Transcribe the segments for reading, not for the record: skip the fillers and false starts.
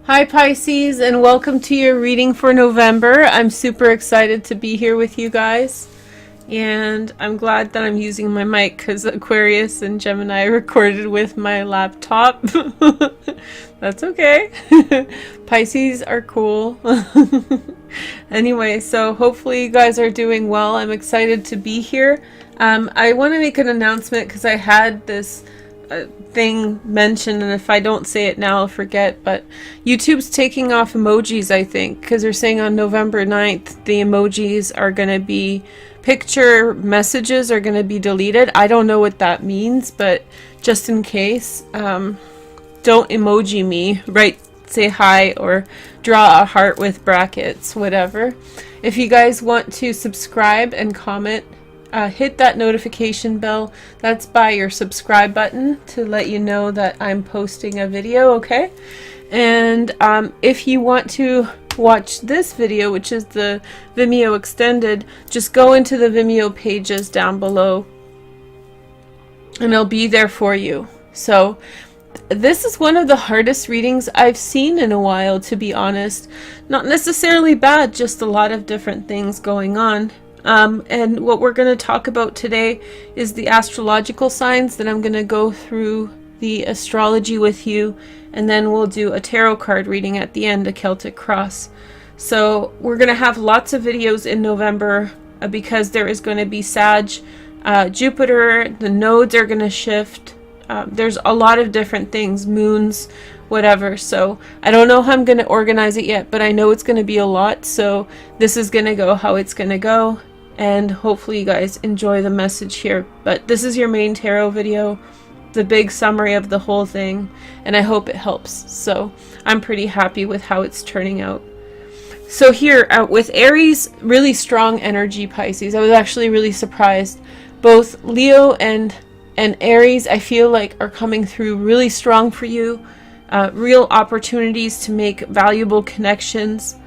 Hi Pisces, and welcome to your reading for November. I'm super excited to be here with you guys, and I'm glad that I'm using my mic because Aquarius and Gemini recorded with my laptop. That's okay. Pisces are cool. Anyway, so hopefully you guys are doing well. I'm excited to be here. I want to make an announcement because I had this thing mentioned, and if I don't say it now I'll forget, but YouTube's taking off emojis, I think, because they're saying on November 9th the emojis are going to be, picture messages are going to be deleted. I don't know what that means, but just in case, don't emoji me, write say hi or draw a heart with brackets, whatever. If you guys want to subscribe and comment, hit that notification bell. That's by your subscribe button to let you know that I'm posting a video, okay? And if you want to watch this video, which is the Vimeo extended, just go into the Vimeo pages down below and it'll be there for you. So this is one of the hardest readings I've seen in a while, to be honest. Not necessarily bad, just a lot of different things going on. And what we're going to talk about today is the astrological signs. Then I'm going to go through the astrology with you, and then we'll do a tarot card reading at the end, a Celtic cross. So we're going to have lots of videos in November because there is going to be Sag, Jupiter, the nodes are going to shift. There's a lot of different things, moons, whatever. So I don't know how I'm going to organize it yet, but I know it's going to be a lot. So this is going to go how it's going to go. And hopefully you guys enjoy the message here. But this is your main tarot video, the big summary of the whole thing, and I hope it helps. So I'm pretty happy with how it's turning out. So here, with Aries, really strong energy, Pisces. I was actually really surprised. Both Leo and Aries, I feel like, are coming through really strong for you. Real opportunities to make valuable connections.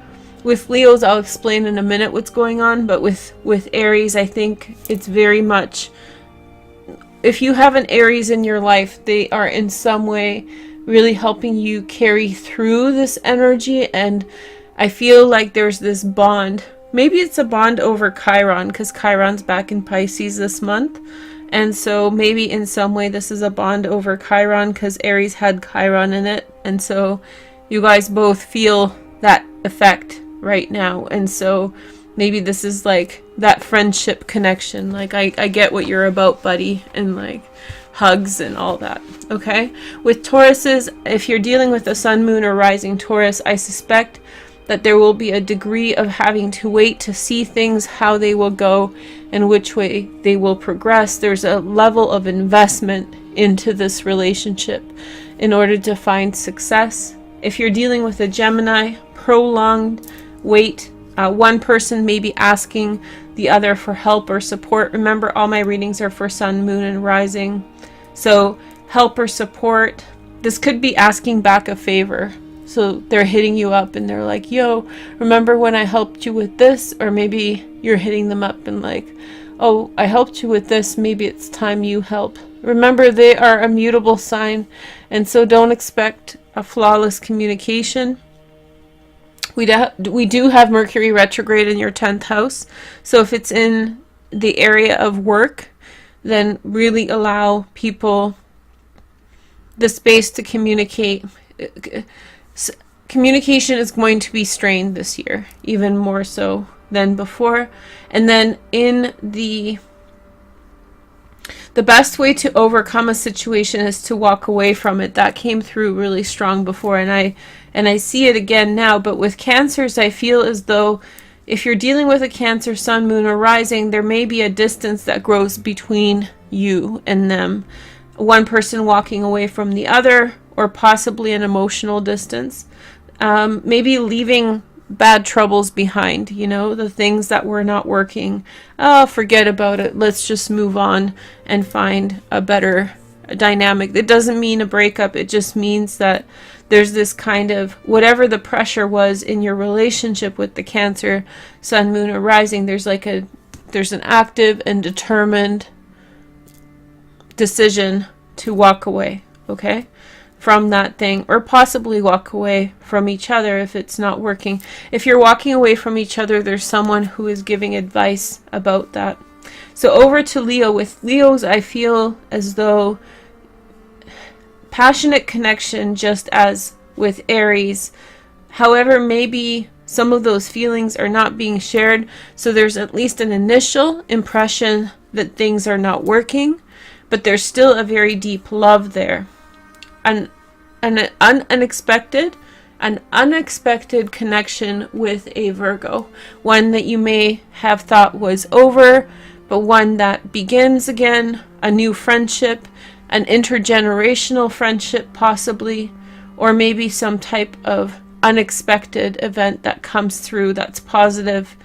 With Leos, I'll explain in a minute what's going on, but with Aries, I think it's very much, if you have an Aries in your life, they are in some way really helping you carry through this energy, and I feel like there's this bond. Maybe it's a bond over Chiron, because Chiron's back in Pisces this month, and so maybe in some way this is a bond over Chiron because Aries had Chiron in it, and so you guys both feel that effect right now, and so maybe this is like that friendship connection, like I get what you're about, buddy, and like hugs and all that. Okay, with Tauruses, if you're dealing with a sun, moon, or rising Taurus, I suspect that there will be a degree of having to wait to see things, how they will go and which way they will progress. There's a level of investment into this relationship in order to find success. If you're dealing with a Gemini, prolonged wait. One person may be asking the other for help or support. Remember, all my readings are for sun, moon, and rising. So help or support. This could be asking back a favor. So they're hitting you up and they're like, yo, remember when I helped you with this? Or maybe you're hitting them up and like, oh, I helped you with this. Maybe it's time you help. Remember, they are a mutable sign, and so don't expect a flawless communication. We do have Mercury retrograde in your 10th house, so if it's in the area of work, then really allow people the space to communicate. Communication is going to be strained this year, even more so than before. And then in the best way to overcome a situation is to walk away from it. That came through really strong before, and I see it again now. But with Cancers, I feel as though if you're dealing with a Cancer sun, moon, or rising, there may be a distance that grows between you and them. One person walking away from the other, or possibly an emotional distance. Maybe leaving bad troubles behind, you know, the things that were not working. Oh, forget about it. Let's just move on and find a better dynamic. It doesn't mean a breakup. It just means that there's this kind of, whatever the pressure was in your relationship with the Cancer sun, moon, or rising, there's an active and determined decision to walk away. Okay, from that thing, or possibly walk away from each other if it's not working. If you're walking away from each other, there's someone who is giving advice about that. So over to Leo. With Leos, I feel as though passionate connection, just as with Aries. However, maybe some of those feelings are not being shared, so there's at least an initial impression that things are not working, but there's still a very deep love there. An unexpected connection with a Virgo, one that you may have thought was over, but one that begins again, a new friendship, an intergenerational friendship possibly, or maybe some type of unexpected event that comes through that's positive.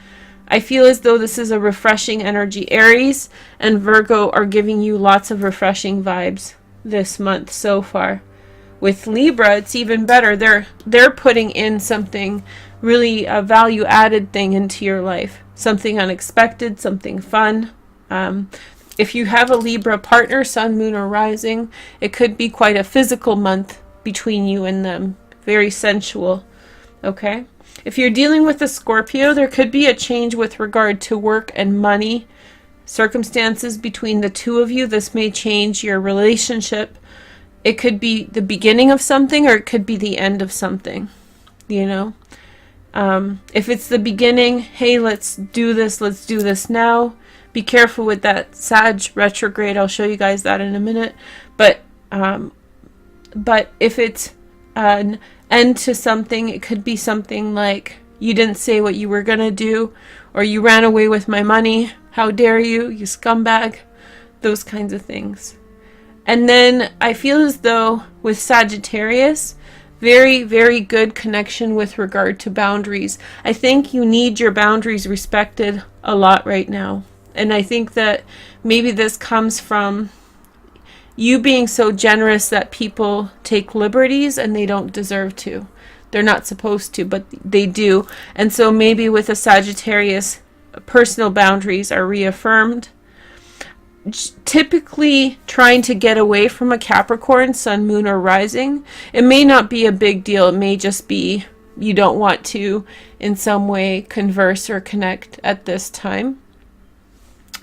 I feel as though this is a refreshing energy. Aries and Virgo are giving you lots of refreshing vibes this month so far. With Libra, it's even better. They're putting in something really a value added thing into your life. Something unexpected, something fun. If you have a Libra partner, sun, moon, or rising, it could be quite a physical month between you and them. Very sensual. Okay? If you're dealing with a Scorpio, there could be a change with regard to work and money circumstances between the two of you. This may change your relationship. It could be the beginning of something, or it could be the end of something, you know? If it's the beginning, hey, let's do this now. Be careful with that Sag retrograde. I'll show you guys that in a minute. But if it's an end to something, it could be something like, you didn't say what you were going to do, or you ran away with my money. How dare you, you scumbag. Those kinds of things. And then I feel as though with Sagittarius, very, very good connection with regard to boundaries. I think you need your boundaries respected a lot right now. And I think that maybe this comes from you being so generous that people take liberties and they don't deserve to. They're not supposed to, but they do. And so maybe with a Sagittarius, personal boundaries are reaffirmed. Typically trying to get away from a Capricorn, sun, moon, or rising, it may not be a big deal. It may just be you don't want to in some way converse or connect at this time.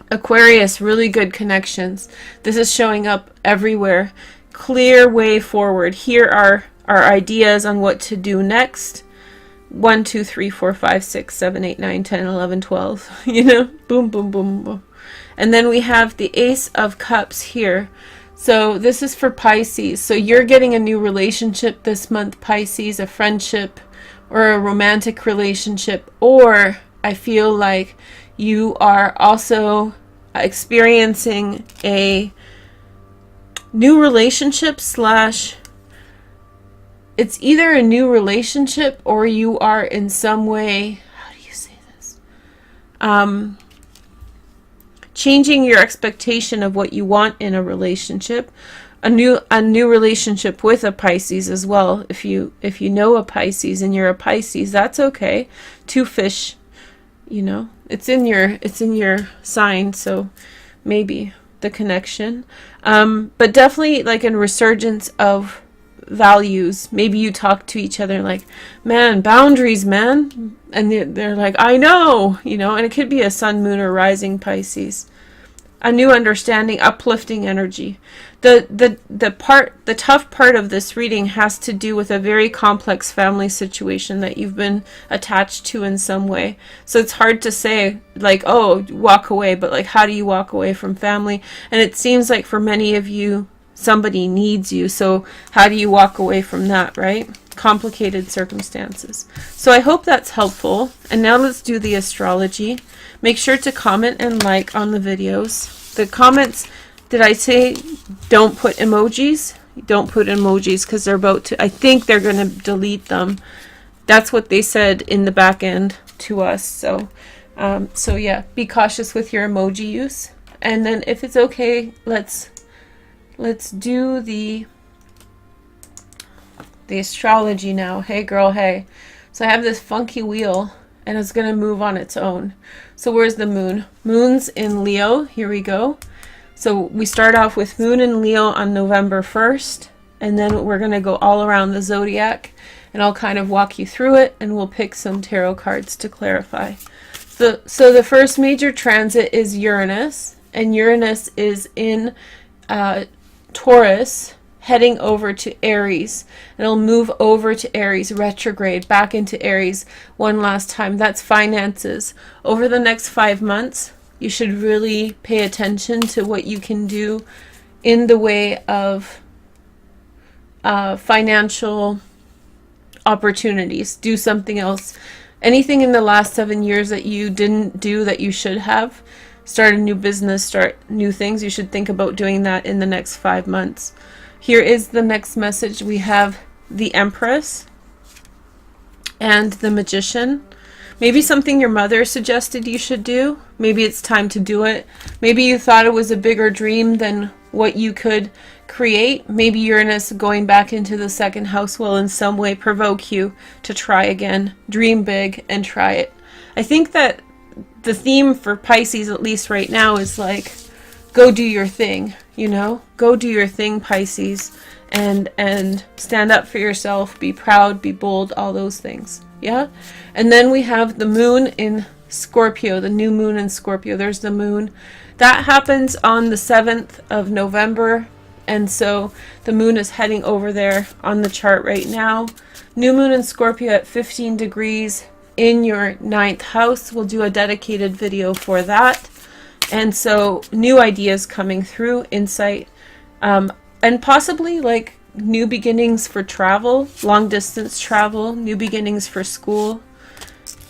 Aquarius, really good connections. This is showing up everywhere. Clear way forward. Here are our ideas on what to do next. 1, 2, 3, 4, 5, 6, 7, 8, 9, 10, 11, 12. You know, boom, boom, boom, boom. And then we have the Ace of Cups here. So this is for Pisces. So you're getting a new relationship this month, Pisces, a friendship or a romantic relationship. Or I feel like you are also experiencing a new relationship slash it's either a new relationship or you are in some way, how do you say this? Changing your expectation of what you want in a relationship. A new relationship with a Pisces as well. If you know a Pisces and you're a Pisces, that's okay. 2 fish, you know, it's in your sign, so maybe the connection. But definitely like a resurgence of values. Maybe you talk to each other like, man, boundaries, man. And they're like, I know, you know, and it could be a sun, moon, or rising Pisces. A new understanding, uplifting energy. The tough part of this reading has to do with a very complex family situation that you've been attached to in some way. So it's hard to say like, oh, walk away, but like, how do you walk away from family? And it seems like for many of you, somebody needs you. So how do you walk away from that, right? Complicated circumstances. So I hope that's helpful. And now let's do the astrology. Make sure to comment and like on the videos. The comments, did I say don't put emojis? Don't put emojis because they're about to, I think they're going to delete them. That's what they said in the back end to us. So yeah, be cautious with your emoji use. And then if it's okay, let's do the astrology now. Hey girl, hey. So I have this funky wheel and it's going to move on its own. So where's the moon? Moon's in Leo. Here we go. So we start off with moon in Leo on November 1st. and then we're going to go all around the zodiac, and I'll kind of walk you through it, and we'll pick some tarot cards to clarify. So the first major transit is Uranus, and Uranus is in Taurus, heading over to Aries. And it'll move over to Aries, retrograde, back into Aries one last time. That's finances. Over the next 5 months, you should really pay attention to what you can do in the way of financial opportunities. Do something else. Anything in the last 7 years that you didn't do that you should have, start a new business, start new things, you should think about doing that in the next 5 months. Here is the next message. We have the Empress and the Magician. Maybe something your mother suggested you should do. Maybe it's time to do it. Maybe you thought it was a bigger dream than what you could create. Maybe Uranus going back into the second house will in some way provoke you to try again. Dream big and try it. I think that the theme for Pisces, at least right now, is like, go do your thing, you know? Go do your thing, Pisces, and stand up for yourself, be proud, be bold, all those things. Yeah? And then we have the moon in Scorpio, the new moon in Scorpio. There's the moon. That happens on the 7th of November, and so the moon is heading over there on the chart right now. New moon in Scorpio at 15 degrees in your 9th house. We'll do a dedicated video for that. And so new ideas coming through, insight, and possibly like new beginnings for travel, long distance travel, new beginnings for school.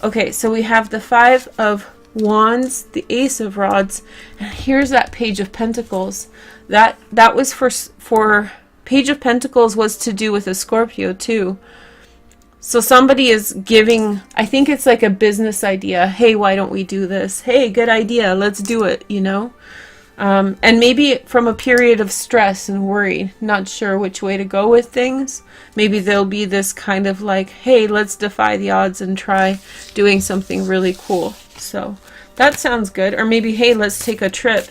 Okay, so we have the 5 of Wands, the Ace of Rods, and here's that Page of Pentacles. That was for Page of Pentacles was to do with a Scorpio too. So somebody is giving, I think it's like a business idea. Hey, why don't we do this? Hey, good idea. Let's do it, you know? And maybe from a period of stress and worry, not sure which way to go with things. Maybe there'll be this kind of like, hey, let's defy the odds and try doing something really cool. So that sounds good. Or maybe, hey, let's take a trip.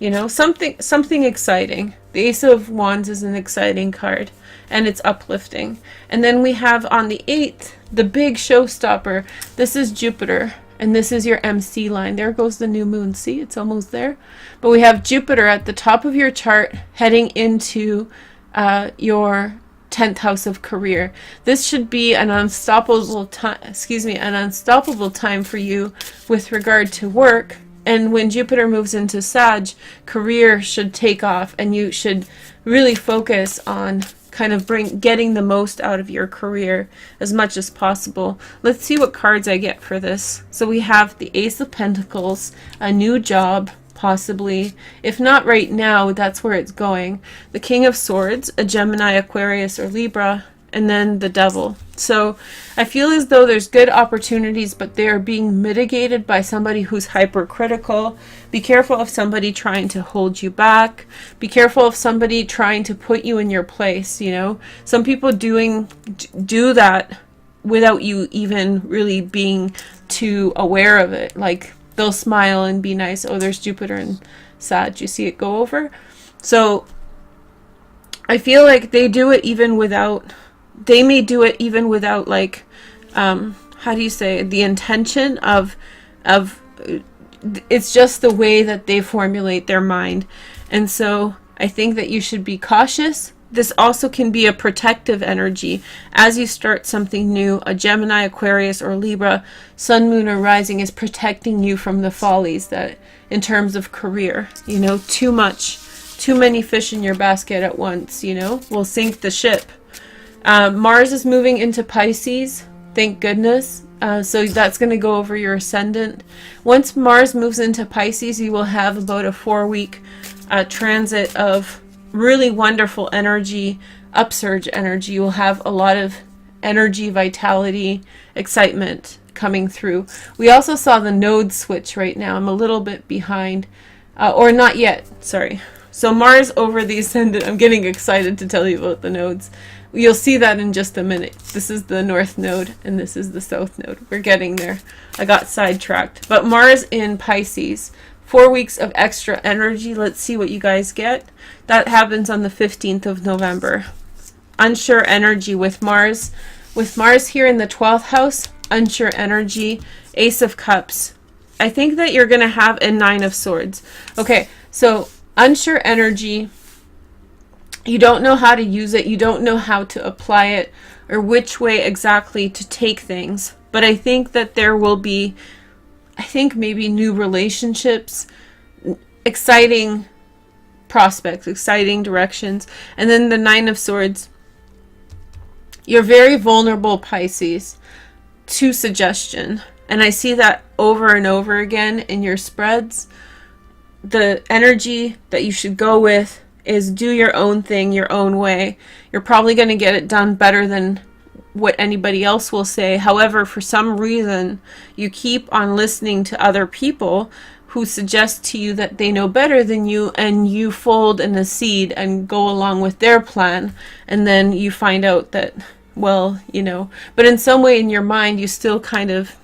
You know, something exciting. The Ace of Wands is an exciting card, and it's uplifting. And then we have on the 8th, the big showstopper. This is Jupiter, and this is your MC line. There goes the new moon. See, it's almost there. But we have Jupiter at the top of your chart heading into your 10th house of career. This should be an unstoppable time, an unstoppable time for you with regard to work. And when Jupiter moves into Sag, career should take off, and you should really focus on kind of getting the most out of your career as much as possible. Let's see what cards I get for this. So we have the Ace of Pentacles, a new job, possibly. If not right now, that's where it's going. The King of Swords, a Gemini, Aquarius, or Libra, and then the Devil. So I feel as though there's good opportunities, but they are being mitigated by somebody who's hypercritical. Be careful of somebody trying to hold you back. Be careful of somebody trying to put you in your place, you know. Some people do that without you even really being too aware of it. Like, they'll smile and be nice. Oh, there's Jupiter and Sag. You see it go over? So I feel like they do it even without... They may do it even without, like, how do you say, the intention of it's just the way that they formulate their mind. And so I think that you should be cautious. This also can be a protective energy as you start something new. A Gemini, Aquarius, or Libra, Sun, Moon, or Rising is protecting you from the follies that, in terms of career, you know, too many fish in your basket at once, you know, will sink the ship. Mars is moving into Pisces, thank goodness. So that's going to go over your ascendant. Once Mars moves into Pisces, you will have about a 4-week transit of really wonderful energy, upsurge energy. You will have a lot of energy, vitality, excitement coming through. We also saw the node switch right now. I'm a little bit behind, or not yet, sorry. So Mars over the ascendant. I'm getting excited to tell you about the nodes. You'll see that in just a minute. This is the north node, and this is the south node. We're getting there. I got sidetracked. But Mars in Pisces, 4 weeks of extra energy. Let's see what you guys get. That happens on the 15th of November. unsure energy with Mars. With Mars here in the 12th house, unsure energy, Ace of Cups. I think that you're going to have a Nine of Swords. Okay, so unsure energy, you don't know how to use it, you don't know how to apply it, or which way exactly to take things. But I think that there will be, I think maybe new relationships, exciting prospects, exciting directions. And then the Nine of Swords, you're very vulnerable, Pisces, to suggestion. And I see that over and over again in your spreads. The energy that you should go with is do your own thing, your own way. You're probably going to get it done better than what anybody else will say. However, for some reason, you keep on listening to other people who suggest to you that they know better than you, and you fold in a seed and go along with their plan. And then you find out that, well, you know, but in some way in your mind, you still kind of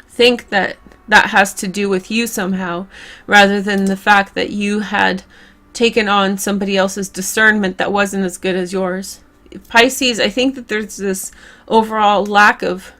think that that has to do with you somehow, rather than the fact that you had taken on somebody else's discernment that wasn't as good as yours. Pisces, I think that there's this overall lack of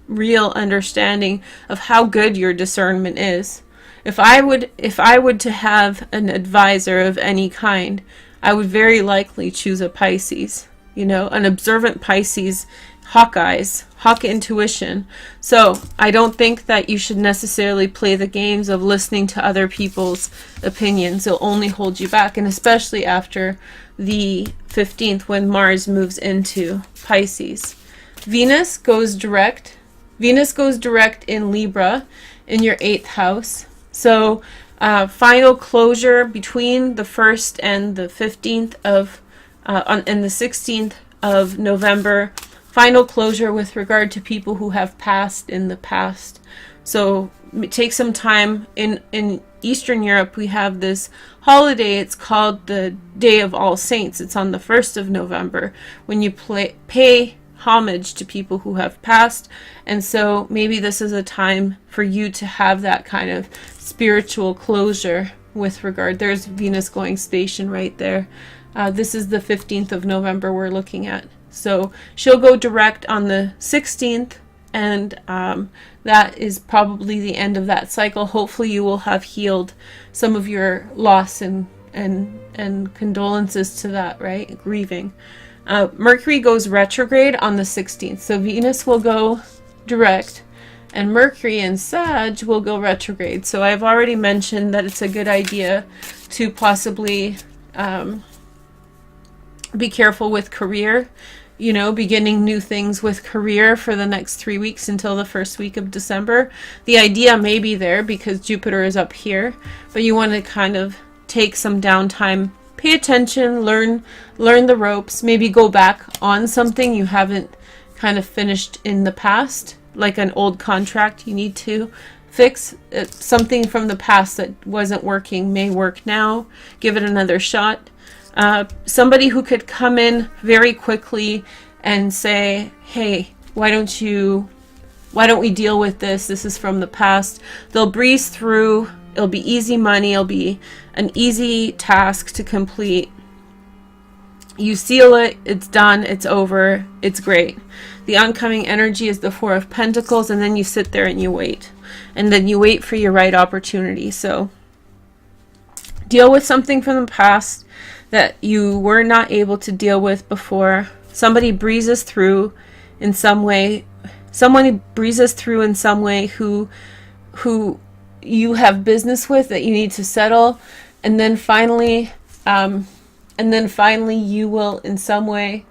real understanding of how good your discernment is. If I would to have an advisor of any kind, I would very likely choose a Pisces, you know, an observant Pisces, hawk eyes, hawk intuition. So I don't think that you should necessarily play the games of listening to other people's opinions. It'll only hold you back, and especially after the 15th when Mars moves into Pisces. Venus goes direct. Venus goes direct in Libra in your 8th house. So final closure between the 1st and the 15th of and the 16th of November. Final closure with regard to people who have passed in the past. So take some time. In Eastern Europe, we have this holiday. It's called the Day of All Saints. It's on the 1st of November when you pay homage to people who have passed. And so maybe this is a time for you to have that kind of spiritual closure with regard. There's Venus going station right there. This is the 15th of November we're looking at. So she'll go direct on the 16th, and that is probably the end of that cycle. Hopefully you will have healed some of your loss and condolences to that, right? Grieving. Mercury goes retrograde on the 16th. So Venus will go direct, and Mercury and Sag will go retrograde. So I've already mentioned that it's a good idea to possibly be careful with career. You know, beginning new things with career for the next 3 weeks until the first week of December. The idea may be there because Jupiter is up here, but you want to kind of take some downtime, pay attention, learn the ropes, maybe go back on something you haven't kind of finished in the past, like an old contract you need to fix. Something from the past that wasn't working may work now. Give it another shot. Somebody who could come in very quickly and say, hey, why don't we deal with this? This is from the past. They'll breeze through. It'll be easy money. It'll be an easy task to complete. You seal it. It's done. It's over. It's great. The oncoming energy is the Four of Pentacles, and then you sit there and you wait. And then you wait for your right opportunity. So deal with something from the past that you were not able to deal with before. Somebody breezes through in some way. Someone breezes through in some way who you have business with that you need to settle, and then finally you will in some way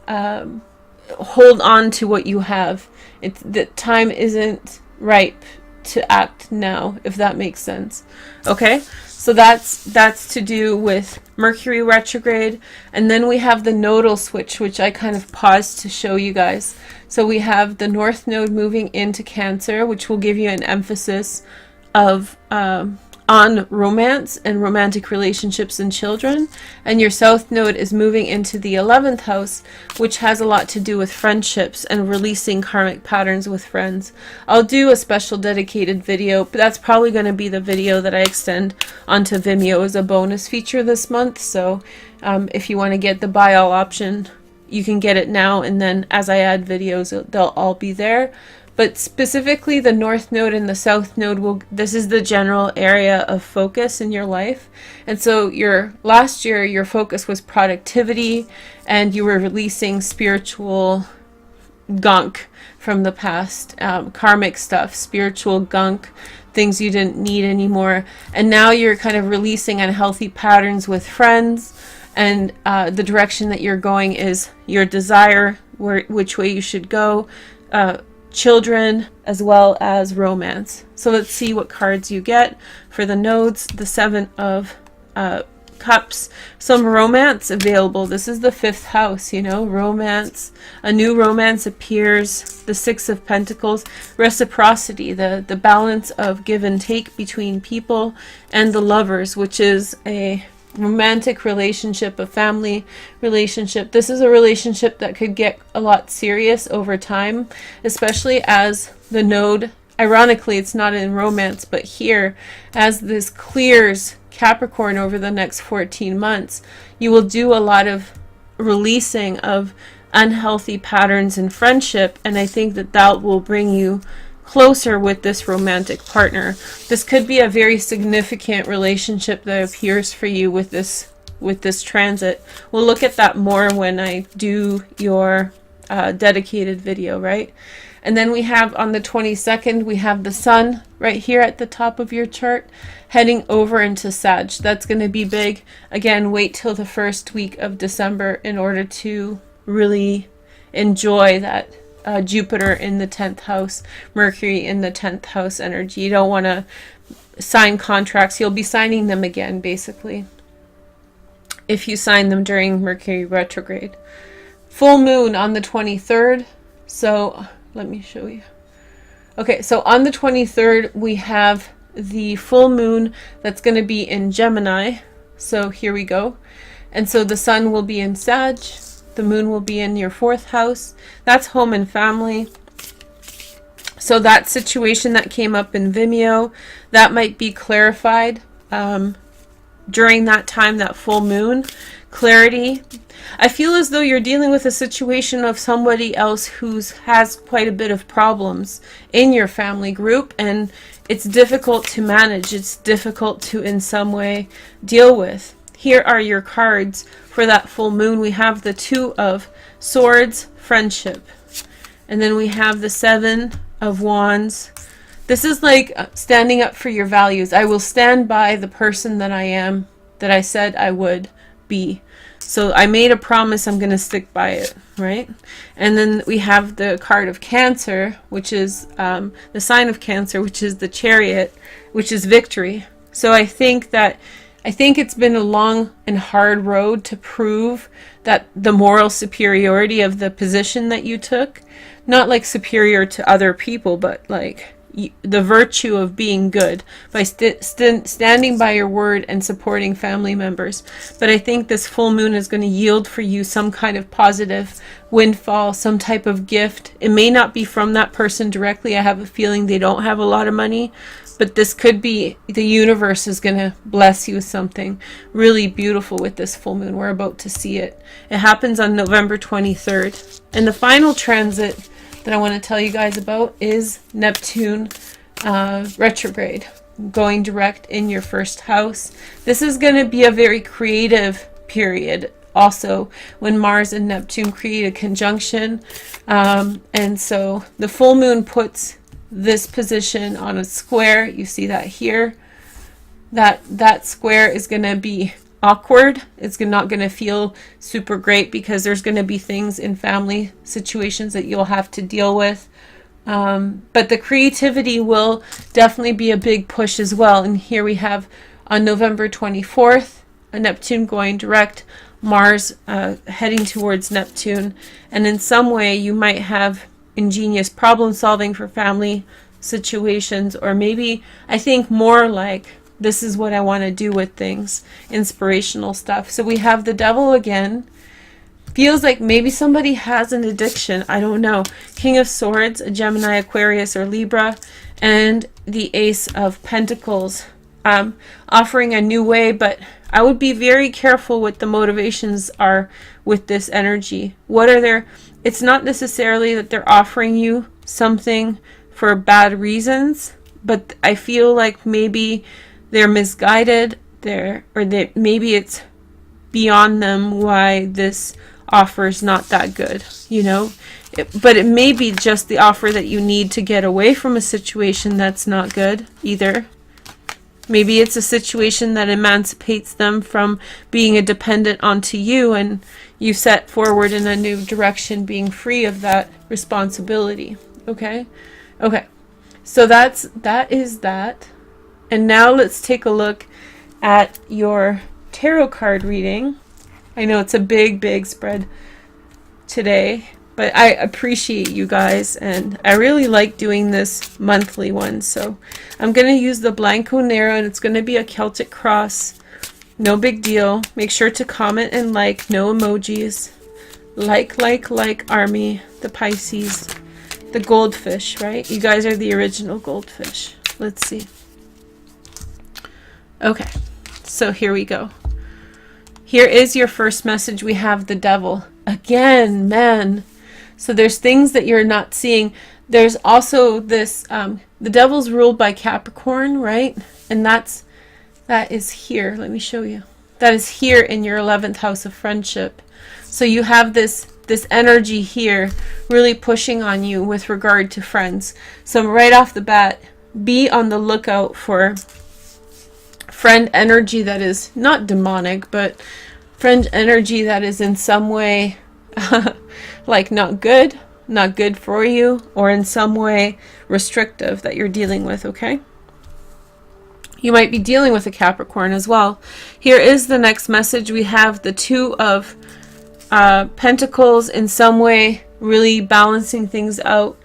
hold on to what you have. It's that time isn't ripe to act now, if that makes sense. Okay, so that's to do with Mercury retrograde. And then we have the nodal switch, which I kind of paused to show you guys. So we have the North Node moving into Cancer, which will give you an emphasis of on romance and romantic relationships and children. And your south node is moving into the 11th house, which has a lot to do with friendships and releasing karmic patterns with friends. I'll do a special dedicated video, but that's probably going to be the video that I extend onto Vimeo as a bonus feature this month. So if you want to get the buy all option, you can get it now, and then as I add videos, they'll all be there. But specifically the north node and the south node this is the general area of focus in your life. And so last year your focus was productivity, and you were releasing spiritual gunk from the past, karmic stuff, spiritual gunk, things you didn't need anymore. And now you're kind of releasing unhealthy patterns with friends, and the direction that you're going is your desire, which way you should go, children, as well as romance. So let's see what cards you get for the nodes. The 7 of Cups, some romance available. This is the 5th house, you know, romance. A new romance appears. The 6 of Pentacles, reciprocity, the balance of give and take between people. And the Lovers, which is a romantic relationship, a family relationship. This is a relationship that could get a lot serious over time, especially as the node, ironically it's not in romance, but here, as this clears Capricorn over the next 14 months, you will do a lot of releasing of unhealthy patterns in friendship, and I think that will bring you closer with this romantic partner. This could be a very significant relationship that appears for you with this transit. We'll look at that more when I do your dedicated video, right? And then we have on the 22nd, we have the sun right here at the top of your chart heading over into Sag. That's going to be big. Again, wait till the first week of December in order to really enjoy that Jupiter in the 10th house, Mercury in the 10th house energy. You don't want to sign contracts. You'll be signing them again, basically, if you sign them during Mercury retrograde. Full moon on the 23rd. So let me show you. Okay, so on the 23rd, we have the full moon that's going to be in Gemini. So here we go. And so the sun will be in Sag. The moon will be in your 4th house. That's home and family. So that situation that came up in Vimeo, that might be clarified during that time, that full moon. Clarity. I feel as though you're dealing with a situation of somebody else who has quite a bit of problems in your family group, and it's difficult to manage. It's difficult to in some way deal with. Here are your cards for that full moon. We have the 2 of Swords, friendship. And then we have the 7 of Wands. This is like standing up for your values. I will stand by the person that I am, that I said I would be. So I made a promise, I'm going to stick by it, right? And then we have the card of Cancer, which is the sign of Cancer, which is the Chariot, which is victory. So I think it's been a long and hard road to prove that the moral superiority of the position that you took, not like superior to other people, but like the virtue of being good by standing by your word and supporting family members. But I think this full moon is going to yield for you some kind of positive windfall, some type of gift. It may not be from that person directly. I have a feeling they don't have a lot of money, but this could be the universe is going to bless you with something really beautiful with this full moon. We're about to see it. It happens on November 23rd. And the final transit that I want to tell you guys about is Neptune retrograde, going direct in your 1st house. This is going to be a very creative period also when Mars and Neptune create a conjunction. And so the full moon puts this position on a square. You see that here. That square is going to be awkward. It's not going to feel super great because there's going to be things in family situations that you'll have to deal with. But the creativity will definitely be a big push as well. And here we have on November 24th, a Neptune going direct, Mars heading towards Neptune. And in some way you might have ingenious problem solving for family situations, or maybe I think more like This is what I want to do with things. Inspirational stuff. So we have the Devil again. Feels like maybe somebody has an addiction. I don't know. King of Swords, a Gemini, Aquarius, or Libra. And the Ace of Pentacles. Offering a new way, but I would be very careful what the motivations are with this energy. What are their... It's not necessarily that they're offering you something for bad reasons, but I feel like maybe they're misguided there, or that maybe it's beyond them why this offer is not that good, you know. But it may be just the offer that you need to get away from a situation that's not good either. Maybe it's a situation that emancipates them from being a dependent onto you, and you set forward in a new direction, being free of that responsibility. Okay? Okay. So that is that. And now let's take a look at your tarot card reading. I know it's a big, big spread today, but I appreciate you guys, and I really like doing this monthly one. So I'm going to use the Blanco Nero, and it's going to be a Celtic cross. No big deal. Make sure to comment and like. No emojis. Like army. The Pisces. The goldfish, right? You guys are the original goldfish. Let's see. Okay. So here we go. Here is your first message. We have the Devil. Again, man. So there's things that you're not seeing. There's also this, the Devil's ruled by Capricorn, right? And that is here. Let me show you. That is here in your 11th house of friendship. So you have this energy here really pushing on you with regard to friends. So right off the bat, be on the lookout for friend energy that is not demonic, but friend energy that is in some way like not good for you, or in some way restrictive that you're dealing with, okay? You might be dealing with a Capricorn as well. Here is the next message. We have the Two of Pentacles, in some way really balancing things out.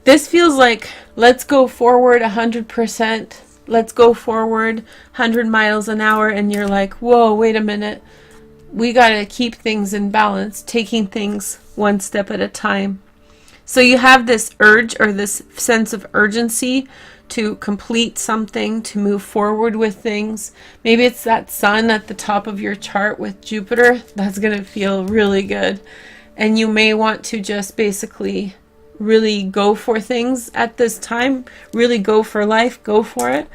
This feels like let's go forward 100%. Let's go forward 100 miles an hour, and you're like, whoa, wait a minute. We got to keep things in balance, taking things one step at a time. So you have this urge, or this sense of urgency to complete something, to move forward with things. Maybe it's that sun at the top of your chart with Jupiter. That's going to feel really good. And you may want to just basically really go for things at this time. Really go for life. Go for it.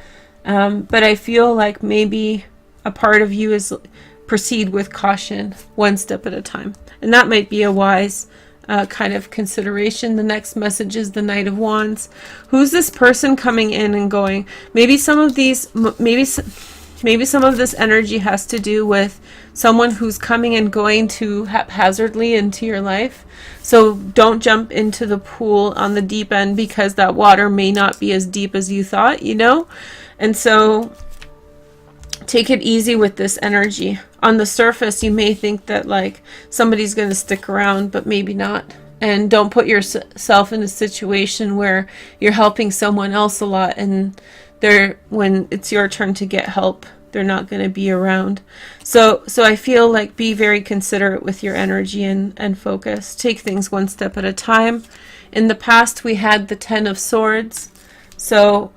But I feel like maybe a part of you is proceed with caution, one step at a time. And that might be a wise kind of consideration. The next message is the Knight of Wands. Who's this person coming in and going? Maybe some of these, maybe some of this energy has to do with someone who's coming and going too haphazardly into your life. So don't jump into the pool on the deep end, because that water may not be as deep as you thought, you know? And so take it easy with this energy. On the surface, you may think that like somebody's going to stick around, but maybe not. And don't put yourself in a situation where you're helping someone else a lot, and when it's your turn to get help, they're not going to be around. So I feel like be very considerate with your energy and focus. Take things one step at a time. In the past, we had the Ten of Swords. So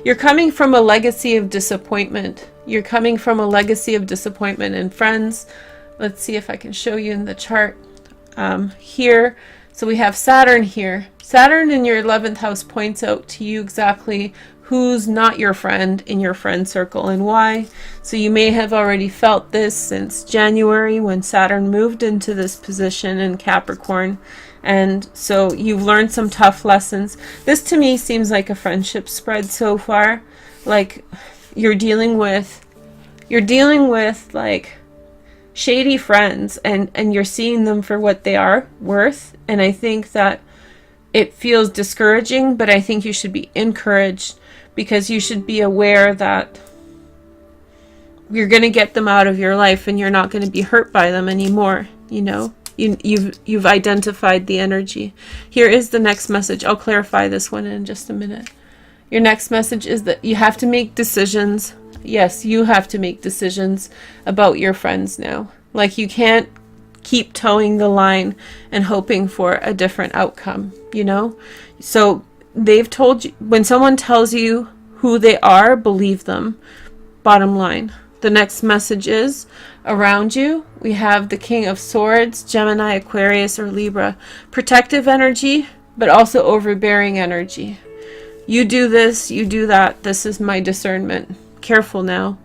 you're coming from a legacy of disappointment. You're coming from a legacy of disappointment in friends. Let's see if I can show you in the chart here. So we have Saturn here. Saturn in your 11th house points out to you exactly who's not your friend in your friend circle and why. So you may have already felt this since January, when Saturn moved into this position in Capricorn. And so you've learned some tough lessons. This to me seems like a friendship spread so far. Like you're dealing with like shady friends, and you're seeing them for what they are worth. And I think that it feels discouraging, but I think you should be encouraged, because you should be aware that you're going to get them out of your life, and you're not going to be hurt by them anymore. You know, you've identified the energy. Here is the next message. I'll clarify this one in just a minute. Your next message is that you have to make decisions. Yes, you have to make decisions about your friends now. Like, you can't keep towing the line and hoping for a different outcome, you know? So they've told you, when someone tells you who they are, believe them. Bottom line. The next message is, around you, we have the King of Swords, Gemini, Aquarius, or Libra. Protective energy, but also overbearing energy. You do this, you do that. This is my discernment. Careful now.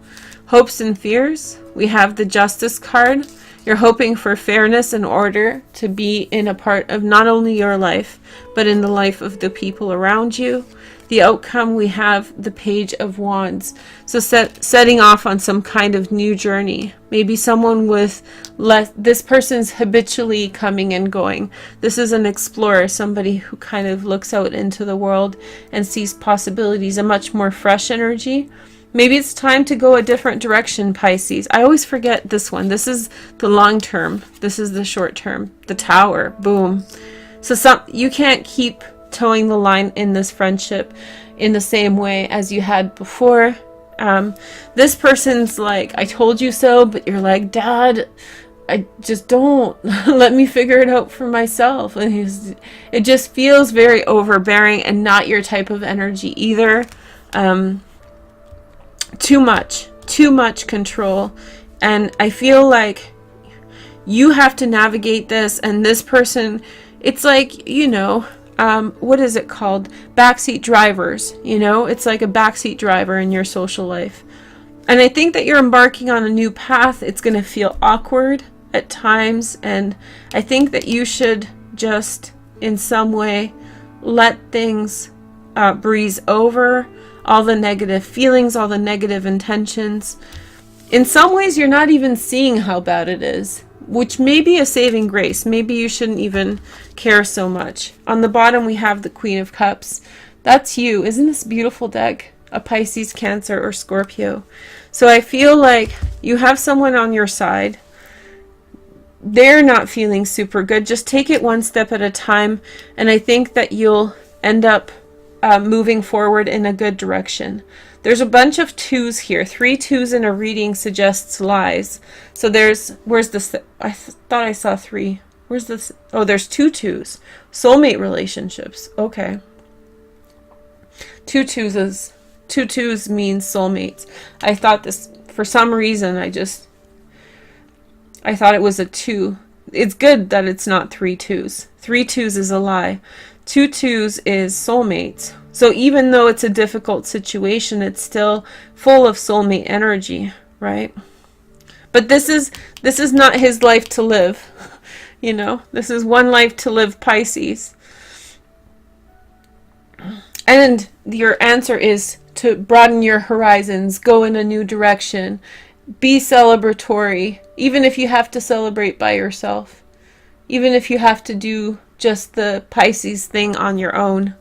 Hopes and fears. We have the Justice card. You're hoping for fairness and order to be in a part of not only your life, but in the life of the people around you. The outcome, we have the Page of Wands. So setting off on some kind of new journey. Maybe someone with less, this person's habitually coming and going. This is an explorer, somebody who kind of looks out into the world and sees possibilities, a much more fresh energy. Maybe it's time to go a different direction, Pisces. I always forget this one. This is the long term. This is the short term. The Tower. Boom. So you can't keep towing the line in this friendship in the same way as you had before. This person's like, I told you so, but you're like, Dad, I just don't. Let me figure it out for myself. And it just feels very overbearing and not your type of energy either. Too much control. And I feel like you have to navigate this, and this person, it's like, you know, what is it called? Backseat drivers, you know? It's like a backseat driver in your social life. And I think that you're embarking on a new path. It's going to feel awkward at times, and I think that you should just, in some way, let things breeze over. All the negative feelings, all the negative intentions. In some ways, you're not even seeing how bad it is, which may be a saving grace. Maybe you shouldn't even care so much. On the bottom, we have the Queen of Cups. That's you. Isn't this a beautiful deck? A Pisces, Cancer, or Scorpio. So I feel like you have someone on your side. They're not feeling super good. Just take it one step at a time, and I think that you'll end up moving forward in a good direction. There's a bunch of twos here. 3 twos in a reading suggests lies. So where's this? I thought I saw 3. Where's this? Oh, there's 2 twos. Soulmate relationships. Okay. 2 twos means soulmates. I thought this, for some reason, I thought it was a 2. It's good that it's not 3 twos. 3 twos is a lie. 2 twos is soulmates. So even though it's a difficult situation, it's still full of soulmate energy, right? But this is not his life to live. You know, this is one life to live, Pisces. And your answer is to broaden your horizons, go in a new direction, be celebratory, even if you have to celebrate by yourself, even if you have to do just the Pisces thing on your own.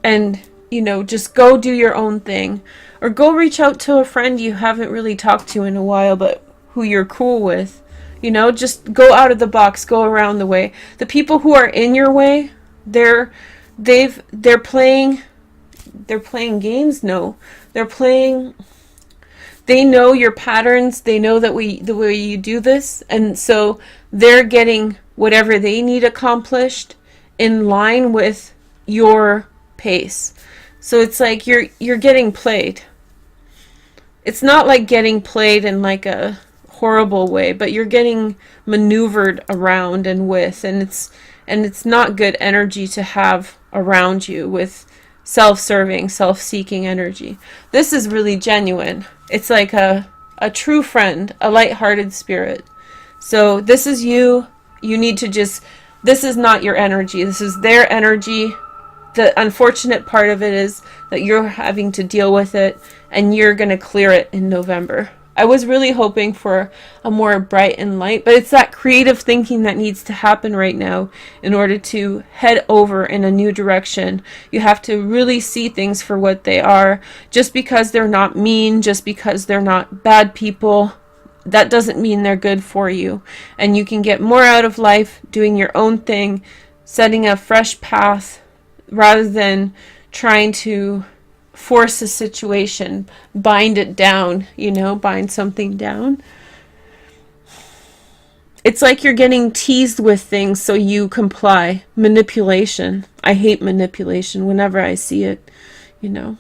And, you know, just go do your own thing, or go reach out to a friend you haven't really talked to in a while, but who you're cool with. You know, just go out of the box, go around the way. The people who are in your way, they're playing games. No, they know your patterns. They know that the way you do this, and so they're getting whatever they need accomplished in line with your pace. So it's like you're getting played. It's not like getting played in like a horrible way, but you're getting maneuvered around and with, and it's not good energy to have around you with self-serving, self-seeking energy. This is really genuine. It's like a true friend, a light-hearted spirit. So this is you. You need to just, this is not your energy. This is their energy. The unfortunate part of it is that you're having to deal with it, and you're going to clear it in November. I was really hoping for a more bright and light, but it's that creative thinking that needs to happen right now in order to head over in a new direction. You have to really see things for what they are. Just because they're not mean, just because they're not bad people, that doesn't mean they're good for you. And you can get more out of life doing your own thing, setting a fresh path, rather than trying to force a situation, bind it down, you know, bind something down. It's like you're getting teased with things so you comply. Manipulation. I hate manipulation whenever I see it, you know.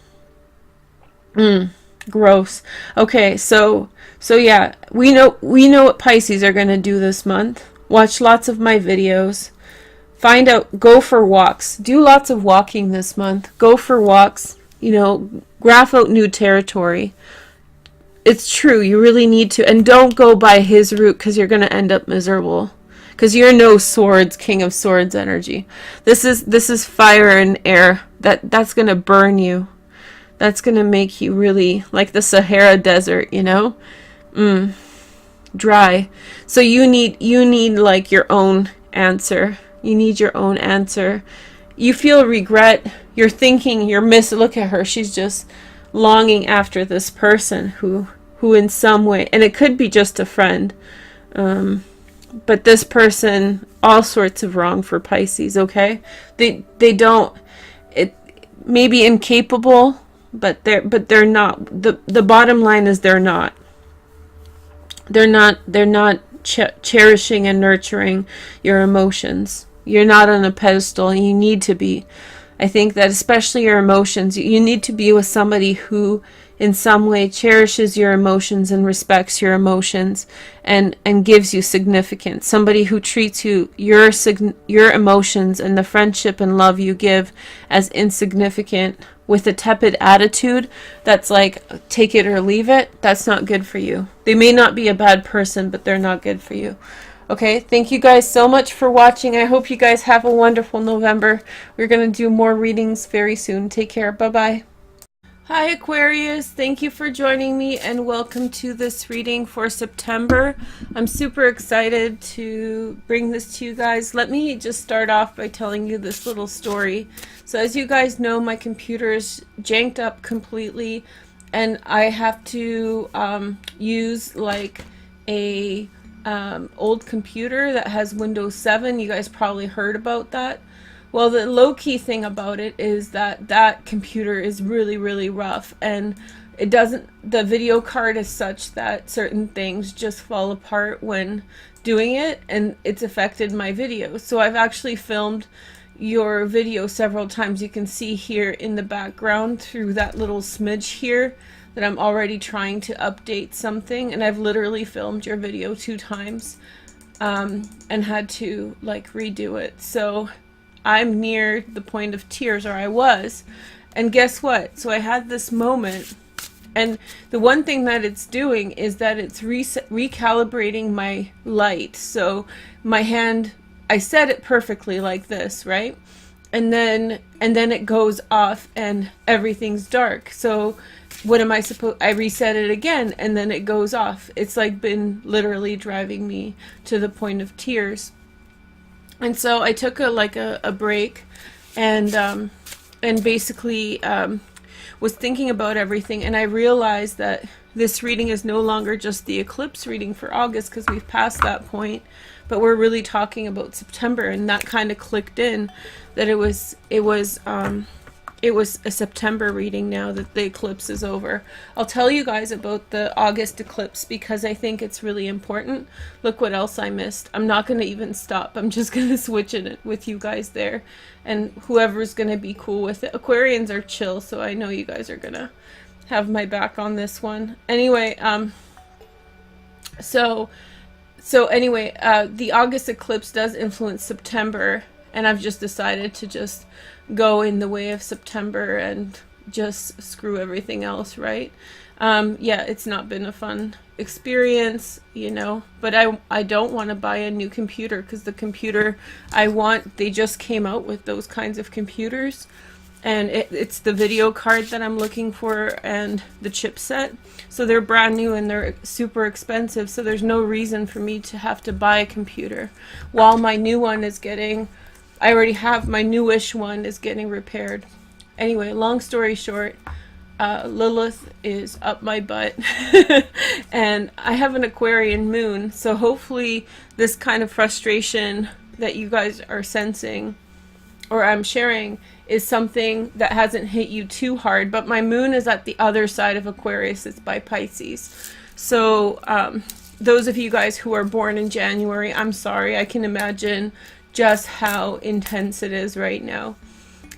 Gross. Okay, so yeah, we know what Pisces are going to do this month. Watch lots of my videos. Find out, go for walks. Do lots of walking this month. Go for walks, you know, graph out new territory. It's true, you really need to. And don't go by his route because you're going to end up miserable. Because you're no swords, king of swords energy. This is fire and air. That's going to burn you. That's going to make you really like the Sahara Desert, you know? Dry. So you need like your own answer. You need your own answer. You feel regret. You're thinking, look at her. She's just longing after this person who in some way, and it could be just a friend, but this person, all sorts of wrong for Pisces, okay? They don't, it may be incapable, but they're not. The bottom line is they're not cherishing and nurturing your emotions. You're not on a pedestal, and you need to be. I think that especially your emotions, you need to be with somebody who in some way cherishes your emotions and respects your emotions and gives you significance. Somebody who treats your emotions and the friendship and love you give as insignificant with a tepid attitude that's like take it or leave it. That's not good for you. They may not be a bad person, but they're not good for you. Okay, thank you guys so much for watching. I hope you guys have a wonderful November. We're going to do more readings very soon. Take care. Bye-bye. Hi Aquarius, thank you for joining me and welcome to this reading for September. I'm super excited to bring this to you guys. Let me just start off by telling you this little story. So as you guys know, my computer is janked up completely and I have to use like a old computer that has Windows 7. You guys probably heard about that. Well, the low-key thing about it is that computer is really, really rough, and it doesn't, the video card is such that certain things just fall apart when doing it, and it's affected my videos. So I've actually filmed your video several times. You can see here in the background through that little smidge here that I'm already trying to update something, and I've literally filmed your video 2 times and had to like redo it. So I'm near the point of tears, or I was, and guess what? So I had this moment, and the one thing that it's doing is that it's recalibrating my light. So my hand, I set it perfectly like this, right? And then it goes off and everything's dark. So what am I supposed, I reset it again and then it goes off. It's like been literally driving me to the point of tears. And so I took a break and basically was thinking about everything, and I realized that this reading is no longer just the eclipse reading for August because we've passed that point, but we're really talking about September, and that kind of clicked in that it was a September reading now that the eclipse is over. I'll tell you guys about the August eclipse because I think it's really important. Look what else I missed. I'm not going to even stop. I'm just going to switch it with you guys there. And whoever's going to be cool with it. Aquarians are chill, so I know you guys are going to have my back on this one. Anyway, so anyway, the August eclipse does influence September, and I've just decided to just go in the way of September and just screw everything else, right? Yeah, it's not been a fun experience, you know, but I don't want to buy a new computer because the computer I want, they just came out with those kinds of computers, and it's the video card that I'm looking for and the chipset, so they're brand new and they're super expensive, so there's no reason for me to have to buy a computer while my new one is getting, I already have my newish one is getting repaired. Anyway, long story short, Lilith is up my butt and I have an Aquarian moon, so hopefully this kind of frustration that you guys are sensing or I'm sharing is something that hasn't hit you too hard, but my moon is at the other side of Aquarius. It's by Pisces. So those of you guys who are born in January, I'm sorry, I can imagine just how intense it is right now.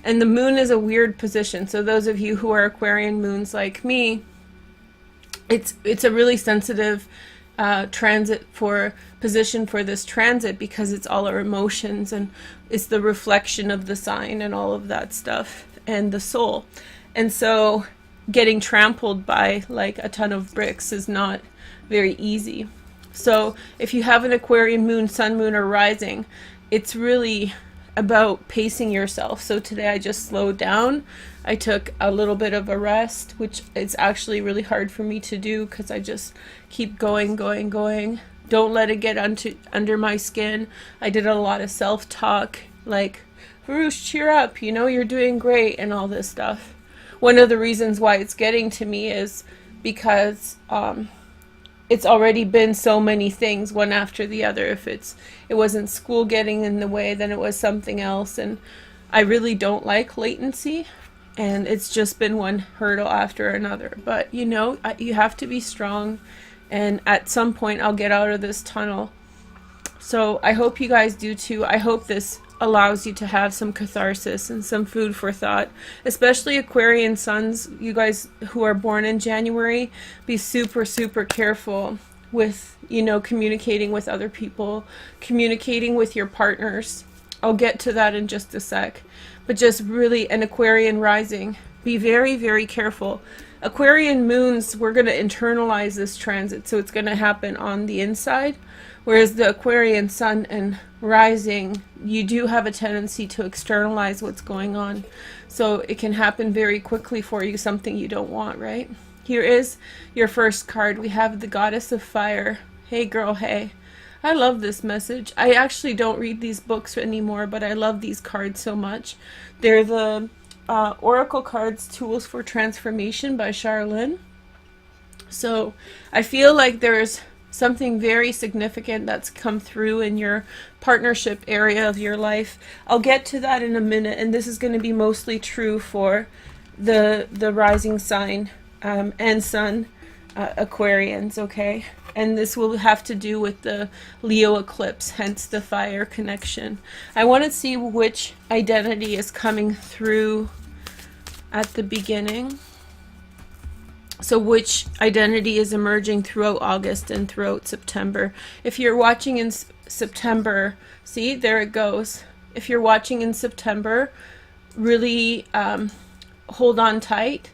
And the moon is a weird position. So those of you who are Aquarian moons like me, it's a really sensitive position for this transit, because it's all our emotions and it's the reflection of the sign and all of that stuff and the soul. And so getting trampled by like a ton of bricks is not very easy. So if you have an Aquarian moon, sun, moon, or rising, it's really about pacing yourself. So today I just slowed down. I took a little bit of a rest, which is actually really hard for me to do because I just keep going. Don't let it get under my skin. I did a lot of self-talk, like, Varush, cheer up, you know, you're doing great, and all this stuff. One of the reasons why it's getting to me is because it's already been so many things, one after the other. If it wasn't school getting in the way, then it was something else. And I really don't like latency, and it's just been one hurdle after another. But you know, you have to be strong, and at some point I'll get out of this tunnel. So I hope you guys do too. I hope this allows you to have some catharsis and some food for thought, especially Aquarian suns. You guys who are born in January, be super careful with, you know, communicating with other people, communicating with your partners. I'll get to that in just a sec. But just really, an Aquarian rising, be very careful. Aquarian moons, we're going to internalize this transit, so it's going to happen on the inside. Whereas the Aquarian sun and rising, you do have a tendency to externalize what's going on. So it can happen very quickly for you, something you don't want, right? Here is your first card. We have the Goddess of Fire. Hey girl, hey. I love this message. I actually don't read these books anymore, but I love these cards so much. They're the Oracle cards, Tools for Transformation by Charlene. So I feel like there's something very significant that's come through in your partnership area of your life. I'll get to that in a minute, and this is going to be mostly true for the rising sign and sun Aquarians, okay? And this will have to do with the Leo eclipse, hence the fire connection. I want to see which identity is coming through at the beginning. So which identity is emerging throughout August and throughout September. If you're watching in September, see, there it goes. If you're watching in September, really hold on tight.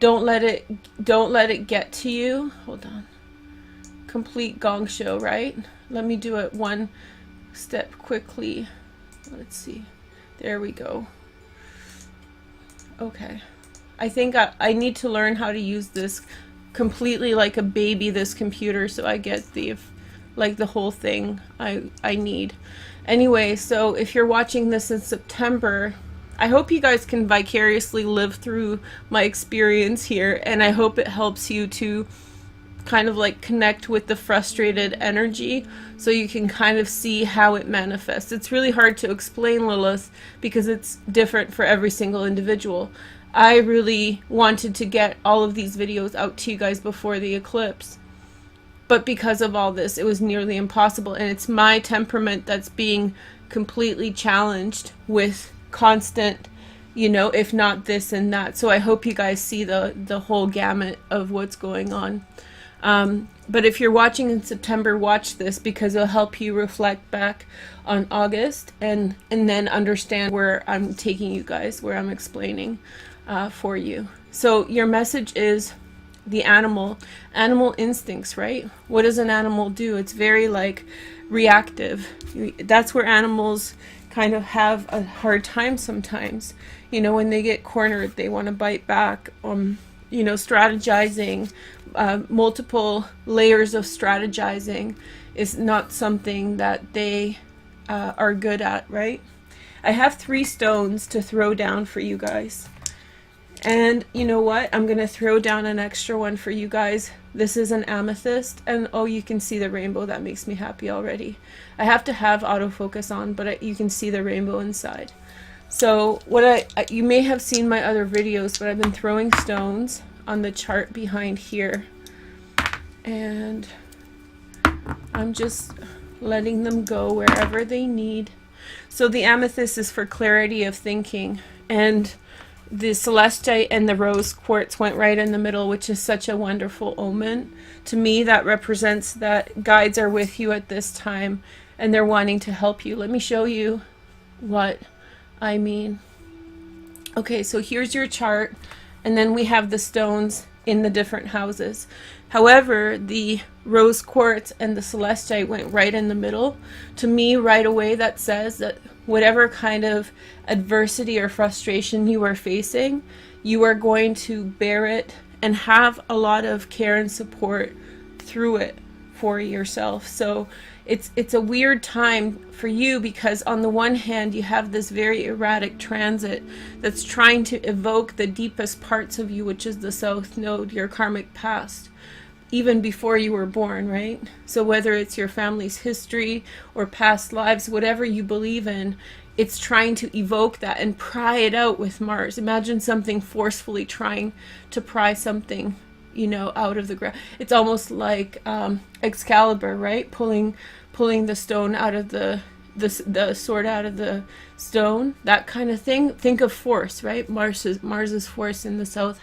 Don't let it get to you. Hold on. Complete gong show, right? Let me do it one step quickly. Let's see. There we go. Okay. I think I need to learn how to use this completely like a baby, this computer, so I get the whole thing I need. Anyway, so if you're watching this in September, I hope you guys can vicariously live through my experience here, and I hope it helps you to kind of like connect with the frustrated energy so you can kind of see how it manifests. It's really hard to explain, Lilith, because it's different for every single individual. I really wanted to get all of these videos out to you guys before the eclipse, but because of all this, it was nearly impossible, and it's my temperament that's being completely challenged with constant, you know, if not this and that. So I hope you guys see the whole gamut of what's going on. But if you're watching in September, watch this, because it'll help you reflect back on August and then understand where I'm taking you guys, where I'm explaining for you. So your message is the animal instincts, right? What does an animal do? It's very like reactive. That's where animals kind of have a hard time sometimes. You know, when they get cornered, they want to bite back. You know, strategizing, multiple layers of strategizing is not something that they are good at, right? I have 3 stones to throw down for you guys. And you know what? I'm going to throw down an extra one for you guys. This is an amethyst, and oh, you can see the rainbow. That makes me happy already. I have to have autofocus on, but you can see the rainbow inside. So you may have seen my other videos, but I've been throwing stones on the chart behind here, and I'm just letting them go wherever they need. So the amethyst is for clarity of thinking, and the celestite and the rose quartz went right in the middle, which is such a wonderful omen. To me, that represents that guides are with you at this time, and they're wanting to help you. Let me show you what I mean. Okay, so here's your chart, and then we have the stones in the different houses. However, the rose quartz and the celestite went right in the middle. To me, right away, that says that whatever kind of adversity or frustration you are facing, you are going to bear it and have a lot of care and support through it for yourself. So it's a weird time for you, because on the one hand you have this very erratic transit that's trying to evoke the deepest parts of you, which is the south node, your karmic past, even before you were born, right? So whether it's your family's history or past lives, whatever you believe in, it's trying to evoke that and pry it out with Mars. Imagine something forcefully trying to pry something, you know, out of the ground. It's almost like Excalibur, right? Pulling the stone out of the sword out of the stone, that kind of thing. Think of force, right? Mars's force in the south,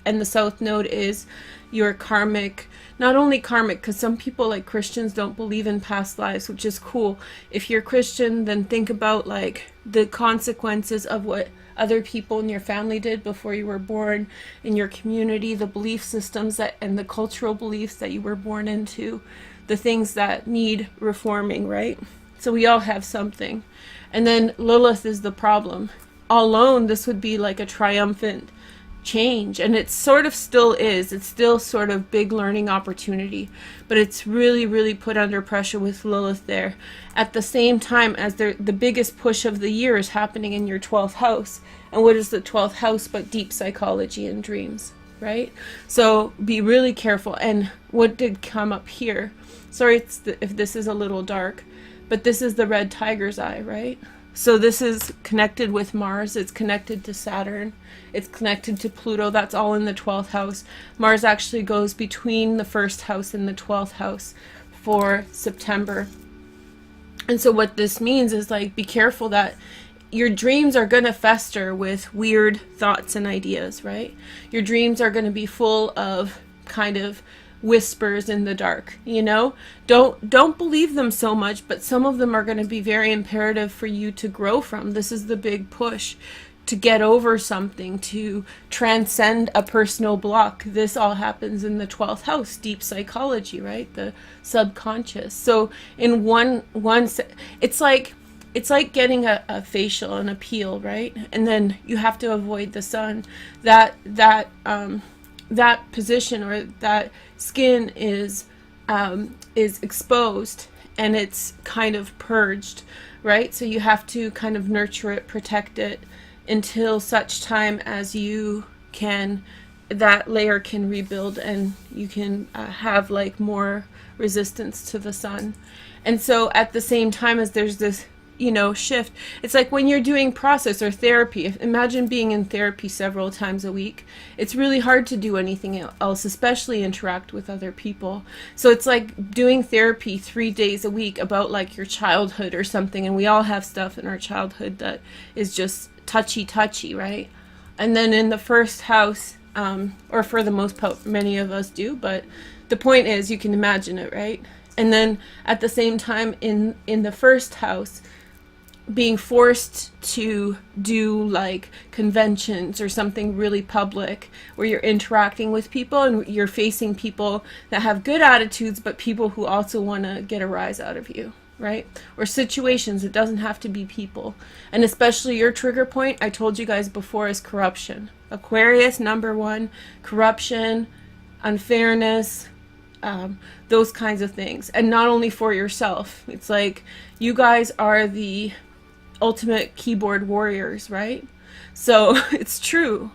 and the south node is your karmic, not only karmic, because some people, like Christians, don't believe in past lives, which is cool. If you're Christian, then think about like the consequences of what other people in your family did before you were born, in your community, the belief systems that and the cultural beliefs that you were born into, the things that need reforming, right? So we all have something. And then Lilith is the problem. All alone, this would be like a triumphant change, and it sort of still is. It's still sort of big learning opportunity, but it's really put under pressure with Lilith there. At the same time as the biggest push of the year is happening in your 12th house. And what is the 12th house but deep psychology and dreams, right? So be really careful. And what did come up here? Sorry if this is a little dark, but this is the red tiger's eye, right? So this is connected with Mars, it's connected to Saturn, it's connected to Pluto, that's all in the 12th house. Mars actually goes between the 1st house and the 12th house for September. And so what this means is, like, be careful that your dreams are going to fester with weird thoughts and ideas, right? Your dreams are going to be full of kind of whispers in the dark, you know? Don't believe them so much, but some of them are going to be very imperative for you to grow from. This is the big push to get over something, to transcend a personal block. This all happens in the 12th house, deep psychology, right? The subconscious. So in one it's like getting a facial and a peel, right? And then you have to avoid the sun. That position or that skin is exposed, and it's kind of purged, right? So you have to kind of nurture it, protect it, until such time as you can, that layer can rebuild and you can have like more resistance to the sun. And so at the same time as there's this, you know, shift, it's like when you're doing process or therapy. Imagine being in therapy several times a week. It's really hard to do anything else, especially interact with other people. So it's like doing therapy 3 days a week about like your childhood or something, and we all have stuff in our childhood that is just touchy, right? And then in the 1st house, or for the most part, many of us do, but the point is you can imagine it, right? And then at the same time in the 1st house, being forced to do like conventions or something really public where you're interacting with people and you're facing people that have good attitudes, but people who also want to get a rise out of you, right? Or situations, it doesn't have to be people. And especially your trigger point, I told you guys before, is corruption. Aquarius, number 1, corruption, unfairness, those kinds of things. And not only for yourself. It's like you guys are the ultimate keyboard warriors, right? So it's true.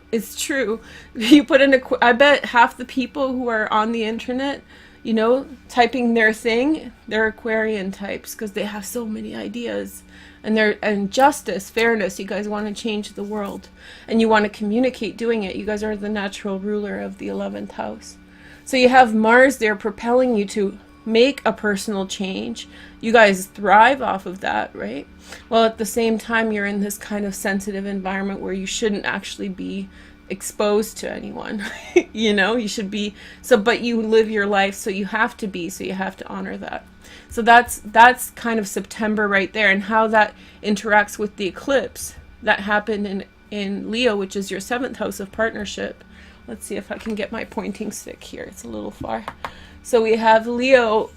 You put in I bet half the people who are on the internet, you know, typing their thing. They're Aquarian types because they have so many ideas. And justice, fairness, you guys want to change the world. And you want to communicate doing it. You guys are the natural ruler of the 11th house. So you have Mars there propelling you to make a personal change. You guys thrive off of that, right? Well, at the same time, you're in this kind of sensitive environment where you shouldn't actually be exposed to anyone. You know, you should be, so, but you live your life, so you have to be, so you have to honor that. So that's kind of September right there, and how that interacts with the eclipse that happened in Leo, which is your 7th house of partnership. Let's see if I can get my pointing stick here. It's a little far. So we have Leo,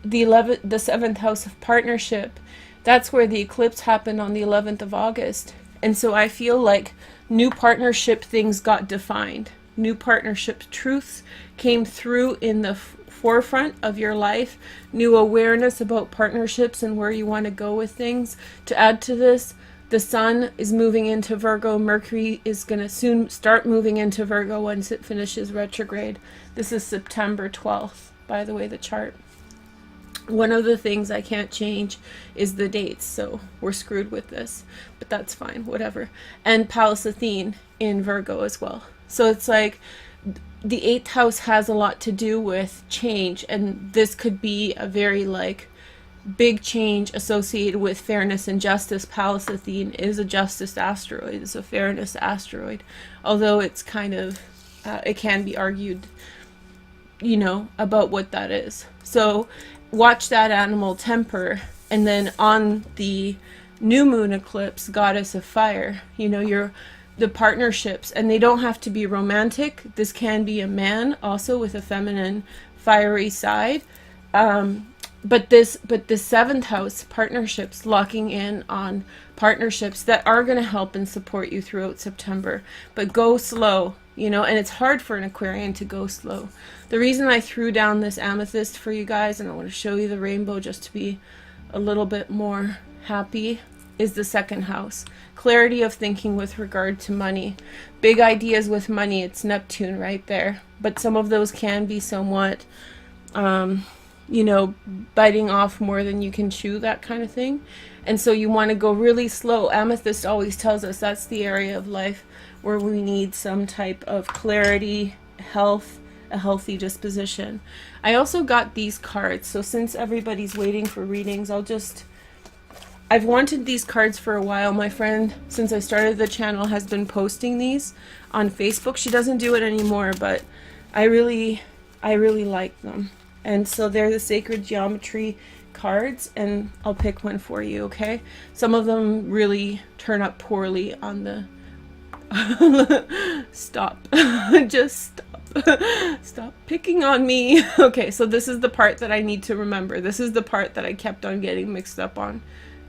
the 7th house of partnership. That's where the eclipse happened on the 11th of August. And so I feel like new partnership things got defined. New partnership truths came through in the forefront of your life. New awareness about partnerships and where you want to go with things. To add to this, the sun is moving into Virgo. Mercury is going to soon start moving into Virgo once it finishes retrograde. This is September 12th, by the way, the chart. One of the things I can't change is the dates, so we're screwed with this, but that's fine, whatever. And Pallas Athene in Virgo as well. So it's like the 8th house has a lot to do with change, and this could be a very like big change associated with fairness and justice. Pallas Athene is a justice asteroid, it's a fairness asteroid, although it's kind of it can be argued, you know, about what that is. So watch that animal temper. And then on the new moon eclipse, goddess of fire, you know, the partnerships, and they don't have to be romantic. This can be a man also with a feminine fiery side. But the 7th house, partnerships, locking in on partnerships that are going to help and support you throughout September. But go slow, you know, and it's hard for an Aquarian to go slow. The reason I threw down this amethyst for you guys, and I want to show you the rainbow just to be a little bit more happy, is the 2nd house. Clarity of thinking with regard to money. Big ideas with money. It's Neptune right there. But some of those can be somewhat, you know, biting off more than you can chew, that kind of thing. And so you want to go really slow. Amethyst always tells us that's the area of life where we need some type of clarity, health, a healthy disposition. I also got these cards, so since everybody's waiting for readings, I've wanted these cards for a while. My friend, since I started the channel, has been posting these on Facebook. She doesn't do it anymore, but I really like them. And so they're the sacred geometry cards, and I'll pick one for you, okay? Some of them really turn up poorly on the stop. Just stop. Stop picking on me. Okay, so this is the part that I need to remember. This is the part that I kept on getting mixed up on.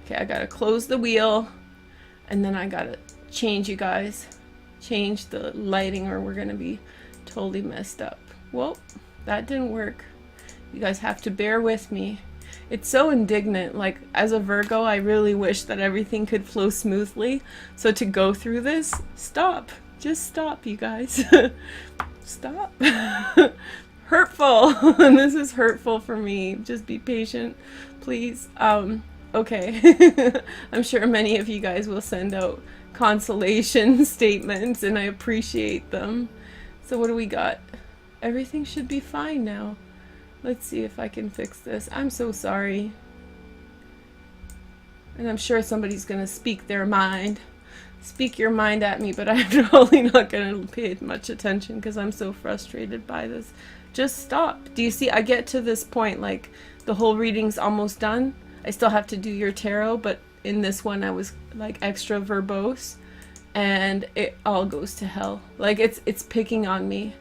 Okay, I gotta close the wheel, and then I gotta change, you guys. Change the lighting, or we're gonna be totally messed up. Well, that didn't work. You guys have to bear with me. It's so indignant. Like, as a Virgo, I really wish that everything could flow smoothly. So to go through this, stop. Just stop, you guys. Stop. Hurtful. This is hurtful for me. Just be patient, please. Okay. I'm sure many of you guys will send out consolation statements, and I appreciate them. So what do we got? Everything should be fine now. Let's see if I can fix this. I'm so sorry. And I'm sure somebody's gonna speak their mind. Speak your mind at me, but I'm probably not gonna pay much attention because I'm so frustrated by this. Just stop. Do you see? I get to this point, like, the whole reading's almost done. I still have to do your tarot, but in this one I was like extra verbose, and it all goes to hell. Like, it's picking on me.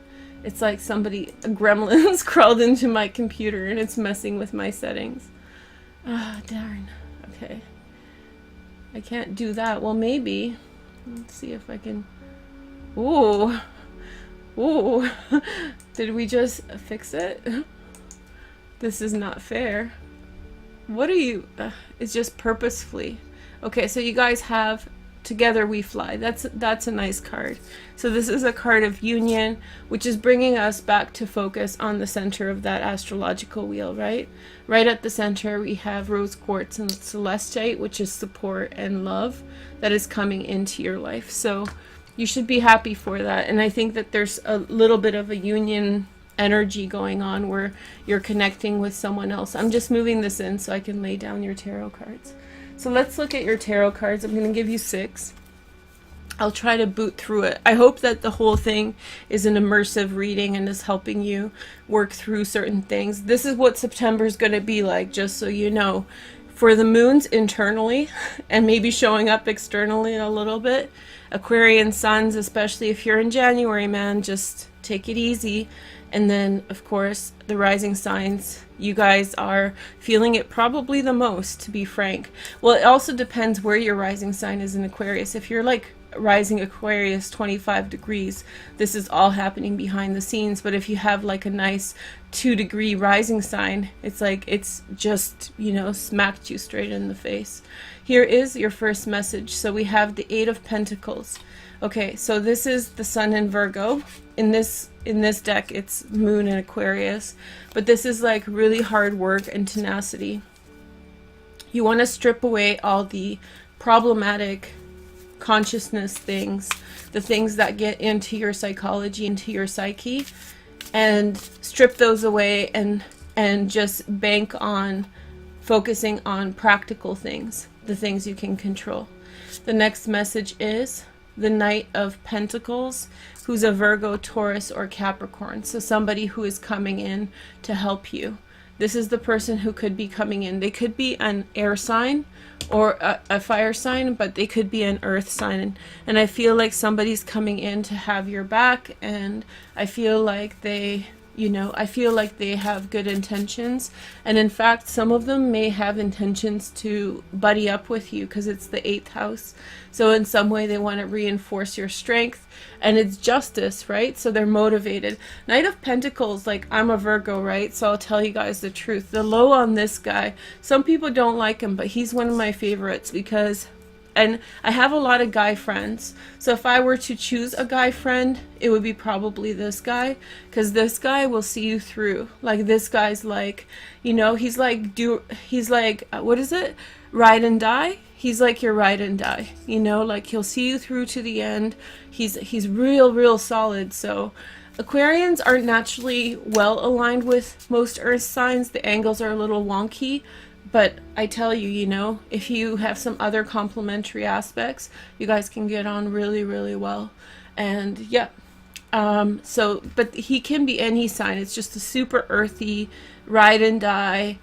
It's like a gremlin's crawled into my computer and it's messing with my settings. Ah, darn. Okay. I can't do that. Well, maybe. Let's see if I can. Ooh. Ooh. Did we just fix it? This is not fair. What are you? It's just purposefully. Okay, so you guys have together we fly. That's a nice card. So this is a card of union, which is bringing us back to focus on the center of that astrological wheel, right? Right at the center we have rose quartz and celestite, which is support and love that is coming into your life. So you should be happy for that. And I think that there's a little bit of a union energy going on where you're connecting with someone else. I'm just moving this in so I can lay down your tarot cards. So let's look at your tarot cards. I'm going to give you 6. I'll try to boot through it. I hope that the whole thing is an immersive reading and is helping you work through certain things. This is what September is going to be like, just so you know. For the moons internally and maybe showing up externally a little bit. Aquarian suns, especially if you're in January, man, just take it easy. And then, of course, the rising signs, you guys are feeling it probably the most, to be frank. Well, it also depends where your rising sign is in Aquarius. If you're like rising Aquarius 25 degrees, this is all happening behind the scenes. But if you have like a nice 2-degree rising sign, it's like it's just, you know, smacked you straight in the face. Here is your first message. So we have the 8 of Pentacles. Okay, so this is the Sun in Virgo. In this deck, it's Moon in Aquarius. But this is like really hard work and tenacity. You want to strip away all the problematic consciousness things, the things that get into your psychology, into your psyche, and strip those away and just bank on focusing on practical things, the things you can control. The next message is the Knight of Pentacles, who's a Virgo, Taurus, or Capricorn. So somebody who is coming in to help you. This is the person who could be coming in. They could be an air sign or a fire sign, but they could be an earth sign. And I feel like somebody's coming in to have your back, and I feel like they, you know, I feel like they have good intentions. And in fact, some of them may have intentions to buddy up with you because it's the 8th house. So in some way they want to reinforce your strength, and it's justice, right? So they're motivated. Knight of Pentacles, like, I'm a Virgo, right? So I'll tell you guys the truth. The low on this guy, some people don't like him, but he's one of my favorites because, and I have a lot of guy friends. So if I were to choose a guy friend, it would be probably this guy, because this guy will see you through. Like, this guy's like, you know, he's like, what is it? Ride and die. He's like your ride and die, you know, like he'll see you through to the end. He's real solid. So Aquarians aren't naturally well aligned with most earth signs. The angles are a little wonky, but I tell you, you know, if you have some other complementary aspects, you guys can get on really well. And yeah, so, but he can be any sign. It's just a super earthy ride and die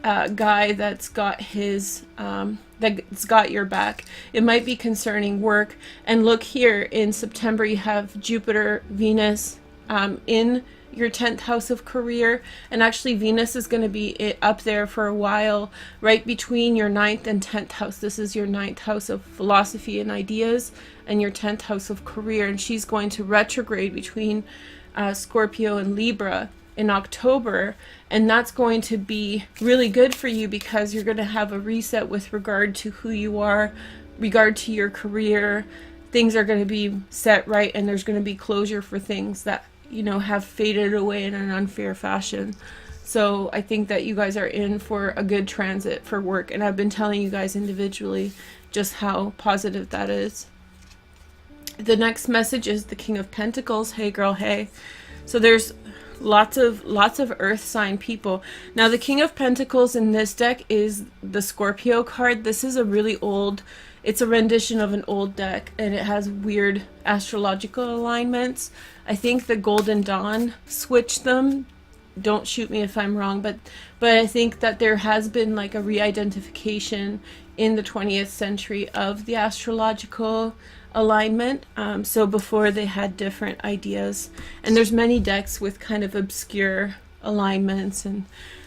guy that's got his that's got your back. It might be concerning work. And look here, in September you have Jupiter, Venus in your 10th house of career, and actually Venus is going to be up there for a while, right between your 9th and 10th house. This is your 9th house of philosophy and ideas and your 10th house of career, and she's going to retrograde between Scorpio and Libra in October, and that's going to be really good for you because you're going to have a reset with regard to who you are, regard to your career. Things are going to be set right, and there's going to be closure for things that, you know, have faded away in an unfair fashion. So I think that you guys are in for a good transit for work, and I've been telling you guys individually just how positive that is. The next message is the King of Pentacles. Hey girl, hey. So there's lots of earth sign people. Now the King of Pentacles in this deck is the Scorpio card. This is a really old, it's a rendition of an old deck, and it has weird astrological alignments. I think the Golden Dawn switched them. Don't shoot me if I'm wrong, but I think that there has been like a re-identification in the 20th century of the astrological alignment. So before they had different ideas, and there's many decks with kind of obscure alignments, and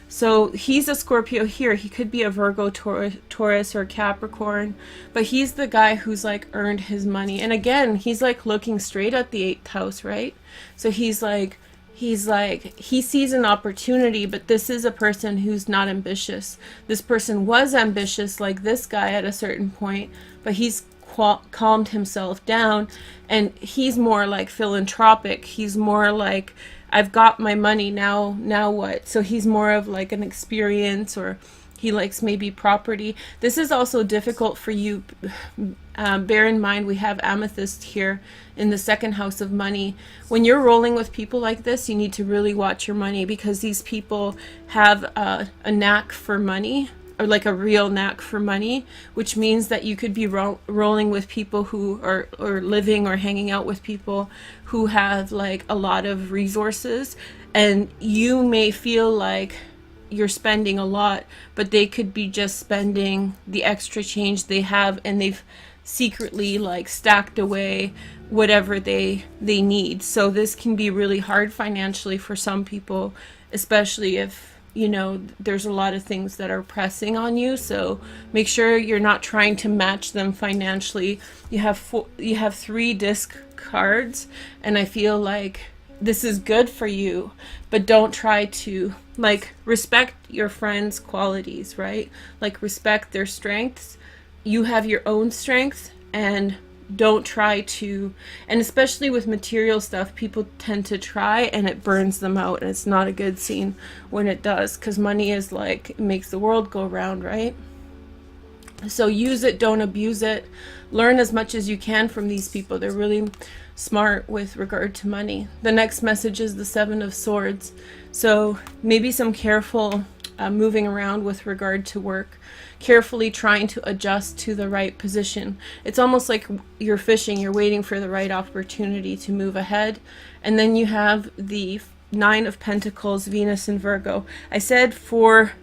so he's a Scorpio here. He could be a Virgo, Taurus, or Capricorn, but he's the guy who's like earned his money. And again, he's like looking straight at the 8th house, right? So he sees an opportunity, but this is a person who's not ambitious. This person was ambitious like this guy at a certain point, but he's calmed himself down, and he's more like philanthropic. He's more like, I've got my money now what? So he's more of like an experience, or he likes maybe property. This is also difficult for you. Bear in mind, we have amethyst here in the second house of money. When you're rolling with people like this, you need to really watch your money, because these people have a knack for money, or like a real knack for money, which means that you could be rolling with people who are, or living or hanging out with people who have like a lot of resources, and you may feel like you're spending a lot, but they could be just spending the extra change they have, and they've secretly like stacked away whatever they need. So this can be really hard financially for some people, especially if, you know, there's a lot of things that are pressing on you. So make sure you're not trying to match them financially. You have 3 disc cards, and I feel like this is good for you, but don't try to, like, respect your friends' qualities, right? Like, respect their strengths. You have your own strengths, and don't try to, and especially with material stuff, people tend to try and it burns them out, and it's not a good scene when it does, because money is like, it makes the world go round, right? So use it, don't abuse it. Learn as much as you can from these people. They're really smart with regard to money. The next message is the 7 of Swords. So maybe some careful moving around with regard to work, carefully trying to adjust to the right position. It's almost like you're fishing, you're waiting for the right opportunity to move ahead. And then you have the 9 of Pentacles, Venus and Virgo. I said 4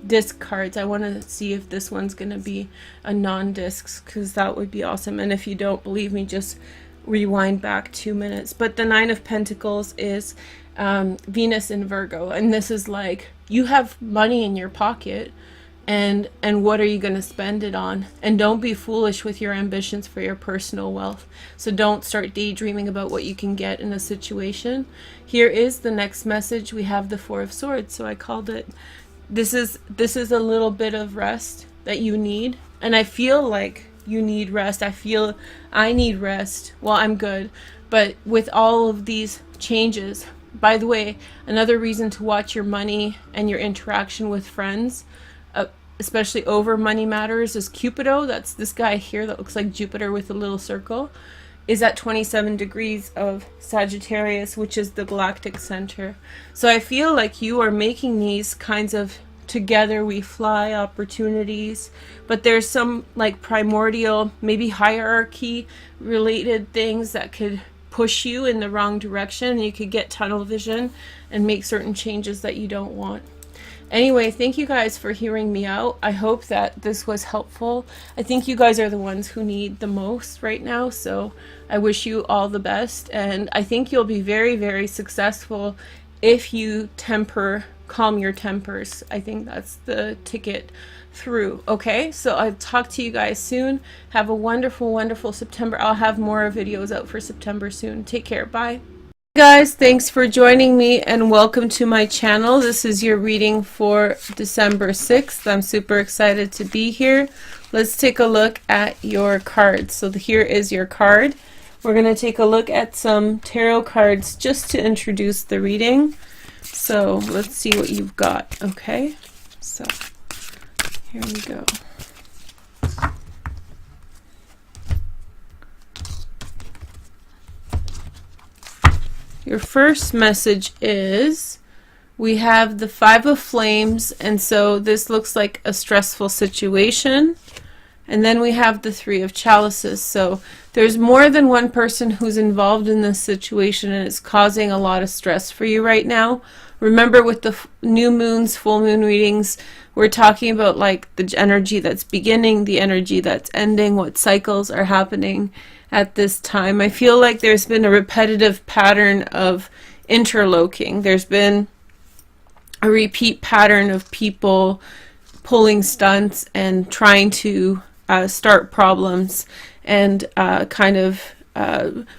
disc cards. I want to see if this one's going to be a non-disc, because that would be awesome. And if you don't believe me, just rewind back 2 minutes. But the 9 of Pentacles is Venus in Virgo, and this is like, you have money in your pocket, and what are you going to spend it on? And don't be foolish with your ambitions for your personal wealth. So don't start daydreaming about what you can get in a situation. Here is the next message. We have the 4 of Swords. So I called it, this is a little bit of rest that you need, and I feel like you need rest. I feel I need rest. Well, I'm good, but with all of these changes, by the way, another reason to watch your money and your interaction with friends, especially over money matters, is Cupido. That's this guy here that looks like Jupiter with a little circle, is at 27 degrees of Sagittarius, which is the galactic center. So I feel like you are making these kinds of together we fly opportunities, but there's some like primordial, maybe hierarchy related things that could push you in the wrong direction, and you could get tunnel vision and make certain changes that you don't want. Anyway, thank you guys for hearing me out. I hope that this was helpful. I think you guys are the ones who need the most right now, so I wish you all the best, and I think you'll be very, very successful if you calm your tempers. I think that's the ticket through. Okay, so I'll talk to you guys soon. Have a wonderful, wonderful September. I'll have more videos out for September soon. Take care. Bye. Guys, thanks for joining me and welcome to my channel. This is your reading for December 6th. I'm super excited to be here. Let's take a look at your cards. So here is your card. We're going to take a look at some tarot cards just to introduce the reading. So let's see what you've got. Okay, so here we go. Your first message is, we have the 5 of Flames, and so this looks like a stressful situation. And then we have the 3 of Chalices. So there's more than one person who's involved in this situation, and it's causing a lot of stress for you right now. Remember, with the new moons, full moon readings, we're talking about like the energy that's beginning, the energy that's ending, what cycles are happening at this time. I feel like there's been a repetitive pattern of interloking. There's been a repeat pattern of people pulling stunts and trying to start problems and kind of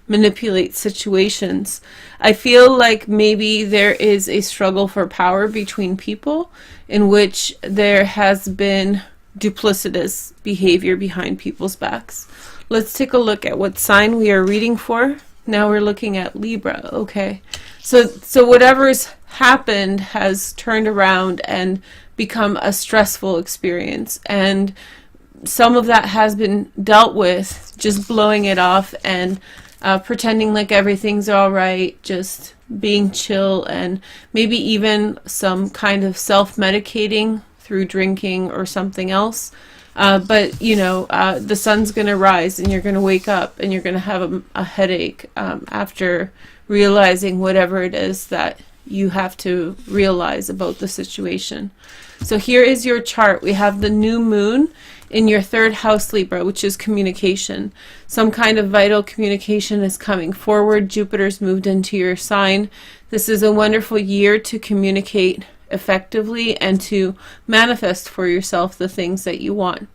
manipulate situations. I feel like maybe there is a struggle for power between people, in which there has been duplicitous behavior behind people's backs. Let's take a look at what sign we are reading for. Now we're looking at Libra. Okay, so whatever's happened has turned around and become a stressful experience, and some of that has been dealt with, just blowing it off and pretending like everything's all right, just being chill, and maybe even some kind of self-medicating through drinking or something else. But you know, the sun's going to rise and you're going to wake up and you're going to have a headache after realizing whatever it is that you have to realize about the situation. So here is your chart. We have the new moon in your third house, Libra, which is communication. Some kind of vital communication is coming forward. Jupiter's moved into your sign. This is a wonderful year to communicate effectively and to manifest for yourself the things that you want.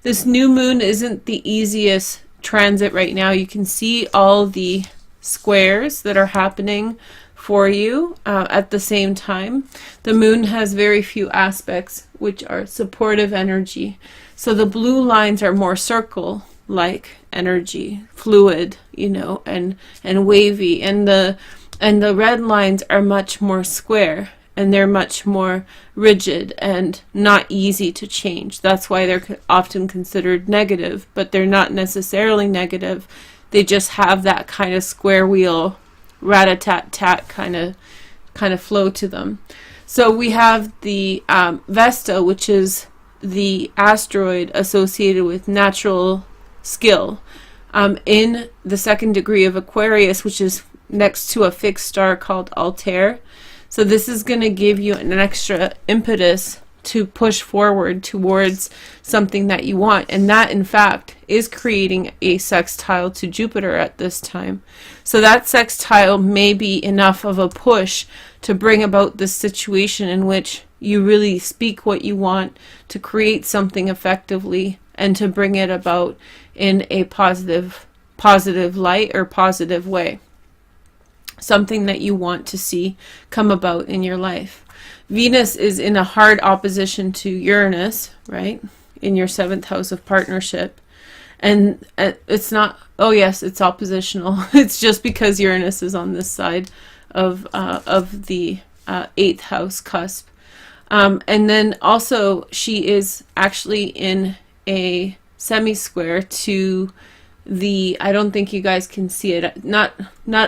This new moon isn't the easiest transit right now. You can see all the squares that are happening for you at the same time. The moon has very few aspects which are supportive energy. So the blue lines are more circle-like energy, fluid, you know, and wavy, and the red lines are much more square, and they're much more rigid and not easy to change. That's why they're often considered negative, but they're not necessarily negative. They just have that kind of square wheel, rat-a-tat-tat kind of flow to them. So we have the Vesta, which is the asteroid associated with natural skill, in the second degree of Aquarius, which is next to a fixed star called Altair. So this is going to give you an extra impetus to push forward towards something that you want, and that in fact is creating a sextile to Jupiter at this time. So that sextile may be enough of a push to bring about this situation in which you really speak what you want, to create something effectively, and to bring it about in a positive light or positive way. Something that you want to see come about in your life. Venus is in a hard opposition to Uranus, right? In your 7th house of partnership. And it's not, oh yes, it's oppositional. It's just because Uranus is on this side of the 8th house cusp. And then also she is actually in a semi-square to the, I don't think you guys can see it. Not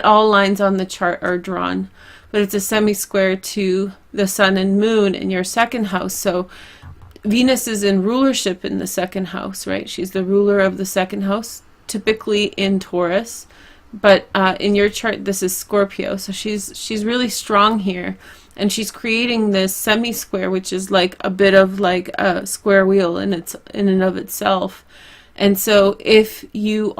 all lines on the chart are drawn, but it's a semi-square to the sun and moon in your 2nd house. So Venus is in rulership in the 2nd house, right? She's the ruler of the 2nd house, typically in Taurus. But in your chart, this is Scorpio. So she's really strong here. And she's creating this semi-square, which is like a bit of like a square wheel in and of itself. And so if you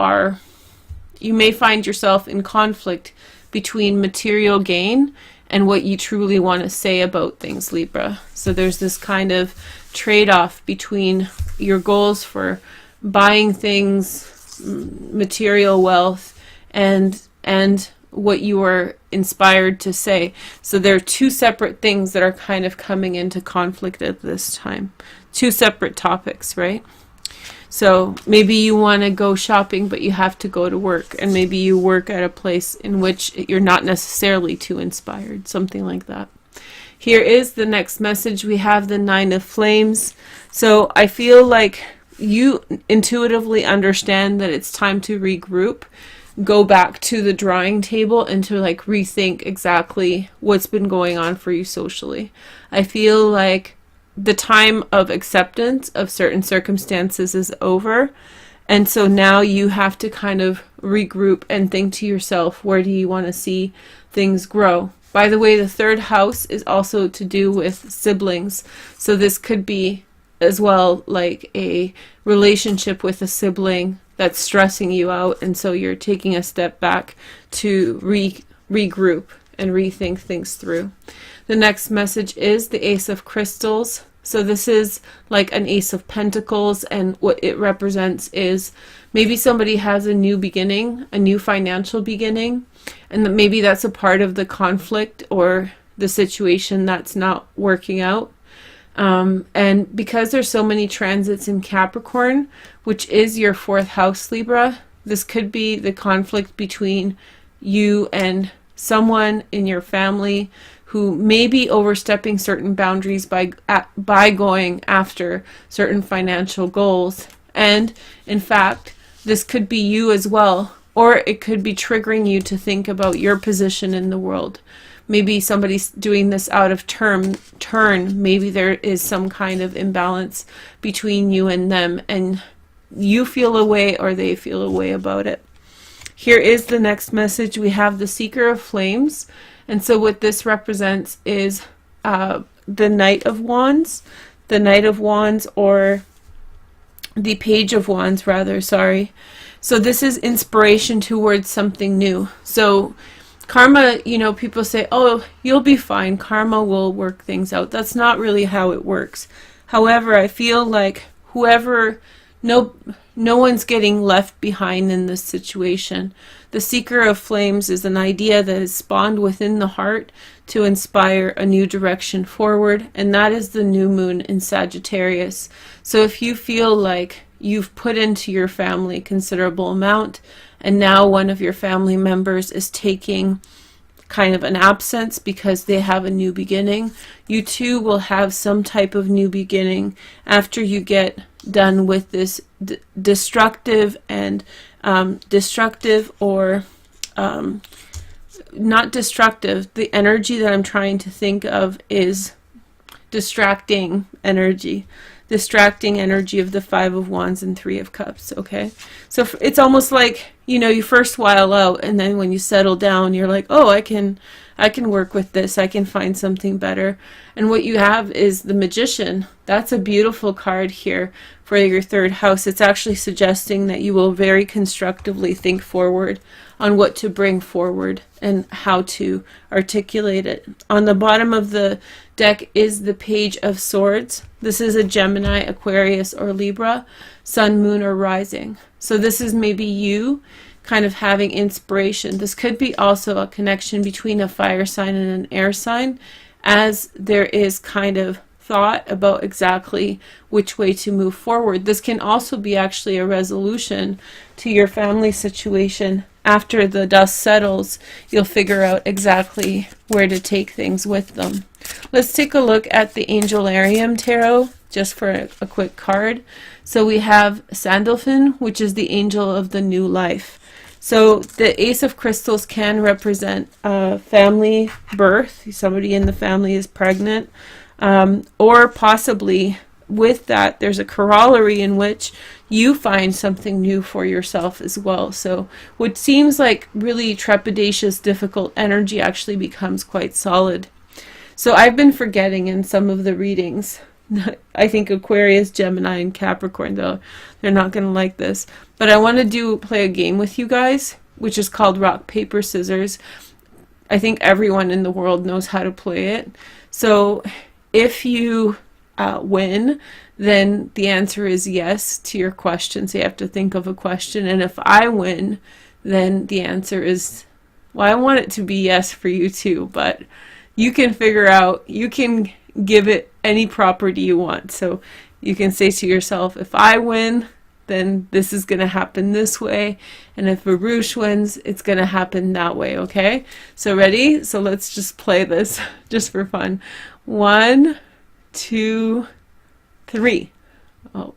may find yourself in conflict between material gain and what you truly want to say about things, Libra. So there's this kind of trade-off between your goals for buying things, material wealth, and what you are inspired to say. So there are two separate things that are kind of coming into conflict at this time. Two separate topics, right? So maybe you want to go shopping, but you have to go to work. And maybe you work at a place in which you're not necessarily too inspired. Something like that. Here is the next message. We have the 9 of Flames. So I feel like you intuitively understand that it's time to regroup. Go back to the drawing table and to like rethink exactly what's been going on for you socially. I feel like the time of acceptance of certain circumstances is over, and so now you have to kind of regroup and think to yourself, where do you want to see things grow? By the way, the 3rd house is also to do with siblings, so this could be as well like a relationship with a sibling that's stressing you out, and so you're taking a step back to regroup and rethink things through. The next message is the Ace of Crystals. So this is like an Ace of Pentacles, and what it represents is maybe somebody has a new beginning, a new financial beginning, and maybe that's a part of the conflict or the situation that's not working out. And because there's so many transits in Capricorn, which is your 4th house, Libra, this could be the conflict between you and someone in your family who may be overstepping certain boundaries by going after certain financial goals. And in fact, this could be you as well, or it could be triggering you to think about your position in the world. Maybe somebody's doing this out of turn. Maybe there is some kind of imbalance between you and them, and you feel a way or they feel a way about it. Here is the next message. We have the Seeker of Flames. And so what this represents is the Knight of Wands. The Knight of Wands, or the Page of Wands, rather, sorry. So this is inspiration towards something new. So karma, you know, people say, oh, you'll be fine. Karma will work things out. That's not really how it works. However, I feel like no one's getting left behind in this situation. The Seeker of Flames is an idea that is spawned within the heart to inspire a new direction forward, and that is the new moon in Sagittarius. So if you feel like you've put into your family a considerable amount, and now one of your family members is taking kind of an absence because they have a new beginning, you too will have some type of new beginning after you get done with this destructive and not destructive. The energy that I'm trying to think of is distracting energy of the 5 of Wands and 3 of Cups. Okay, so it's almost like, you know, you first while out, and then when you settle down, you're like, oh, I can work with this, I can find something better. And what you have is the Magician. That's a beautiful card here for your 3rd house. It's actually suggesting that you will very constructively think forward on what to bring forward and how to articulate it. On the bottom of the deck is the Page of Swords. This is a Gemini, Aquarius, or Libra, Sun, Moon, or Rising. So this is maybe you kind of having inspiration. This could be also a connection between a fire sign and an air sign, as there is kind of thought about exactly which way to move forward. This can also be actually a resolution to your family situation. After the dust settles, you'll figure out exactly where to take things with them. Let's take a look at the Angelarium Tarot, just for a quick card. So we have Sandalphon, which is the angel of the new life. So the Ace of Crystals can represent family birth. Somebody in the family is pregnant, or possibly with that there's a corollary in which you find something new for yourself as well. So what seems like really trepidatious, difficult energy actually becomes quite solid. So I've been forgetting in some of the readings, I think Aquarius, Gemini, and Capricorn, though they're not going to like this, but I want to play a game with you guys, which is called rock, paper, scissors. I think everyone in the world knows how to play it. So if you win, then the answer is yes to your question. So you have to think of a question. And if I win, then the answer is, well, I want it to be yes for you too, but you can figure out, you can give it any property you want. So you can say to yourself, if I win, then this is going to happen this way. And if Arush wins, it's going to happen that way. Okay? So ready? So let's just play this just for fun. 1, 2, 3. Oh.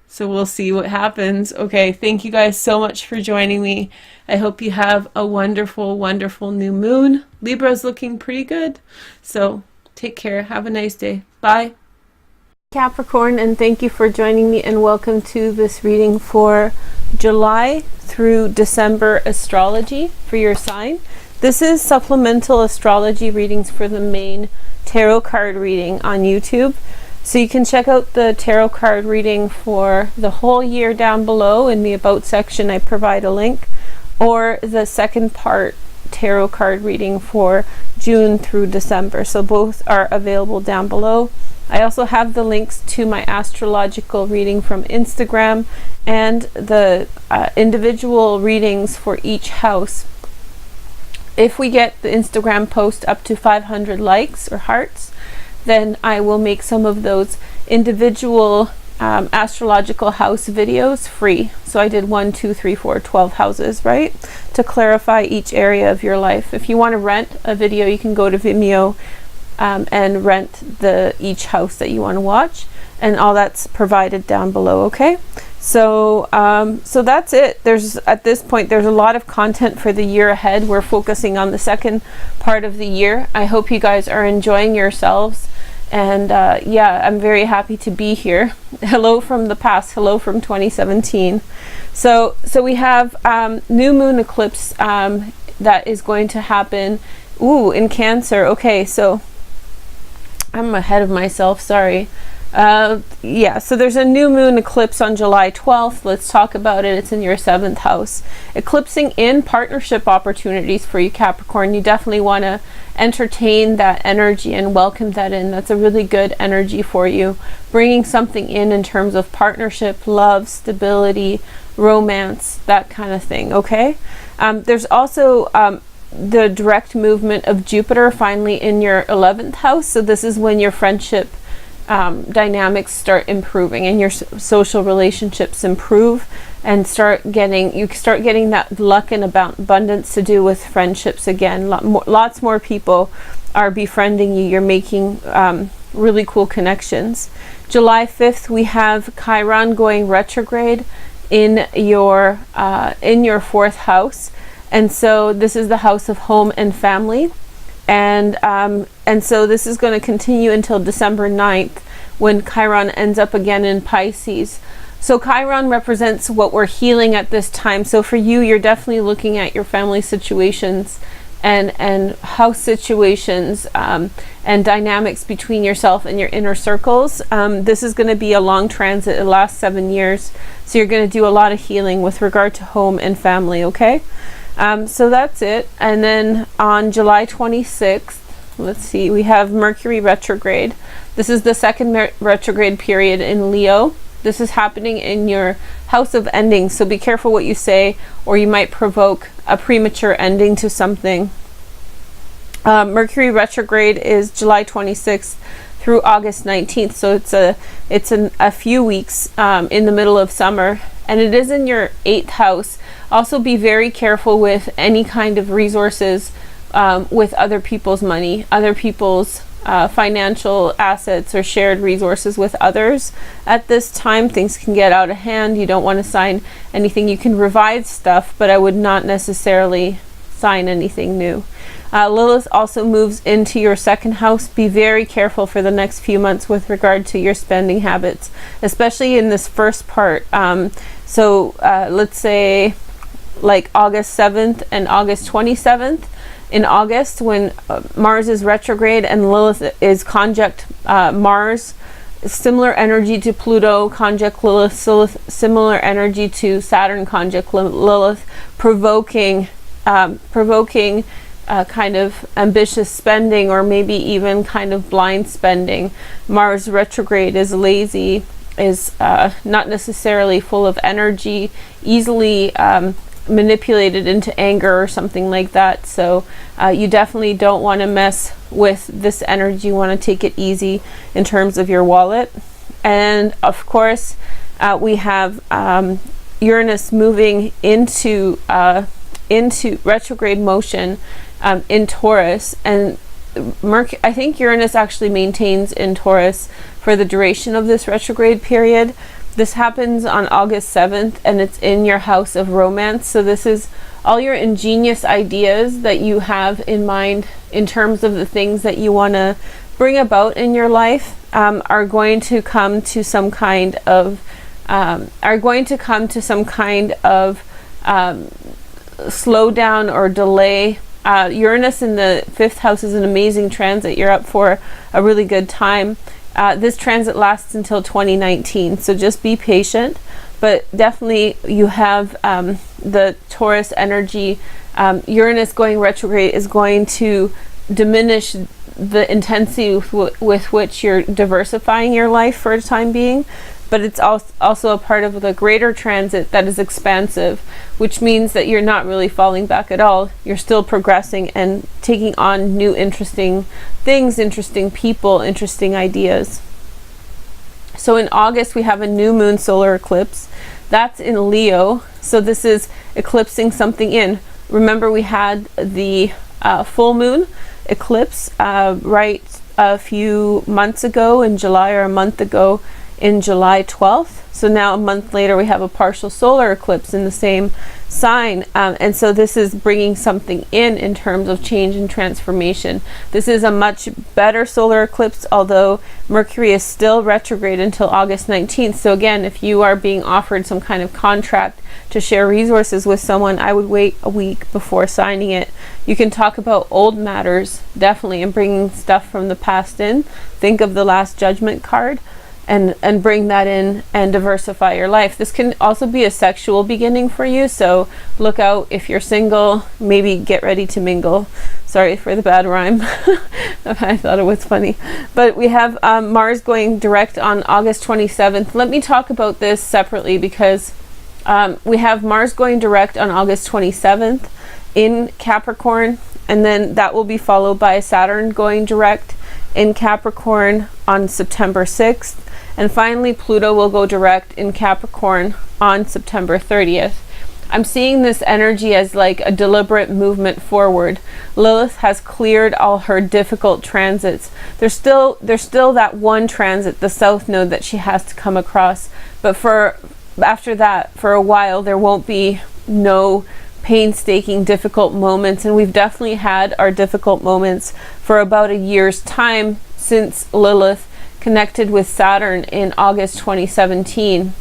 So we'll see what happens. Okay, thank you guys so much for joining me. I hope you have a wonderful, wonderful new moon. Libra's looking pretty good. So take care. Have a nice day. Bye. Capricorn, and thank you for joining me, and welcome to this reading for July through December astrology for your sign. This is supplemental astrology readings for the main tarot card reading on YouTube. So you can check out the tarot card reading for the whole year down below in the About section. I provide a link, or the second part tarot card reading for June through December. So both are available down below. I also have the links to my astrological reading from Instagram and the individual readings for each house. If we get the Instagram post up to 500 likes or hearts, then I will make some of those individual astrological house videos free. So I did 1, 2, 3, 4, 12 houses, right? To clarify each area of your life. If you want to rent a video, you can go to Vimeo and rent each house that you want to watch, and all that's provided down below. Okay, so so that's it. At this point there's a lot of content for the year ahead. We're focusing on the second part of the year. I hope you guys are enjoying yourselves, and yeah, I'm very happy to be here. Hello from the past, hello from 2017. So we have new moon eclipse that is going to happen in Cancer. Okay, so I'm ahead of myself, sorry. Yeah, so there's a new moon eclipse on July 12th. Let's talk about it. It's in your 7th house, eclipsing in partnership opportunities for you, Capricorn. You definitely want to entertain that energy and welcome that in. That's a really good energy for you, bringing something in terms of partnership, love, stability, romance, that kind of thing. Okay, there's also the direct movement of Jupiter finally in your 11th house. So this is when your friendship dynamics start improving and your social relationships improve, and you start getting that luck and abundance to do with friendships again. Lots more people are befriending you. You're making really cool connections. July 5th we have Chiron going retrograde in your 4th house. And so this is the house of home and family, and so this is going to continue until December 9th, when Chiron ends up again in Pisces. So Chiron represents what we're healing at this time. So for you, you're definitely looking at your family situations and house situations and dynamics between yourself and your inner circles. This is going to be a long transit. It lasts 7 years, so you're going to do a lot of healing with regard to home and family. Okay. So that's it. And then on July 26th, let's see, we have Mercury retrograde. This is the second retrograde period in Leo. This is happening in your house of ending, so be careful what you say, or you might provoke a premature ending to something. Mercury retrograde is July 26th through August 19th, so it's a few weeks in the middle of summer, and it is in your 8th house. Also be very careful with any kind of resources with other people's money, other people's financial assets, or shared resources with others. At this time, things can get out of hand. You don't want to sign anything. You can revise stuff, but I would not necessarily sign anything new. Lilith also moves into your 2nd house. Be very careful for the next few months with regard to your spending habits, especially in this first part. Let's say like August 7th and August 27th. In August, when Mars is retrograde and Lilith is conjunct Mars, similar energy to Pluto conjunct Lilith, similar energy to Saturn conjunct Lilith, provoking kind of ambitious spending, or maybe even kind of blind spending. Mars retrograde is lazy, is not necessarily full of energy, easily manipulated into anger or something like that. So you definitely don't want to mess with this energy. You want to take it easy in terms of your wallet. And of course we have Uranus moving into retrograde motion in Taurus, and I think Uranus actually maintains in Taurus for the duration of this retrograde period. This happens on August 7th, and it's in your house of romance. So this is all your ingenious ideas that you have in mind in terms of the things that you want to bring about in your life are going to come to some kind of slowdown or delay. Uranus in the 5th house is an amazing transit. You're up for a really good time. This transit lasts until 2019, so just be patient. But definitely you have the Taurus energy. Uranus going retrograde is going to diminish the intensity with which you're diversifying your life for a time being. but it's also a part of the greater transit that is expansive, which means that you're not really falling back at all. You're still progressing and taking on new interesting things, interesting people, interesting ideas. So in August, we have a new moon solar eclipse. That's in Leo. So this is eclipsing something in. Remember, we had the full moon eclipse right a few months ago in July, or a month ago in July 12th. So now a month later we have a partial solar eclipse in the same sign, and so this is bringing something in terms of change and transformation. This is a much better solar eclipse, although Mercury is still retrograde until August 19th. So again, if you are being offered some kind of contract to share resources with someone, I would wait a week before signing it. You can talk about old matters, definitely, and bringing stuff from the past in. Think of the Last Judgment card and bring that in and diversify your life. This can also be a sexual beginning for you, so look out if you're single. Maybe get ready to mingle. Sorry for the bad rhyme. I thought it was funny. But we have Mars going direct on August 27th. Let me talk about this separately, because we have Mars going direct on August 27th in Capricorn, and then that will be followed by Saturn going direct in Capricorn on September 6th. And finally, Pluto will go direct in Capricorn on September 30th. I'm seeing this energy as like a deliberate movement forward. Lilith has cleared all her difficult transits. There's still that one transit, the South Node, that she has to come across. But after that, for a while, there won't be no painstaking, difficult moments. And we've definitely had our difficult moments for about a year's time since Lilith connected with Saturn in August 2017.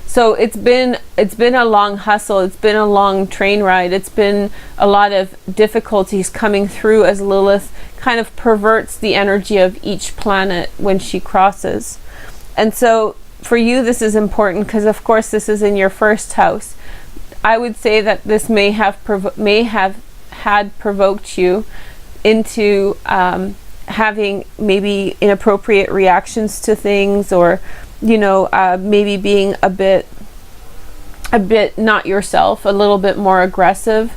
So it's been a long hustle. It's been a long train ride. It's been a lot of difficulties coming through as Lilith kind of perverts the energy of each planet when she crosses. And so for you, this is important because, of course, this is in your first house. I would say that this may have had provoked you into having maybe inappropriate reactions to things, or maybe being a bit not yourself, a little bit more aggressive.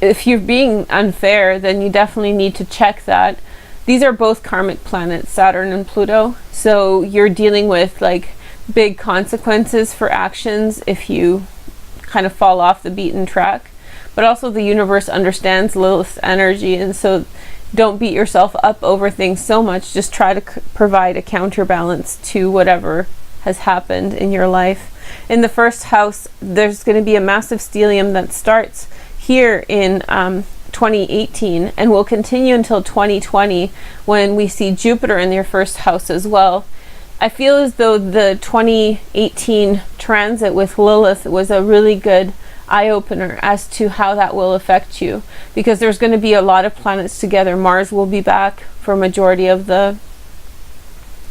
If you're being unfair, then you definitely need to check that. These are both karmic planets, Saturn and Pluto, so you're dealing with like big consequences for actions if you kind of fall off the beaten track. But also the universe understands Lilith's energy, and so don't beat yourself up over things so much. Just try to provide a counterbalance to whatever has happened in your life. In the first house, there's going to be a massive stellium that starts here in 2018 and will continue until 2020, when we see Jupiter in your first house as well. I feel as though the 2018 transit with Lilith was a really good eye-opener as to how that will affect you, because there's going to be a lot of planets together. Mars will be back for a majority of the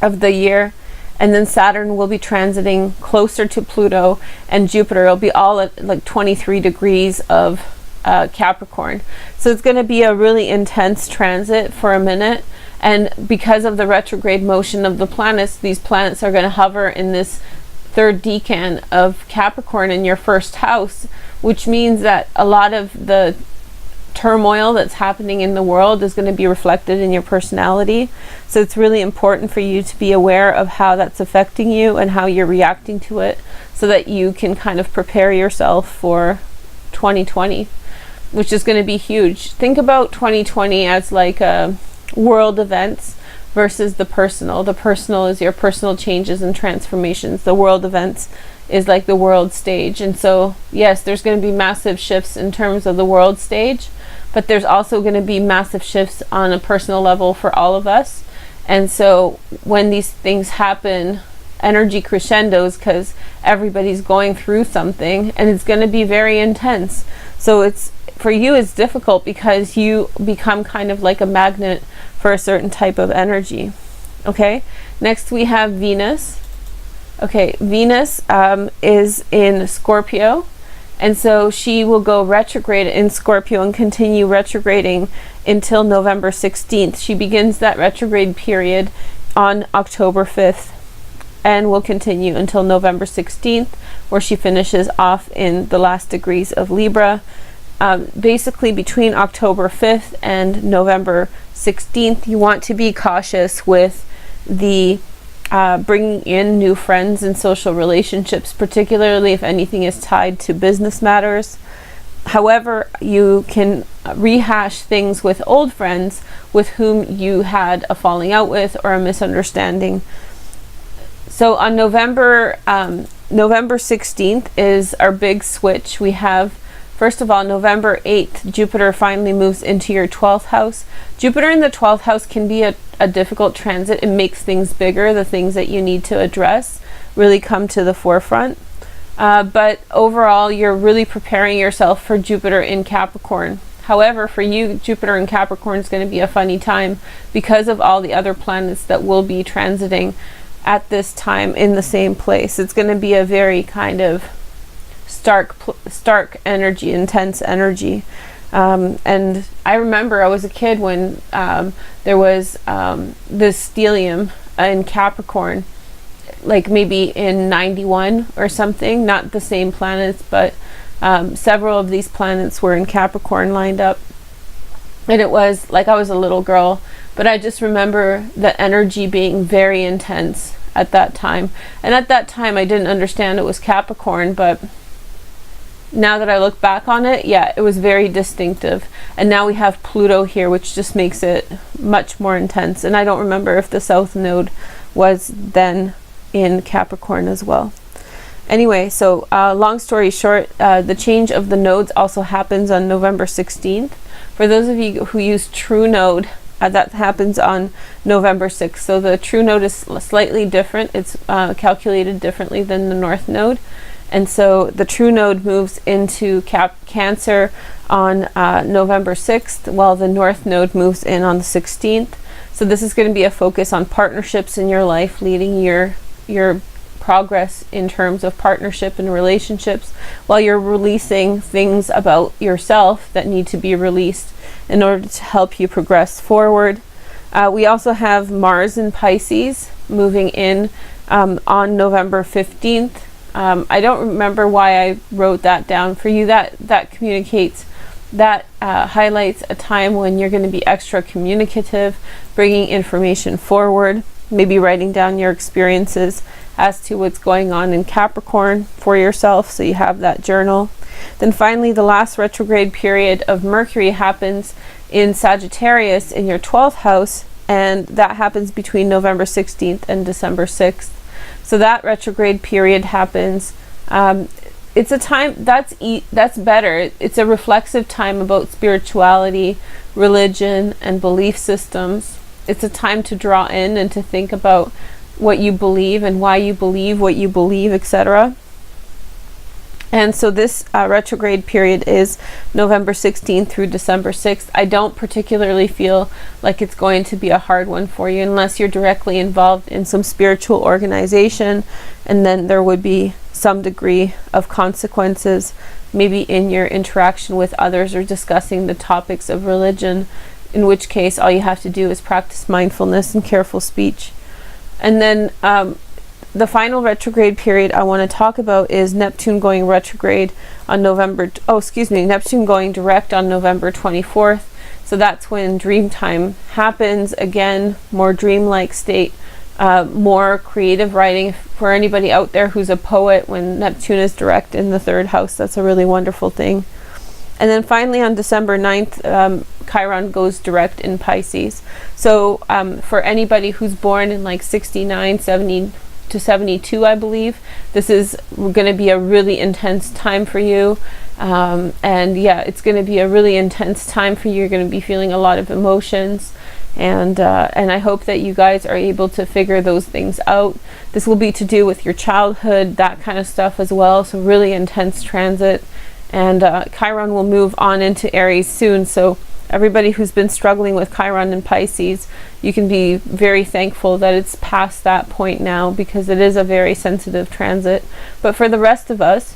year, and then Saturn will be transiting closer to Pluto, and Jupiter will be all at like 23 degrees of Capricorn. So it's going to be a really intense transit for a minute, and because of the retrograde motion of the planets, these planets are going to hover in this third decan of Capricorn in your first house, which means that a lot of the turmoil that's happening in the world is going to be reflected in your personality. So it's really important for you to be aware of how that's affecting you and how you're reacting to it, so that you can kind of prepare yourself for 2020, which is going to be huge. Think about 2020 as like world events versus the personal. The personal is your personal changes and transformations. The world events is like the world stage. And so, yes, there's going to be massive shifts in terms of the world stage, but there's also going to be massive shifts on a personal level for all of us. And so when these things happen, energy crescendos, because everybody's going through something, and it's going to be very intense. So it's, for you, it's difficult because you become kind of like a magnet for a certain type of energy. Okay, next we have Venus. Okay, Venus is in Scorpio, and so she will go retrograde in Scorpio and continue retrograding until November 16th. She begins that retrograde period on October 5th. and will continue until November 16th, where she finishes off in the last degrees of Libra. Basically, between October 5th and November 16th, you want to be cautious with the bringing in new friends and social relationships, particularly if anything is tied to business matters. However, you can rehash things with old friends with whom you had a falling out with or a misunderstanding. So on November 16th is our big switch. We have, first of all, November 8th, Jupiter finally moves into your 12th house. Jupiter in the 12th house can be a difficult transit. It makes things bigger. The things that you need to address really come to the forefront. But overall, you're really preparing yourself for Jupiter in Capricorn. However, for you, Jupiter in Capricorn is going to be a funny time because of all the other planets that will be transiting at this time in the same place. It's going to be a very kind of stark energy, intense energy. And I remember I was a kid when there was this stellium in Capricorn, like maybe in 91 or something, not the same planets, but several of these planets were in Capricorn lined up. And it was like I was a little girl, but I just remember the energy being very intense at that time. And at that time I didn't understand it was Capricorn, but now that I look back on it, yeah, it was very distinctive. And now we have Pluto here, which just makes it much more intense. And I don't remember if the South Node was then in Capricorn as well. Anyway, so long story short, the change of the nodes also happens on November 16th. For those of you who use True Node, that happens on November 6th. So the True Node is slightly different. It's calculated differently than the North Node. And so the True Node moves into Cancer on November 6th, while the North Node moves in on the 16th. So this is going to be a focus on partnerships in your life, leading your progress in terms of partnership and relationships, while you're releasing things about yourself that need to be released in order to help you progress forward. We also have Mars in Pisces moving in on November 15th. I don't remember why I wrote that down for you. That communicates, that highlights a time when you're going to be extra communicative, bringing information forward, maybe writing down your experiences as to what's going on in Capricorn for yourself, so you have that journal. Then finally, the last retrograde period of Mercury happens in Sagittarius in your 12th house, and that happens between November 16th and December 6th. So that retrograde period happens. It's a time that's better. It's a reflexive time about spirituality, religion, and belief systems. It's a time to draw in and to think about what you believe and why you believe what you believe, etc. And so this retrograde period is November 16th through December 6th. I don't particularly feel like it's going to be a hard one for you unless you're directly involved in some spiritual organization, and then there would be some degree of consequences, maybe in your interaction with others or discussing the topics of religion, in which case all you have to do is practice mindfulness and careful speech. And then the final retrograde period I want to talk about is Neptune going retrograde on Neptune going direct on November 24th. So that's when dream time happens. Again, more dreamlike state, more creative writing. For anybody out there who's a poet, when Neptune is direct in the 3rd house, that's a really wonderful thing. And then finally on December 9th, Chiron goes direct in Pisces. So for anybody who's born in like 69, 70 to 72, I believe, this is going to be a really intense time for you. And yeah, it's going to be a really intense time for you. You're going to be feeling a lot of emotions. And I hope that you guys are able to figure those things out. This will be to do with your childhood, that kind of stuff as well. So really intense transit. And Chiron will move on into Aries soon. So everybody who's been struggling with Chiron and Pisces, you can be very thankful that it's past that point now, because it is a very sensitive transit. But for the rest of us,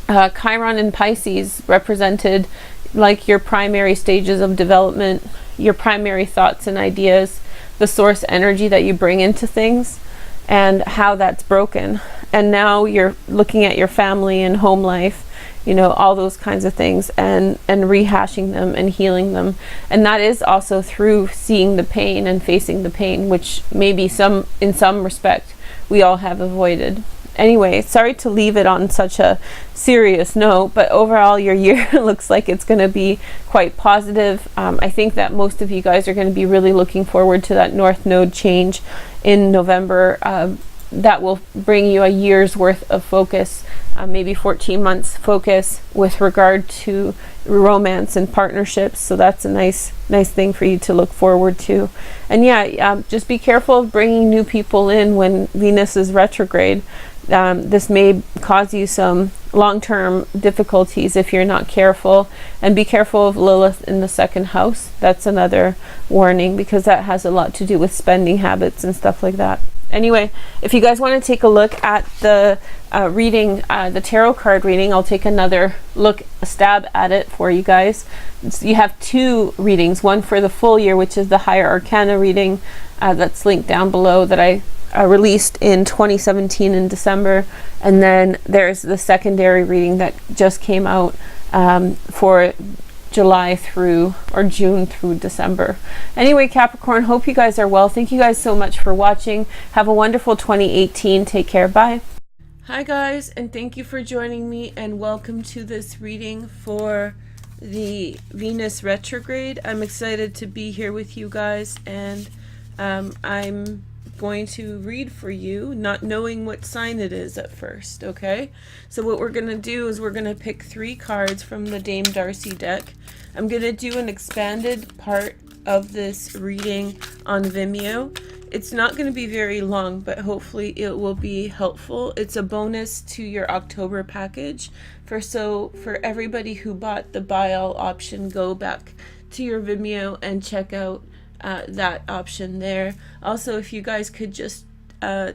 Chiron and Pisces represented like your primary stages of development, your primary thoughts and ideas, the source energy that you bring into things. and how that's broken. And now you're looking at your family and home life, you know, all those kinds of things, and rehashing them and healing them. And that is also through seeing the pain and facing the pain, which maybe in some respect we all have avoided. Anyway, sorry to leave it on such a serious note, but overall your year looks like it's going to be quite positive. I think that most of you guys are going to be really looking forward to that North Node change in November. That will bring you a year's worth of focus, maybe 14 months focus with regard to romance and partnerships. So that's a nice thing for you to look forward to. And yeah, just be careful of bringing new people in when Venus is retrograde. This may cause you some long-term difficulties if you're not careful. And be careful of Lilith in the second house. That's another warning, because that has a lot to do with spending habits and stuff like that. Anyway, if you guys want to take a look at the reading, the tarot card reading, I'll take another stab at it for you guys. You have two readings, one for the full year, which is the Higher Arcana reading that's linked down below, that I released in 2017 in December. And then there's the secondary reading that just came out for July through, or June through December. Anyway, Capricorn, hope you guys are well. Thank you guys so much for watching. Have a wonderful 2018. Take care. Bye. Hi guys, and thank you for joining me, and welcome to this reading for the Venus retrograde. I'm excited to be here with you guys, and I'm going to read for you, not knowing what sign it is at first, okay? So what we're going to do is we're going to pick 3 cards from the Dame Darcy deck. I'm going to do an expanded part of this reading on Vimeo. It's not going to be very long, but hopefully it will be helpful. It's a bonus to your October package. For everybody who bought the buy all option, go back to your Vimeo and check out that option there. Also, if you guys could just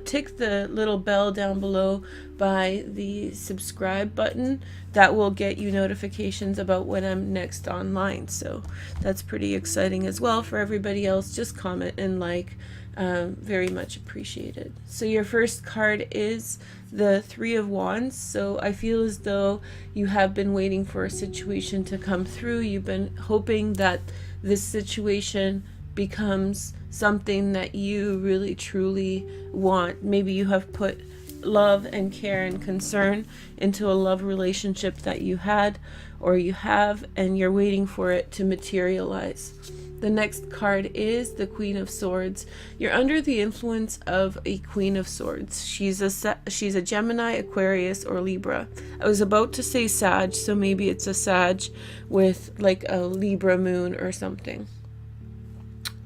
tick the little bell down below by the subscribe button, that will get you notifications about when I'm next online. So that's pretty exciting as well. For everybody else, just comment and like. Very much appreciated. So your first card is the 3 of Wands. So I feel as though you have been waiting for a situation to come through. You've been hoping that this situation becomes something that you really truly want. Maybe you have put love and care and concern into a love relationship that you had or you have, and you're waiting for it to materialize. The next card is the Queen of Swords. You're under the influence of a Queen of Swords. She's a Gemini, Aquarius, or Libra. I was about to say Sag, so maybe it's a Sag with like a Libra moon or something.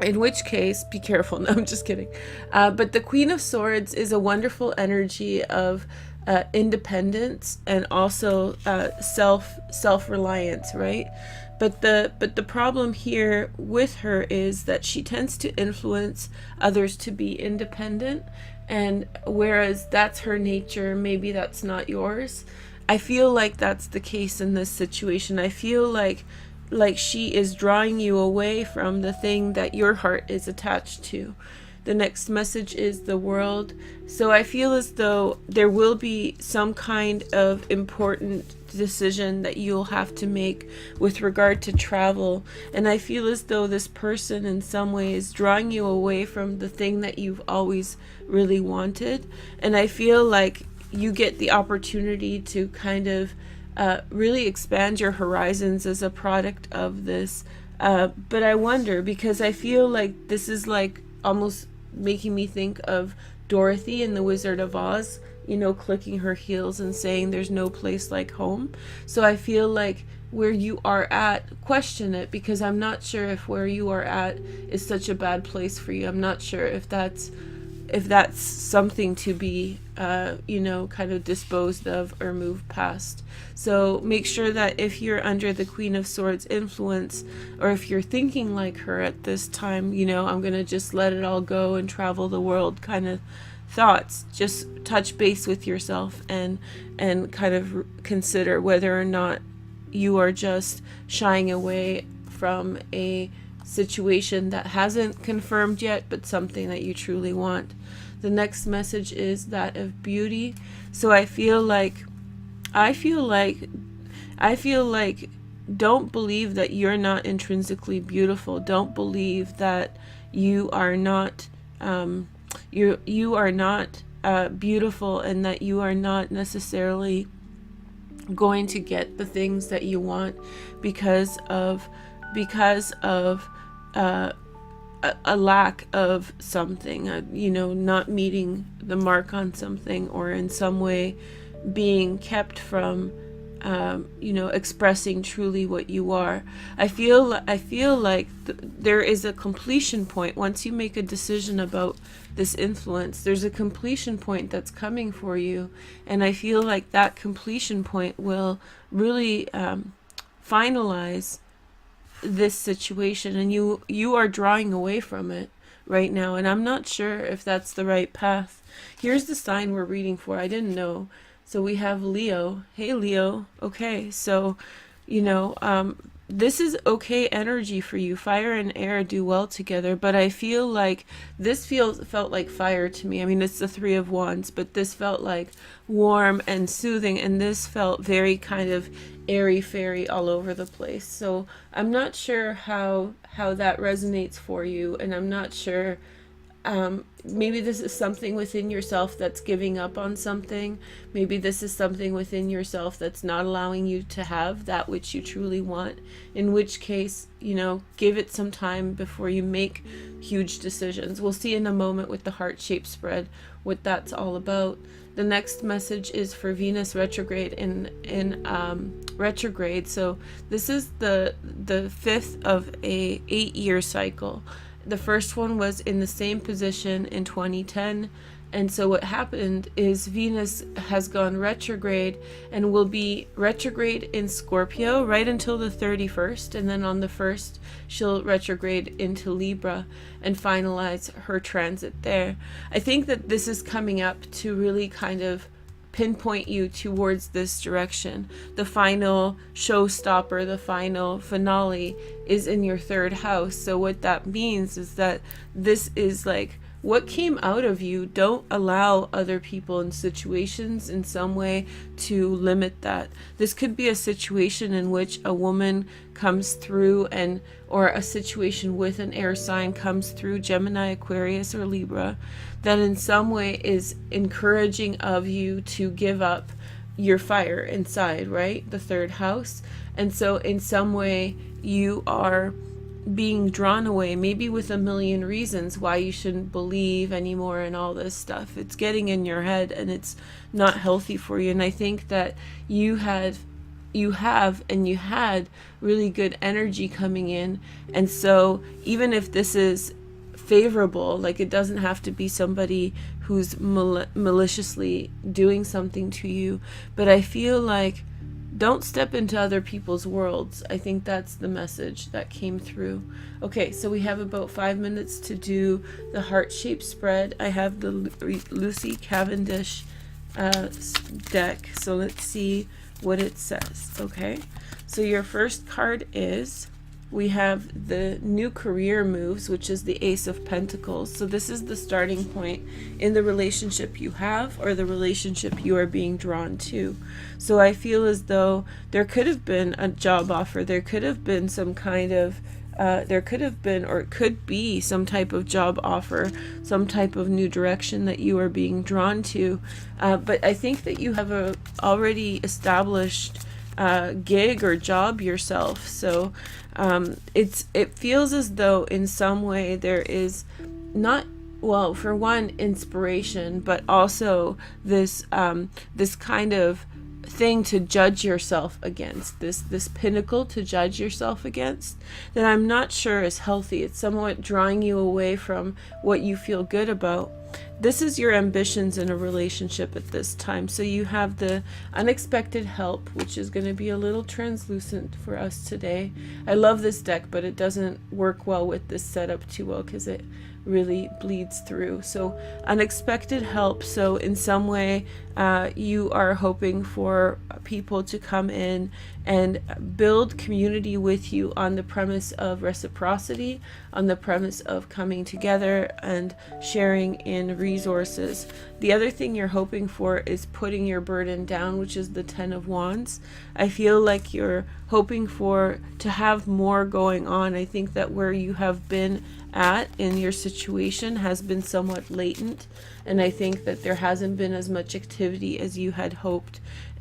In which case, be careful. No, I'm just kidding. But the Queen of Swords is a wonderful energy of independence and also self-reliance, right? But the problem here with her is that she tends to influence others to be independent, and whereas that's her nature, maybe that's not yours. I feel like that's the case in this situation. I feel like she is drawing you away from the thing that your heart is attached to. The next message is the World. So I feel as though there will be some kind of important decision that you'll have to make with regard to travel. And I feel as though this person in some way is drawing you away from the thing that you've always really wanted. And I feel like you get the opportunity to kind of really expand your horizons as a product of this. But I wonder, because I feel like this is like almost making me think of Dorothy in The Wizard of Oz, you know, clicking her heels and saying there's no place like home. So I feel like where you are at, question it, because I'm not sure if where you are at is such a bad place for you. I'm not sure if that's something to be you know, kind of disposed of or moved past. So make sure that if you're under the Queen of Swords influence, or if you're thinking like her at this time, you know, I'm gonna just let it all go and travel the world kind of thoughts, just touch base with yourself and kind of consider whether or not you are just shying away from a situation that hasn't confirmed yet, but something that you truly want. The next message is that of beauty. So I feel like I feel like don't believe that you're not intrinsically beautiful. Don't believe that you are not you are not beautiful, and that you are not necessarily going to get the things that you want because of a lack of something, you know, not meeting the mark on something, or in some way being kept from you know, expressing truly what you are. I feel like there is a completion point. Once you make a decision about this influence, there's a completion point that's coming for you, and I feel like that completion point will really finalize this situation, and you are drawing away from it right now, and I'm not sure if that's the right path. Here's the sign we're reading for. I didn't know. So we have Leo. Hey Leo. Okay, so you know, this is okay energy for you. Fire and air do well together, but I feel like this felt like fire to me. I mean, it's the Three of Wands, but this felt like warm and soothing, and this felt very kind of airy-fairy all over the place. So I'm not sure how that resonates for you, and I'm not sure, maybe this is something within yourself that's giving up on something. Maybe this is something within yourself that's not allowing you to have that which you truly want. In which case, you know, give it some time before you make huge decisions. We'll see in a moment with the heart-shaped spread what that's all about. The next message is for Venus retrograde in retrograde. So this is the fifth of a 8-year cycle. The first one was in the same position in 2010, and so what happened is Venus has gone retrograde and will be retrograde in Scorpio right until the 31st, and then on the 1st she'll retrograde into Libra and finalize her transit there. I think that this is coming up to really kind of pinpoint you towards this direction. The final showstopper, the final finale is in your third house. So what that means is that this is like what came out of you. Don't allow other people and situations in some way to limit that. This could be a situation in which a woman comes through, and or a situation with an air sign comes through, Gemini, Aquarius, or Libra, that in some way is encouraging of you to give up your fire inside, right? The third house. And so in some way you are being drawn away, maybe with a million reasons why you shouldn't believe anymore and all this stuff. It's getting in your head, and it's not healthy for you. And I think that you have had really good energy coming in. And so even if this is favorable, like, it doesn't have to be somebody who's maliciously doing something to you, but I feel like don't step into other people's worlds. I think that's the message that came through. Okay, so we have about 5 minutes to do the heart-shaped spread. I have the Lucy Cavendish deck, so let's see what it says. Okay, so your first card is, we have the new career moves, which is the Ace of Pentacles. So this is the starting point in the relationship you have, or the relationship you are being drawn to. So I feel as though there could have been a job offer. There could have been some kind of there could have been, or it could be, some type of job offer, some type of new direction that you are being drawn to. But I think that you have a already established gig or job yourself. So it feels as though in some way there is not, well, for one, inspiration, but also this this kind of thing to judge yourself against, this pinnacle to judge yourself against, that I'm not sure is healthy. It's somewhat drawing you away from what you feel good about. This is your ambitions in a relationship at this time. So you have the unexpected help, which is going to be a little translucent for us today. I love this deck, but it doesn't work well with this setup too well because it really bleeds through. So unexpected help. So in some way you are hoping for people to come in and build community with you on the premise of reciprocity, on the premise of coming together and sharing in in resources. The other thing you're hoping for is putting your burden down, which is the 10 of Wands. I feel like you're hoping for to have more going on. I think that where you have been at in your situation has been somewhat latent, and I think that there hasn't been as much activity as you had hoped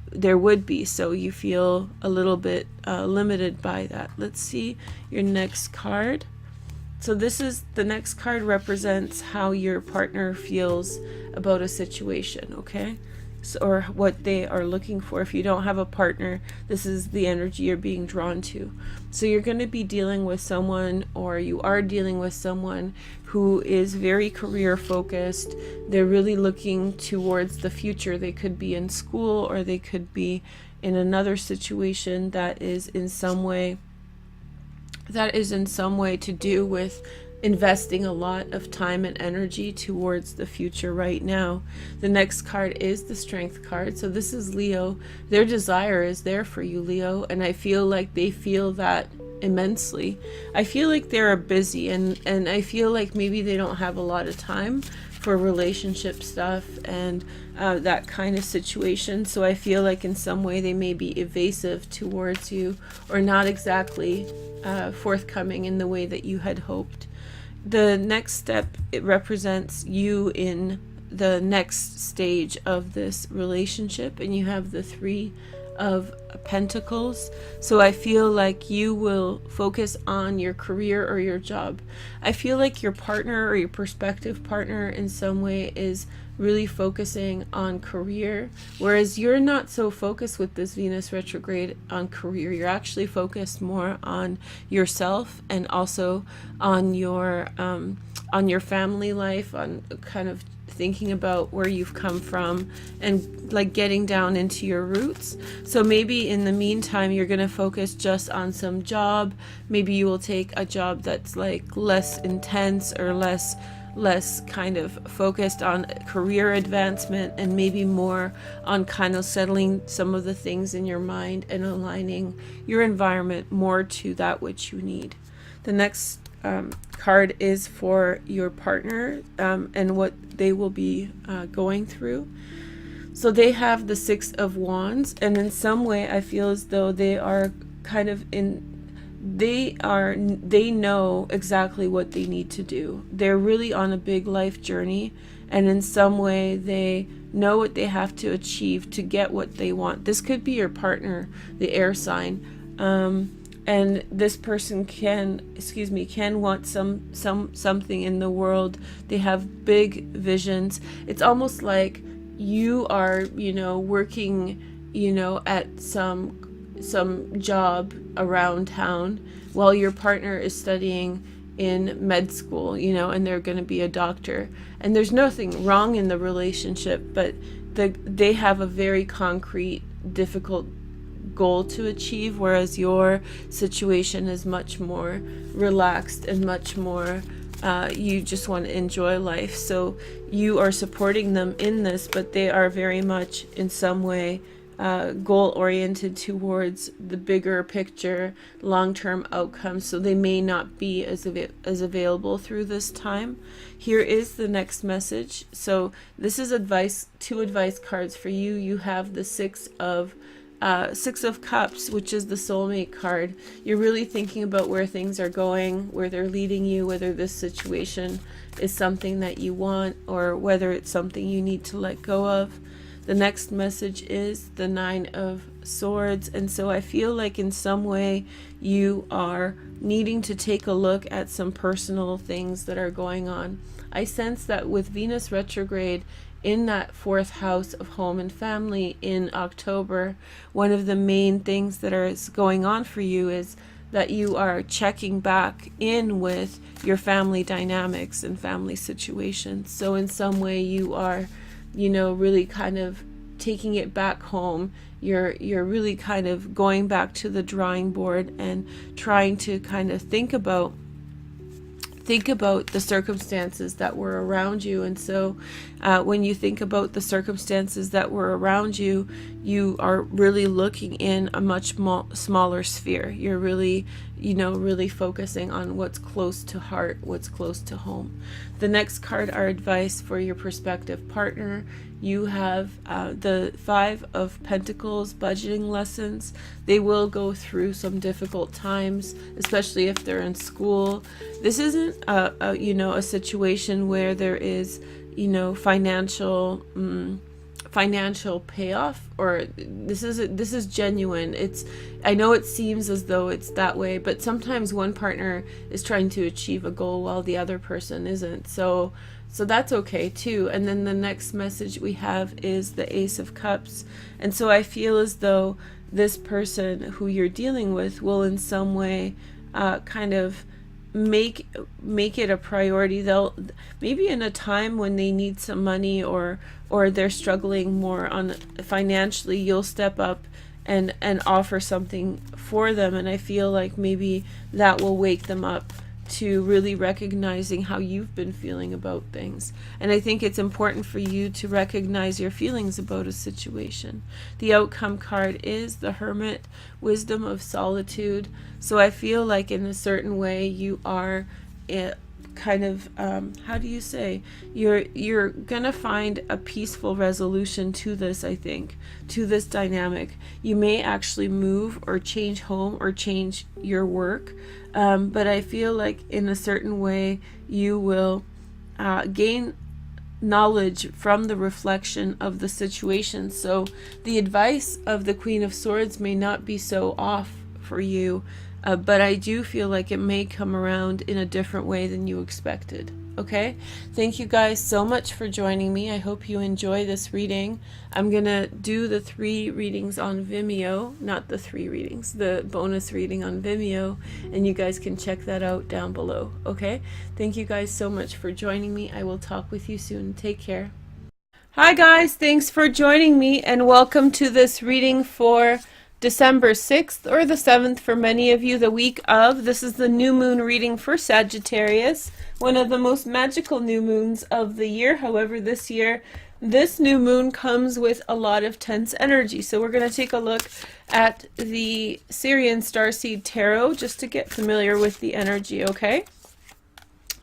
there would be, so you feel a little bit limited by that. Let's see your next card. So this is the next card, represents how your partner feels about a situation, okay? So, or what they are looking for. If you don't have a partner, this is the energy you're being drawn to. So you're going to be dealing with someone, or you are dealing with someone who is very career focused. They're really looking towards the future. They could be in school, or they could be in another situation that is in some way to do with investing a lot of time and energy towards the future right now. The next card is the Strength card. So this is Leo. Their desire is there for you, Leo, and I feel like they feel that immensely. I feel like they're busy, and I feel like maybe they don't have a lot of time for relationship stuff and that kind of situation. So I feel like in some way they may be evasive towards you, or not exactly forthcoming in the way that you had hoped. The next step, it represents you in the next stage of this relationship, and you have the Three of Pentacles. So I feel like you will focus on your career or your job. I feel like your partner or your prospective partner in some way is really focusing on career, whereas you're not so focused with this Venus retrograde on career. You're actually focused more on yourself, and also on your family life, on kind of thinking about where you've come from, and like getting down into your roots. So maybe in the meantime you're going to focus just on some job. Maybe you will take a job that's like less intense, or less kind of focused on career advancement, and maybe more on kind of settling some of the things in your mind and aligning your environment more to that which you need. The next card is for your partner and what they will be going through. So they have the Six of Wands, and in some way I feel as though they are kind of they know exactly what they need to do. They're really on a big life journey, and in some way they know what they have to achieve to get what they want. This could be your partner, the air sign, and this person can want something in the world. They have big visions. It's almost like you are, working, at some job around town, while your partner is studying in med school, and they're going to be a doctor. And there's nothing wrong in the relationship, but they have a very concrete, difficult goal to achieve, whereas your situation is much more relaxed and much more you just want to enjoy life. So you are supporting them in this, but they are very much in some way goal oriented towards the bigger picture, long-term outcomes, so they may not be as available through this time. Here is the next message. So this is advice, 2 advice cards for you. You have the Six of Cups, which is the soulmate card. You're really thinking about where things are going, where they're leading you, whether this situation is something that you want, or whether it's something you need to let go of. The next message is the Nine of Swords, and so I feel like in some way you are needing to take a look at some personal things that are going on. I sense that with Venus retrograde in that 4th house of home and family in October, one of the main things that is going on for you is that you are checking back in with your family dynamics and family situations. So in some way you are, really kind of taking it back home. You're really kind of going back to the drawing board and trying to kind of think about think about the circumstances that were around you. And so when you think about the circumstances that were around you, you are really looking in a much smaller sphere. You're really, really focusing on what's close to heart, what's close to home. The next card are advice for your prospective partner. You have the Five of Pentacles, budgeting lessons. They will go through some difficult times, especially if they're in school. This isn't a situation where there is financial payoff, or this is genuine. I know it seems as though it's that way, but sometimes one partner is trying to achieve a goal while the other person isn't. So that's okay too. And then the next message we have is the Ace of Cups. And so I feel as though this person who you're dealing with will in some way kind of make it a priority. They'll maybe in a time when they need some money or they're struggling more on financially, you'll step up and offer something for them. And I feel like maybe that will wake them up to really recognizing how you've been feeling about things. And I think it's important for you to recognize your feelings about a situation. The outcome card is the Hermit, wisdom of solitude. So I feel like in a certain way you are kind of how do you say, you're gonna find a peaceful resolution to this. I think to this dynamic, you may actually move or change home or change your work, but I feel like in a certain way you will gain knowledge from the reflection of the situation. So the advice of the Queen of Swords may not be so off for you, but I do feel like it may come around in a different way than you expected. Okay, thank you guys so much for joining me. I hope you enjoy this reading. I'm gonna do the 3 readings on Vimeo, not the 3 readings, the bonus reading on Vimeo, and you guys can check that out down below. Okay, thank you guys so much for joining me. I will talk with you soon. Take care. Hi guys, thanks for joining me, and welcome to this reading for December 6th or the 7th for many of you, the week of. This is the new moon reading for Sagittarius, one of the most magical new moons of the year. However, this year, this new moon comes with a lot of tense energy. So we're going to take a look at the Syrian Starseed Tarot just to get familiar with the energy, okay?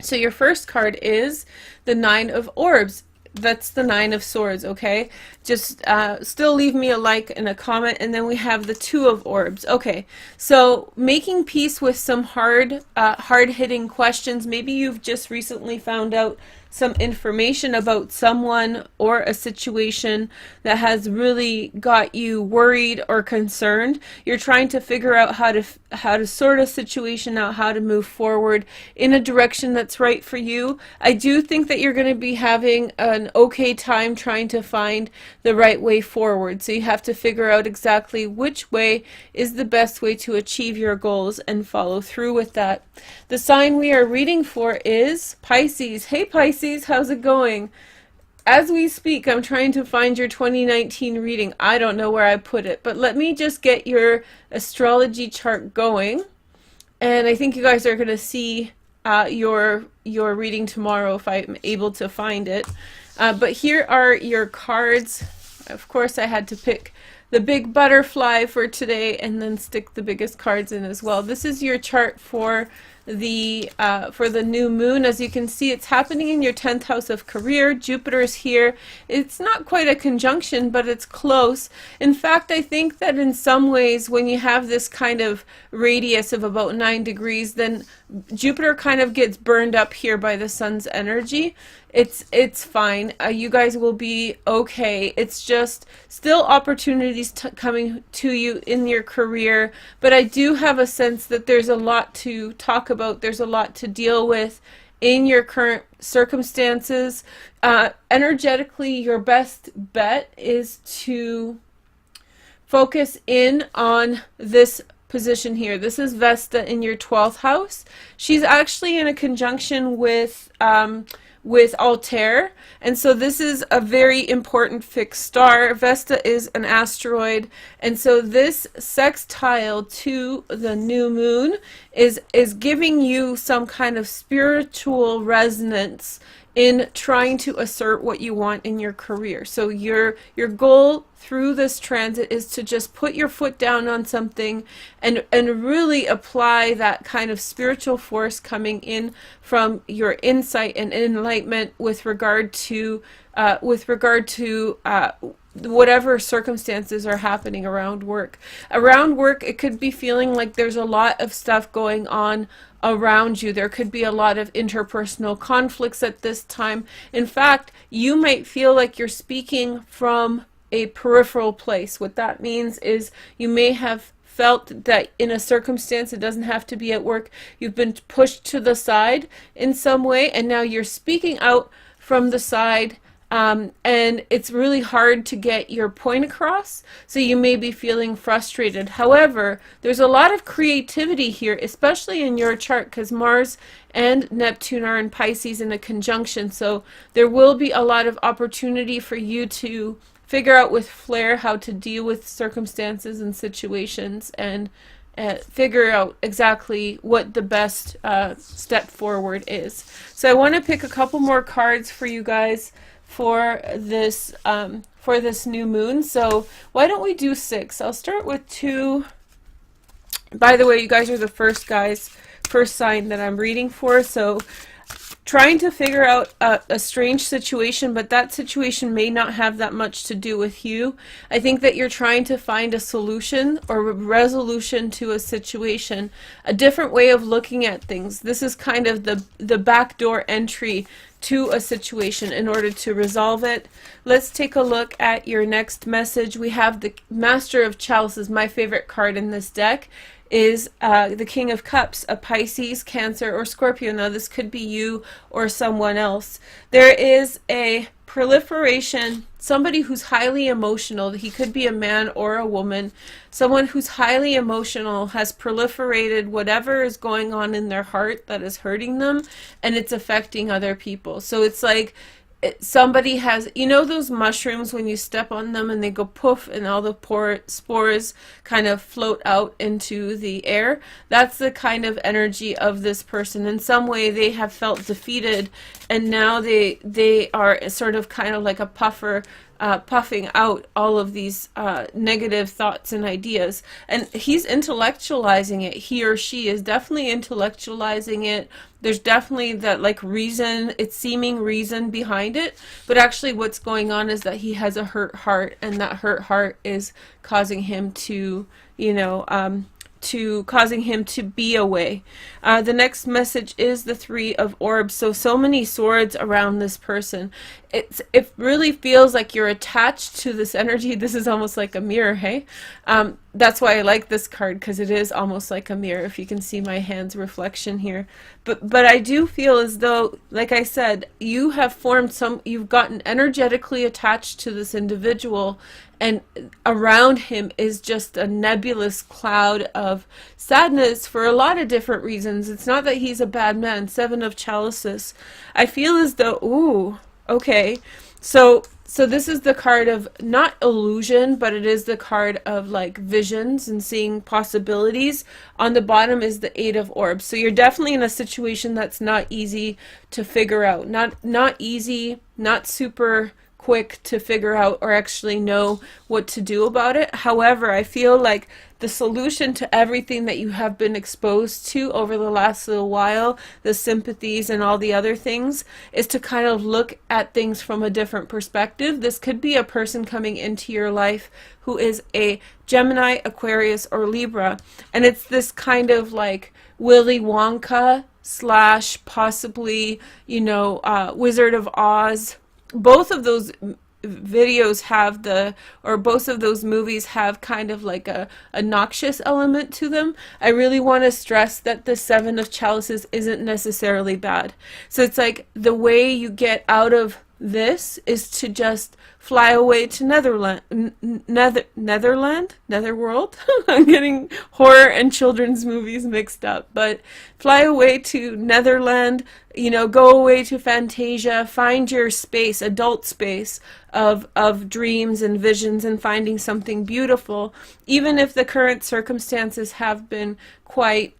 So your first card is the Nine of Orbs. That's the Nine of Swords, okay? Just still leave me a like and a comment. And then we have the Two of Orbs. Okay, so making peace with some hard-hitting questions. Maybe you've just recently found out some information about someone or a situation that has really got you worried or concerned. You're trying to figure out how to sort a situation out, how to move forward in a direction that's right for you. I do think that you're going to be having an okay time trying to find the right way forward. So you have to figure out exactly which way is the best way to achieve your goals and follow through with that. The sign we are reading for is Pisces. Hey Pisces, how's it going? As we speak, I'm trying to find your 2019 reading. I don't know where I put it, but let me just get your astrology chart going. And I think you guys are going to see your reading tomorrow if I'm able to find it. But here are your cards. Of course, I had to pick the big butterfly for today and then stick the biggest cards in as well. This is your chart for the new moon. As you can see, it's happening in your 10th house of career. Jupiter's here. It's not quite a conjunction, but it's close. In fact, I think that in some ways when you have this kind of radius of about 9 degrees, then Jupiter kind of gets burned up here by the sun's energy. It's fine. You guys will be okay. It's just still opportunities coming to you in your career, but I do have a sense that there's a lot to talk about. There's a lot to deal with in your current circumstances. Energetically, your best bet is to focus in on this position here. This is Vesta in your 12th house. She's actually in a conjunction with with Altair. And so this is a very important fixed star. Vesta is an asteroid. And so this sextile to the new moon is giving you some kind of spiritual resonance in trying to assert what you want in your career. So your goal through this transit is to just put your foot down on something and really apply that kind of spiritual force coming in from your insight and enlightenment with regard to whatever circumstances are happening around work. Around work, it could be feeling like there's a lot of stuff going on around you. There could be a lot of interpersonal conflicts at this time. In fact, you might feel like you're speaking from a peripheral place. What that means is you may have felt that in a circumstance, it doesn't have to be at work, you've been pushed to the side in some way, and now you're speaking out from the side. And it's really hard to get your point across, so you may be feeling frustrated. However, there's a lot of creativity here, especially in your chart, because Mars and Neptune are in Pisces in a conjunction, so there will be a lot of opportunity for you to figure out with flair how to deal with circumstances and situations, and figure out exactly what the best step forward is. So I want to pick a couple more cards for you guys for this new moon. So why don't we do 6? I'll start with 2. By the way, you guys are the first sign that I'm reading for, so trying to figure out a strange situation, but that situation may not have that much to do with you. I think that you're trying to find a solution or a resolution to a situation, a different way of looking at things. This is kind of the backdoor entry to a situation in order to resolve it. Let's take a look at your next message. We have the Master of Chalices. My favorite card in this deck is the King of Cups, a Pisces, Cancer, or Scorpio. Now this could be you or someone else. There is a proliferation, somebody who's highly emotional. He could be a man or a woman. Someone who's highly emotional has proliferated whatever is going on in their heart that is hurting them, and it's affecting other people. So it's like somebody has, you know those mushrooms when you step on them and they go poof and all the spores kind of float out into the air? That's the kind of energy of this person. In some way they have felt defeated, and now they are sort of kind of like a puffer, puffing out all of these negative thoughts and ideas, and he's intellectualizing it. He or she is definitely intellectualizing it. There's definitely that like reason, it's seeming reason behind it, but actually what's going on is that he has a hurt heart, and that hurt heart is causing him to, causing him to be away. The next message is the 3 of Orbs. So many swords around this person. It really feels like you're attached to this energy. This is almost like a mirror, hey? That's why I like this card, because it is almost like a mirror, if you can see my hand's reflection here. But I do feel as though, like I said, you have formed you've gotten energetically attached to this individual, and around him is just a nebulous cloud of sadness for a lot of different reasons. It's not that he's a bad man. 7 of Chalices. I feel as though, ooh, okay. So this is the card of not illusion, but it is the card of like visions and seeing possibilities. On the bottom is the 8 of Orbs. So you're definitely in a situation that's not easy to figure out. Not easy, not super quick to figure out or actually know what to do about it. However, I feel like the solution to everything that you have been exposed to over the last little while, the sympathies and all the other things, is to kind of look at things from a different perspective. This could be a person coming into your life who is a Gemini, Aquarius, or Libra, and it's this kind of like Willy Wonka / possibly, Wizard of Oz. Both of those videos have both of those movies have kind of like a noxious element to them. I really want to stress that the 7 of Chalices isn't necessarily bad. So it's like the way you get out of this is to just fly away to Netherworld. I'm getting horror and children's movies mixed up, but fly away to Netherland, you know, go away to Fantasia, find your space, adult space of dreams and visions, and finding something beautiful, even if the current circumstances have been quite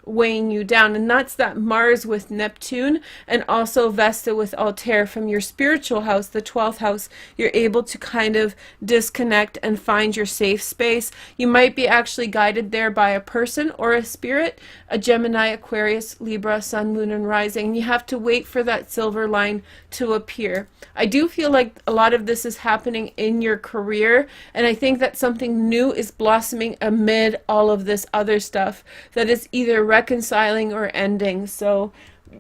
weighing you down. And that's that Mars with Neptune, and also Vesta with Altair from your spiritual house, the 12th house. You're able to kind of disconnect and find your safe space. You might be actually guided there by a person or a spirit, a Gemini, Aquarius, Libra, Sun, Moon, and Rising. You have to wait for that silver line to appear. I do feel like a lot of this is happening in your career, and I think that something new is blossoming amid all of this other stuff that is either reconciling or ending. So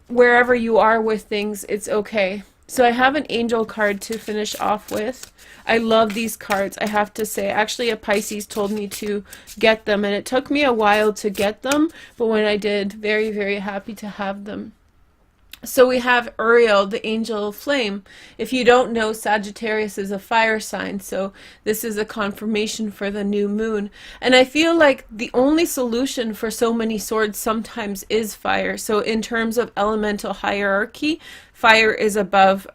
wherever you are with things, it's okay. So I have an angel card to finish off with. I love these cards, I have to say. Actually, a Pisces told me to get them, and it took me a while to get them, but when I did, very, very happy to have them. So we have Uriel, the angel flame. If you don't know, Sagittarius is a fire sign, so this is a confirmation for the new moon. And I feel like the only solution for so many swords sometimes is fire. So in terms of elemental hierarchy, fire is above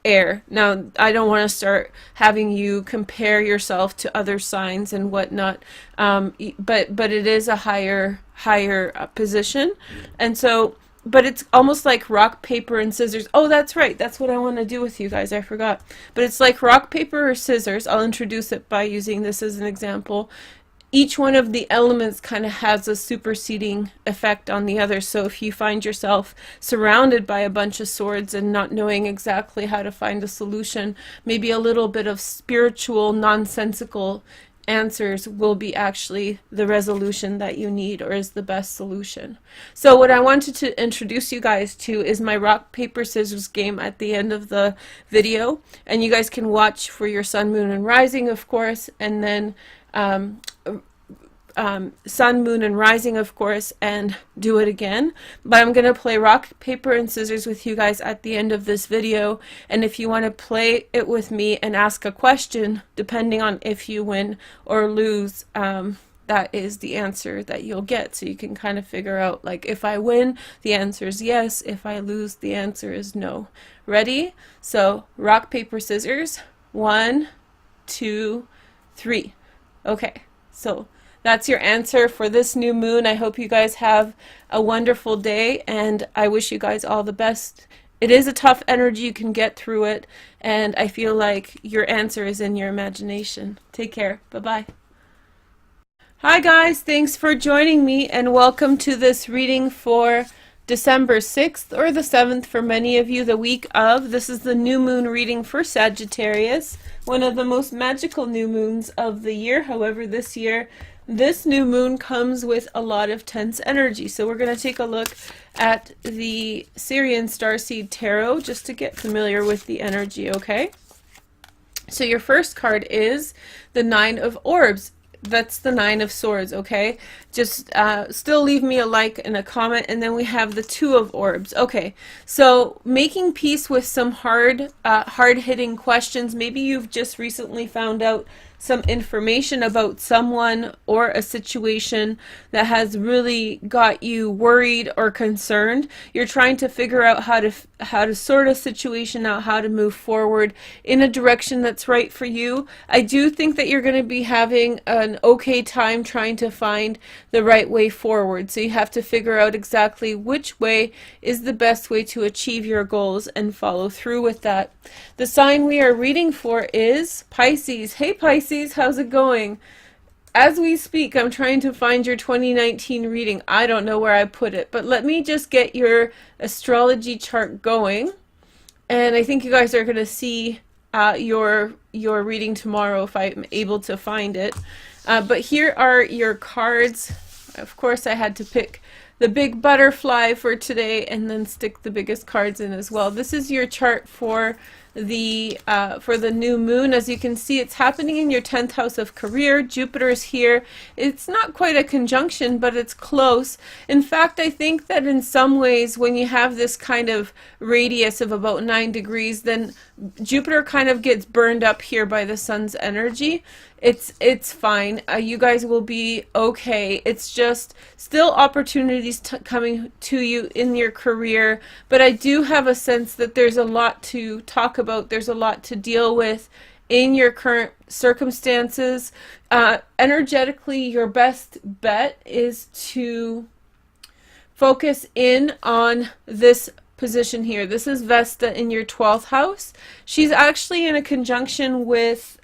air. Now, I don't want to start having you compare yourself to other signs and whatnot, but it is a higher position. And so, but it's almost like rock, paper, and scissors. Oh, that's right. That's what I want to do with you guys. I forgot. But it's like rock, paper, or scissors. I'll introduce it by using this as an example. Each one of the elements kind of has a superseding effect on the other. So if you find yourself surrounded by a bunch of swords and not knowing exactly how to find a solution, maybe a little bit of spiritual, nonsensical answers will be actually the resolution that you need, or is the best solution. So what I wanted to introduce you guys to is my rock, paper, scissors game at the end of the video, and you guys can watch for your sun, moon, and rising, of course, and then sun, moon, and rising, of course, and do it again. But I'm going to play rock, paper, and scissors with you guys at the end of this video. And if you want to play it with me and ask a question, depending on if you win or lose, that is the answer that you'll get. So you can kind of figure out, like, if I win, the answer is yes. If I lose, the answer is no. Ready? So rock, paper, scissors. 1, 2, 3. Okay, so that's your answer for this new moon. I hope you guys have a wonderful day, and I wish you guys all the best. It is a tough energy. You can get through it, and I feel like your answer is in your imagination. Take care. Bye-bye. Hi guys, thanks for joining me, and welcome to this reading for December 6th or the 7th for many of you, the week of. This is the new moon reading for Sagittarius, one of the most magical new moons of the year. However, this year, this new moon comes with a lot of tense energy. So we're going to take a look at the Syrian Starseed Tarot just to get familiar with the energy, okay? So your first card is the Nine of Orbs. That's the Nine of Swords, okay? Just still leave me a like and a comment. And then we have the Two of Orbs. Okay, so making peace with some hard-hitting questions. Maybe you've just recently found out some information about someone or a situation that has really got you worried or concerned. You're trying to figure out how to sort a situation out, how to move forward in a direction that's right for you. I do think that you're going to be having an okay time trying to find the right way forward. So you have to figure out exactly which way is the best way to achieve your goals and follow through with that. The sign we are reading for is Pisces. Hey Pisces, how's it going? As we speak, I'm trying to find your 2019 reading. I don't know where I put it, but let me just get your astrology chart going. And I think you guys are going to see your reading tomorrow if I'm able to find it. But here are your cards. Of course, I had to pick the big butterfly for today and then stick the biggest cards in as well. This is your chart for the new moon. As you can see, it's happening in your 10th house of career. Jupiter is here. It's not quite a conjunction, but it's close. In fact, I think that in some ways, when you have this kind of radius of about 9 degrees, then Jupiter kind of gets burned up here by the sun's energy. It's fine. You guys will be okay. It's just still opportunities coming to you in your career, but I do have a sense that there's a lot to talk about. There's a lot to deal with in your current circumstances. Energetically, your best bet is to focus in on this position here. This is Vesta in your 12th house. She's actually in a conjunction with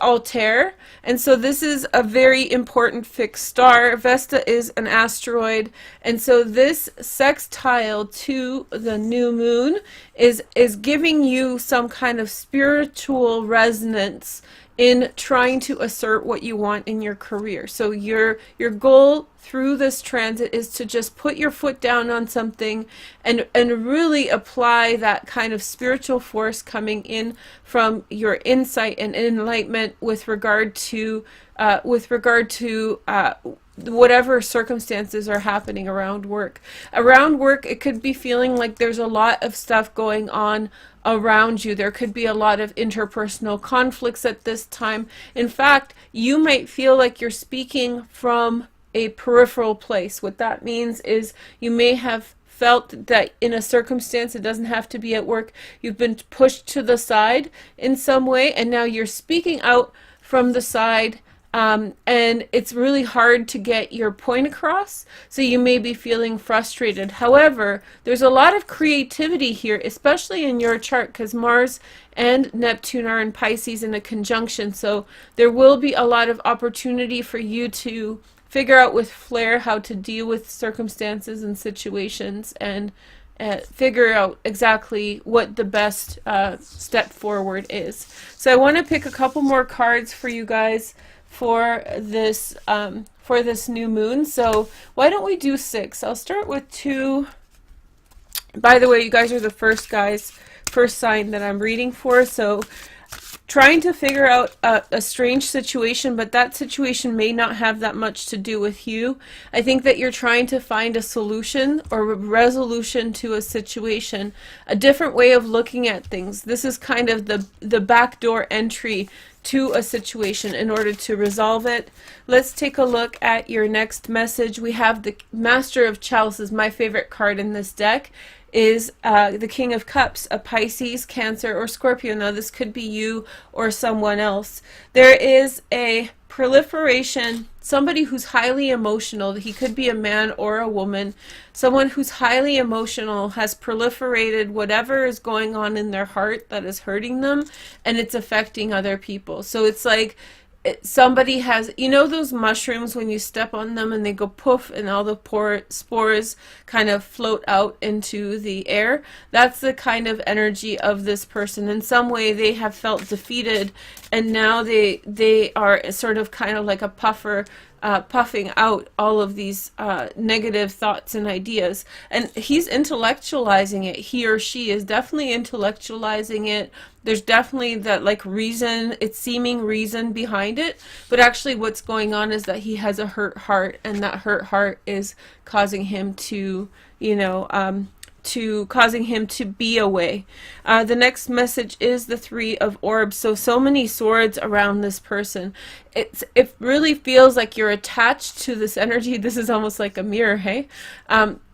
Altair, and so this is a very important fixed star. Vesta is an asteroid, and so this sextile to the new moon is giving you some kind of spiritual resonance in trying to assert what you want in your career. So your goal through this transit is to just put your foot down on something and really apply that kind of spiritual force coming in from your insight and enlightenment with regard to whatever circumstances are happening around work. Around work, it could be feeling like there's a lot of stuff going on around you. There could be a lot of interpersonal conflicts at this time. In fact, you might feel like you're speaking from a peripheral place. What that means is you may have felt that in a circumstance, it doesn't have to be at work, you've been pushed to the side in some way, and now you're speaking out from the side. And it's really hard to get your point across, so you may be feeling frustrated. However, there's a lot of creativity here, especially in your chart, because Mars and Neptune are in Pisces in a conjunction, so there will be a lot of opportunity for you to figure out with flair how to deal with circumstances and situations, and figure out exactly what the best step forward is. So I want to pick a couple more cards for you guys for this new moon. So why don't we do 6? I'll start with 2. By the way, you guys are the first sign that I'm reading for, so trying to figure out a strange situation, but that situation may not have that much to do with you. I think that you're trying to find a solution or a resolution to a situation, a different way of looking at things. This is kind of the backdoor entry to a situation in order to resolve it. Let's take a look at your next message. We have the Master of Chalices. My favorite card in this deck is the King of Cups, a Pisces, Cancer, or Scorpio. Now this could be you or someone else. There is a proliferation, somebody who's highly emotional. He could be a man or a woman. Someone who's highly emotional has proliferated whatever is going on in their heart that is hurting them, and it's affecting other people. So it's like somebody has, you know those mushrooms when you step on them and they go poof and all the spores kind of float out into the air? That's the kind of energy of this person. In some way they have felt defeated, and now they are sort of kind of like a puffer, puffing out all of these negative thoughts and ideas, and he's intellectualizing it. He or she is definitely intellectualizing it. There's definitely that like reason, it's seeming reason behind it, but actually what's going on is that he has a hurt heart, and that hurt heart is causing him to, causing him to be away. The next message is the 3 of Orbs. So many swords around this person. It really feels like you're attached to this energy. This is almost like a mirror, hey?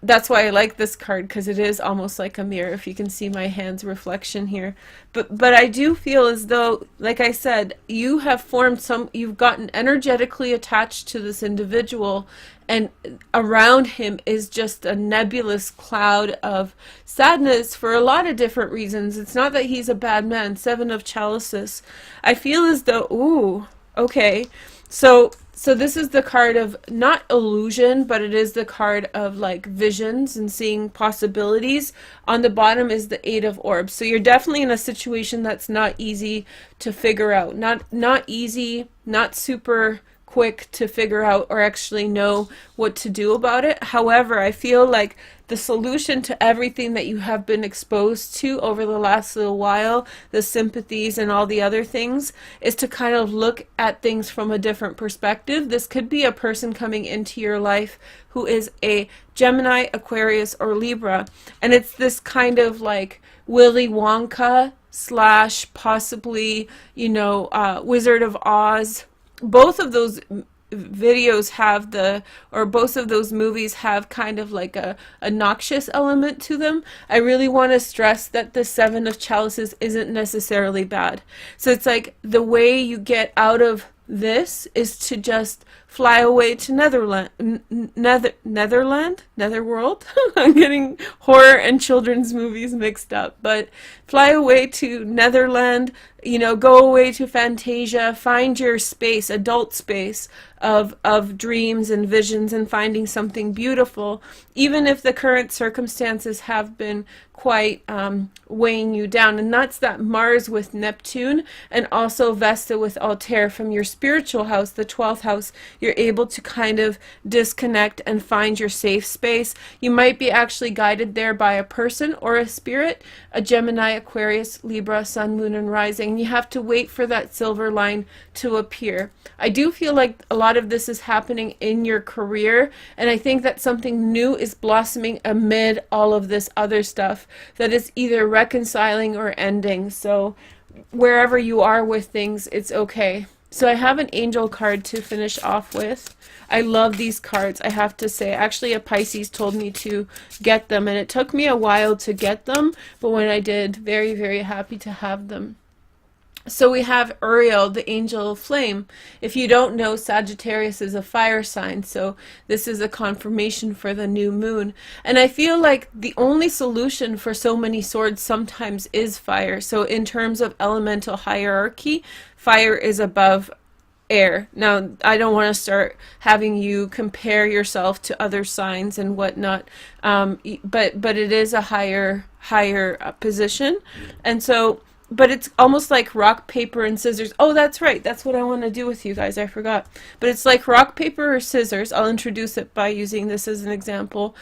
That's why I like this card, because it is almost like a mirror, if you can see my hand's reflection here. But I do feel as though, like I said, you have formed you've gotten energetically attached to this individual, and around him is just a nebulous cloud of sadness for a lot of different reasons. It's not that he's a bad man. 7 of Chalices. I feel as though, ooh, okay, so this is the card of not illusion, but it is the card of like visions and seeing possibilities. On the bottom is the 8 of Orbs. So you're definitely in a situation that's not easy to figure out. Not easy, not super quick to figure out or actually know what to do about it. However, I feel like the solution to everything that you have been exposed to over the last little while, the sympathies and all the other things, is to kind of look at things from a different perspective. This could be a person coming into your life who is a Gemini, Aquarius, or Libra, and it's this kind of like Willy Wonka slash possibly, you know, Wizard of Oz. Both of those videos have both of those movies have kind of like a noxious element to them. I really want to stress that the Seven of Chalices isn't necessarily bad. So it's like the way you get out of this is to just fly away to Netherworld. I'm getting horror and children's movies mixed up, but fly away to Netherland, you know, go away to Fantasia, find your space, adult space of dreams and visions, and finding something beautiful, even if the current circumstances have been quite weighing you down. And that's that Mars with Neptune, and also Vesta with Altair from your spiritual house, the 12th house. You're able to kind of disconnect and find your safe space. You might be actually guided there by a person or a spirit, a Gemini, Aquarius, Libra, Sun, Moon, and Rising. And you have to wait for that silver line to appear. I do feel like a lot of this is happening in your career, and I think that something new is blossoming amid all of this other stuff that is either reconciling or ending. So wherever you are with things, it's okay. So I have an angel card to finish off with. I love these cards, I have to say. Actually, a Pisces told me to get them, and it took me a while to get them, but when I did, very, very happy to have them. So we have Uriel, the angel of flame. If you don't know, Sagittarius is a fire sign, so this is a confirmation for the new moon. And I feel like the only solution for so many swords sometimes is fire. So in terms of elemental hierarchy, fire is above air. Now, I don't want to start having you compare yourself to other signs and whatnot, but it is a higher position. And so, but it's almost like rock, paper, and scissors. Oh, that's right. That's what I want to do with you guys. I forgot. But it's like rock, paper, or scissors. I'll introduce it by using this as an example.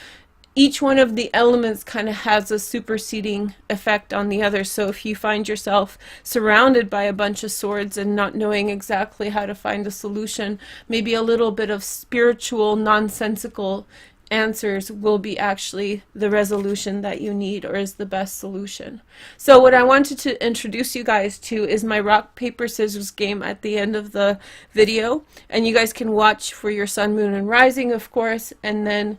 Each one of the elements kind of has a superseding effect on the other. So if you find yourself surrounded by a bunch of swords and not knowing exactly how to find a solution, maybe a little bit of spiritual, nonsensical answers will be actually the resolution that you need, or is the best solution. So what I wanted to introduce you guys to is my rock, paper, scissors game at the end of the video, and you guys can watch for your sun, moon, and rising, of course, and then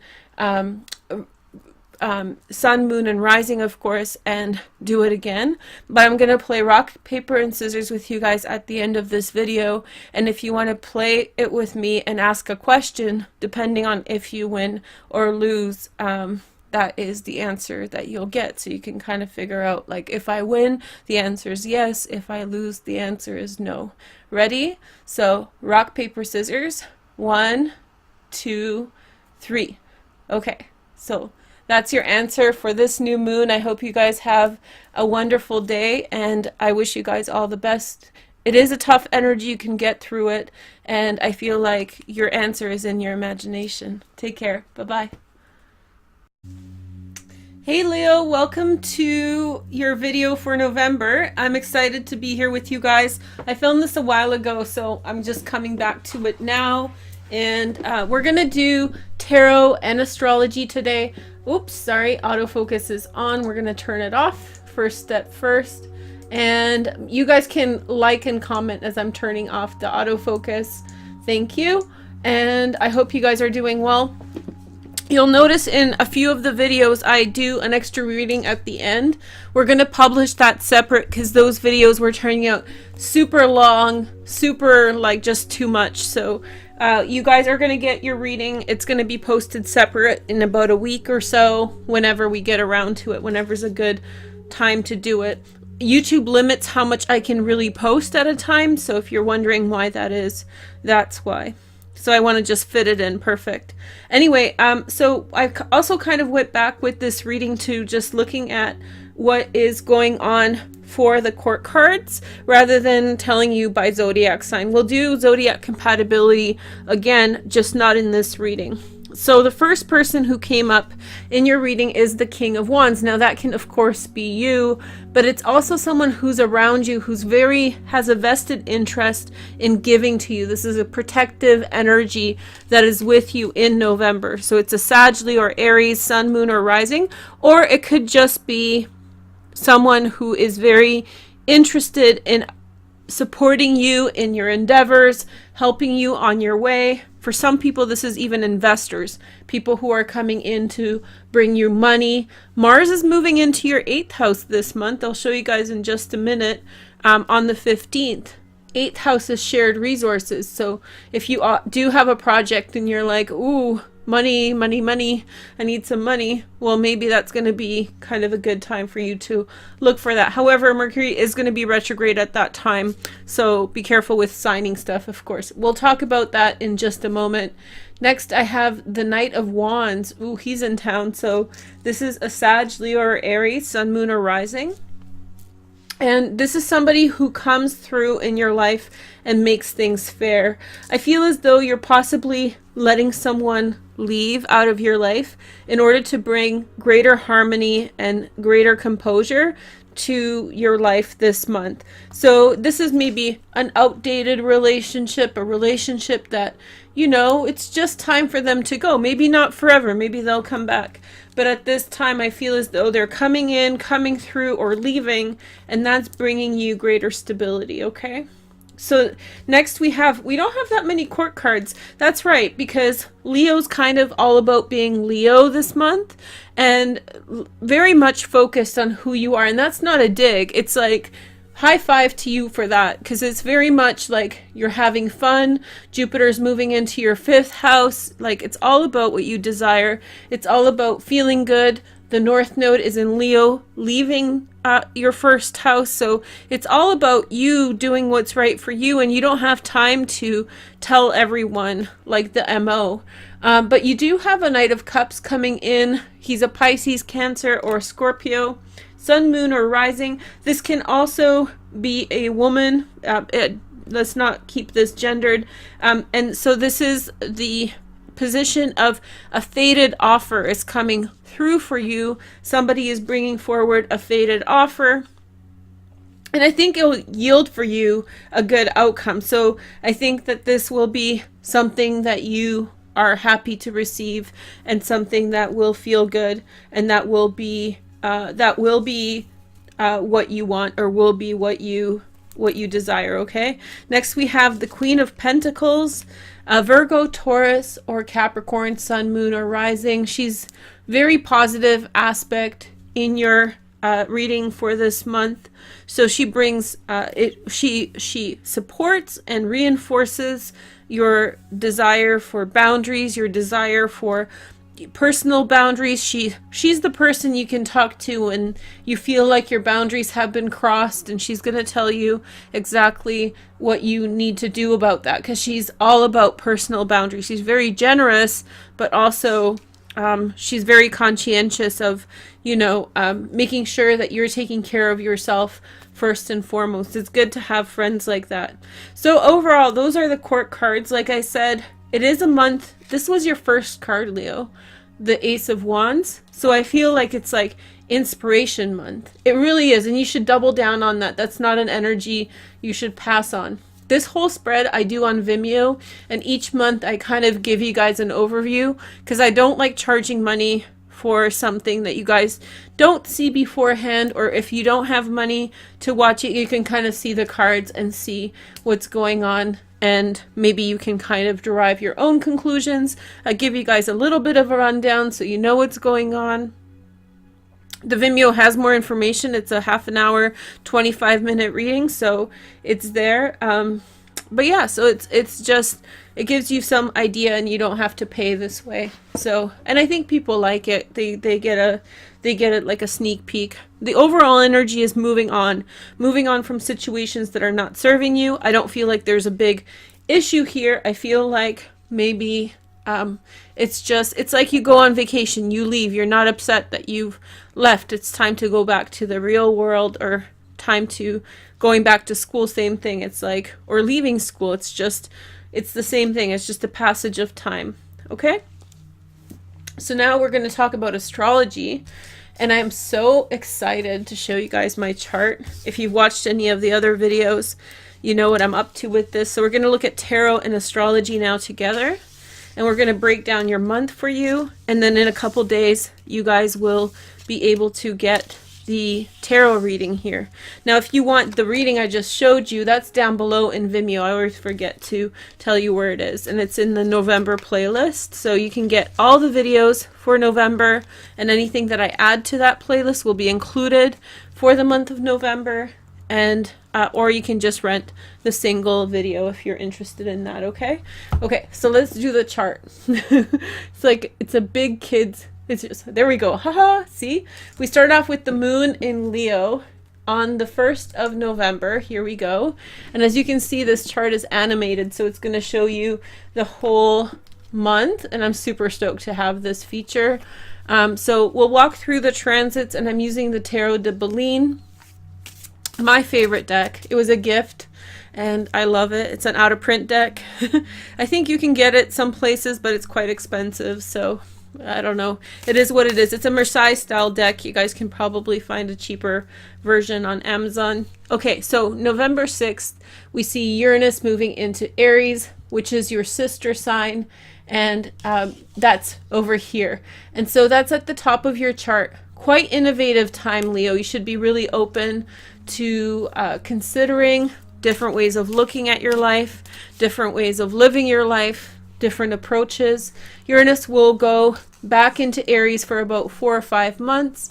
sun, moon, and rising, of course, and do it again. But I'm going to play rock, paper, and scissors with you guys at the end of this video, and if you want to play it with me and ask a question, depending on if you win or lose, that is the answer that you'll get. So you can kind of figure out, like, if I win, the answer is yes. If I lose, the answer is no. Ready? So rock, paper, scissors. 1, 2, 3. Okay, so that's your answer for this new moon. I hope you guys have a wonderful day, and I wish you guys all the best. It is a tough energy. You can get through it, and I feel like your answer is in your imagination. Take care. Bye-bye. Hey Leo, welcome to your video for November. I'm excited to be here with you guys. I filmed this a while ago, so I'm just coming back to it now. And we're going to do tarot and astrology today. Oops, sorry, autofocus is on. We're going to turn it off. First step first. And you guys can like and comment as I'm turning off the autofocus. Thank you. And I hope you guys are doing well. You'll notice in a few of the videos I do an extra reading at the end. We're going to publish that separate because those videos were turning out super long, super like just too much. So you guys are going to get your reading. It's going to be posted separate in about a week or so, whenever we get around to it, whenever's a good time to do it. YouTube limits how much I can really post at a time, so if you're wondering why that is, that's why. So I want to just fit it in perfect. Anyway, so I also kind of went back with this reading to just looking at what is going on for the court cards rather than telling you by zodiac sign. We'll do zodiac compatibility again, just not in this reading. So the first person who came up in your reading is the King of Wands. Now that can of course be you, but it's also someone who's around you who's has a vested interest in giving to you. This is a protective energy that is with you in November. So it's a Sag, Leo, or Aries, Sun, Moon, or Rising, or it could just be someone who is very interested in supporting you in your endeavors, helping you on your way. For some people, this is even investors, people who are coming in to bring you money. Mars is moving into your 8th house this month. I'll show you guys in just a minute, on the 15th. 8th house is shared resources. So if you do have a project and you're like, ooh, money, money, money, I need some money, well, maybe that's going to be kind of a good time for you to look for that. However, Mercury is going to be retrograde at that time, so be careful with signing stuff, of course. We'll talk about that in just a moment. Next, I have the Knight of Wands. Ooh, he's in town. So this is a Sag, Leo, or Aries, Sun, Moon, or Rising. And this is somebody who comes through in your life and makes things fair. I feel as though you're possibly letting someone leave out of your life in order to bring greater harmony and greater composure to your life this month. So this is maybe an outdated relationship, a relationship that, you know, it's just time for them to go. Maybe not forever, maybe they'll come back. But at this time, I feel as though they're coming in, coming through, or leaving, and that's bringing you greater stability, okay? So next we don't have that many court cards. That's right, because Leo's kind of all about being Leo this month and very much focused on who you are. And that's not a dig. It's like high five to you for that, because it's very much like you're having fun. Jupiter's moving into your 5th house. Like, it's all about what you desire. It's all about feeling good. The North Node is in Leo, leaving your 1st house. So it's all about you doing what's right for you, and you don't have time to tell everyone like the MO. But you do have a Knight of Cups coming in. He's a Pisces, Cancer, or Scorpio. Sun, Moon, or Rising. This can also be a woman. Let's not keep this gendered. And so this is the position of a fated offer is coming through for you. Somebody is bringing forward a fated offer, and I think it will yield for you a good outcome. So I think that this will be something that you are happy to receive, and something that will feel good, and that will be what you want, or will be what you desire. Okay, next we have the Queen of Pentacles, Virgo, Taurus, or Capricorn, Sun, Moon, or Rising. She's very positive aspect in your reading for this month. So she brings she supports and reinforces your desire for boundaries, your desire for personal boundaries. She's the person you can talk to when you feel like your boundaries have been crossed, and she's going to tell you exactly what you need to do about that, because she's all about personal boundaries. She's very generous, but also she's very conscientious of, making sure that you're taking care of yourself first and foremost. It's good to have friends like that. So overall, those are the court cards. Like I said, it is a month. This was your first card, Leo, the Ace of Wands. So I feel like it's like inspiration month. It really is, and you should double down on that. That's not an energy you should pass on. This whole spread I do on Vimeo, and each month I kind of give you guys an overview, because I don't like charging money for something that you guys don't see beforehand, or if you don't have money to watch it, you can kind of see the cards and see what's going on, and maybe you can kind of derive your own conclusions. I give you guys a little bit of a rundown so you know what's going on. The Vimeo has more information. It's a half an hour, 25-minute reading, so it's there. But yeah, so it's just, it gives you some idea, and you don't have to pay this way. So, and I think people like it. They get it like a sneak peek. The overall energy is moving on from situations that are not serving you. I don't feel like there's a big issue here. I feel like maybe It's like you go on vacation, you leave, you're not upset that you've left. It's time to go back to the real world, or time to going back to school, same thing. It's like, or leaving school, it's the same thing. It's just a passage of time. Okay? So now we're going to talk about astrology, and I'm so excited to show you guys my chart. If you've watched any of the other videos, you know what I'm up to with this. So we're going to look at tarot and astrology now together, and we're going to break down your month for you, and then in a couple days you guys will be able to get the tarot reading here. Now, if you want the reading I just showed you, that's down below in Vimeo. I always forget to tell you where it is, and it's in the November playlist. So you can get all the videos for November, and anything that I add to that playlist will be included for the month of November. And or you can just rent the single video if you're interested in that. Okay, so let's do the chart. It's a big kid's. It's just, there we go. Haha, see? We start off with the moon in Leo on the 1st of November. Here we go. And as you can see, this chart is animated, so it's going to show you the whole month, and I'm super stoked to have this feature. So we'll walk through the transits, and I'm using the Tarot de Baleine, my favorite deck. It was a gift, and I love it. It's an out-of-print deck. I think you can get it some places, but it's quite expensive, so I don't know. It is what it is. It's a Marseille style deck. You guys can probably find a cheaper version on Amazon. Okay, so November 6th, we see Uranus moving into Aries, which is your sister sign, and that's over here. And so that's at the top of your chart. Quite innovative time, Leo. You should be really open to considering different ways of looking at your life, different ways of living your life, different approaches. Uranus will go back into Aries for about 4 or 5 months.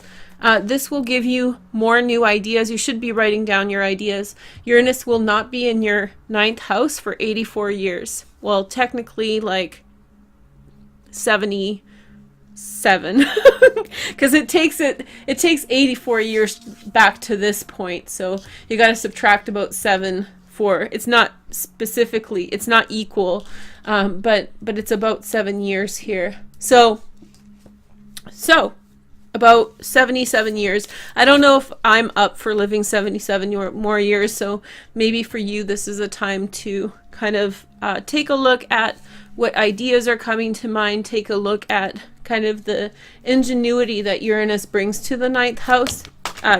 This will give you more new ideas. You should be writing down your ideas. Uranus will not be in your 9th house for 84 years. Well, technically like 77, because it takes 84 years back to this point. So you got to subtract about 7 for, it's not specifically, it's not equal, but it's about 7 years here. So about 77 years. I don't know if I'm up for living 77 or more years, so maybe for you this is a time to kind of take a look at what ideas are coming to mind, take a look at kind of the ingenuity that Uranus brings to the 9th house,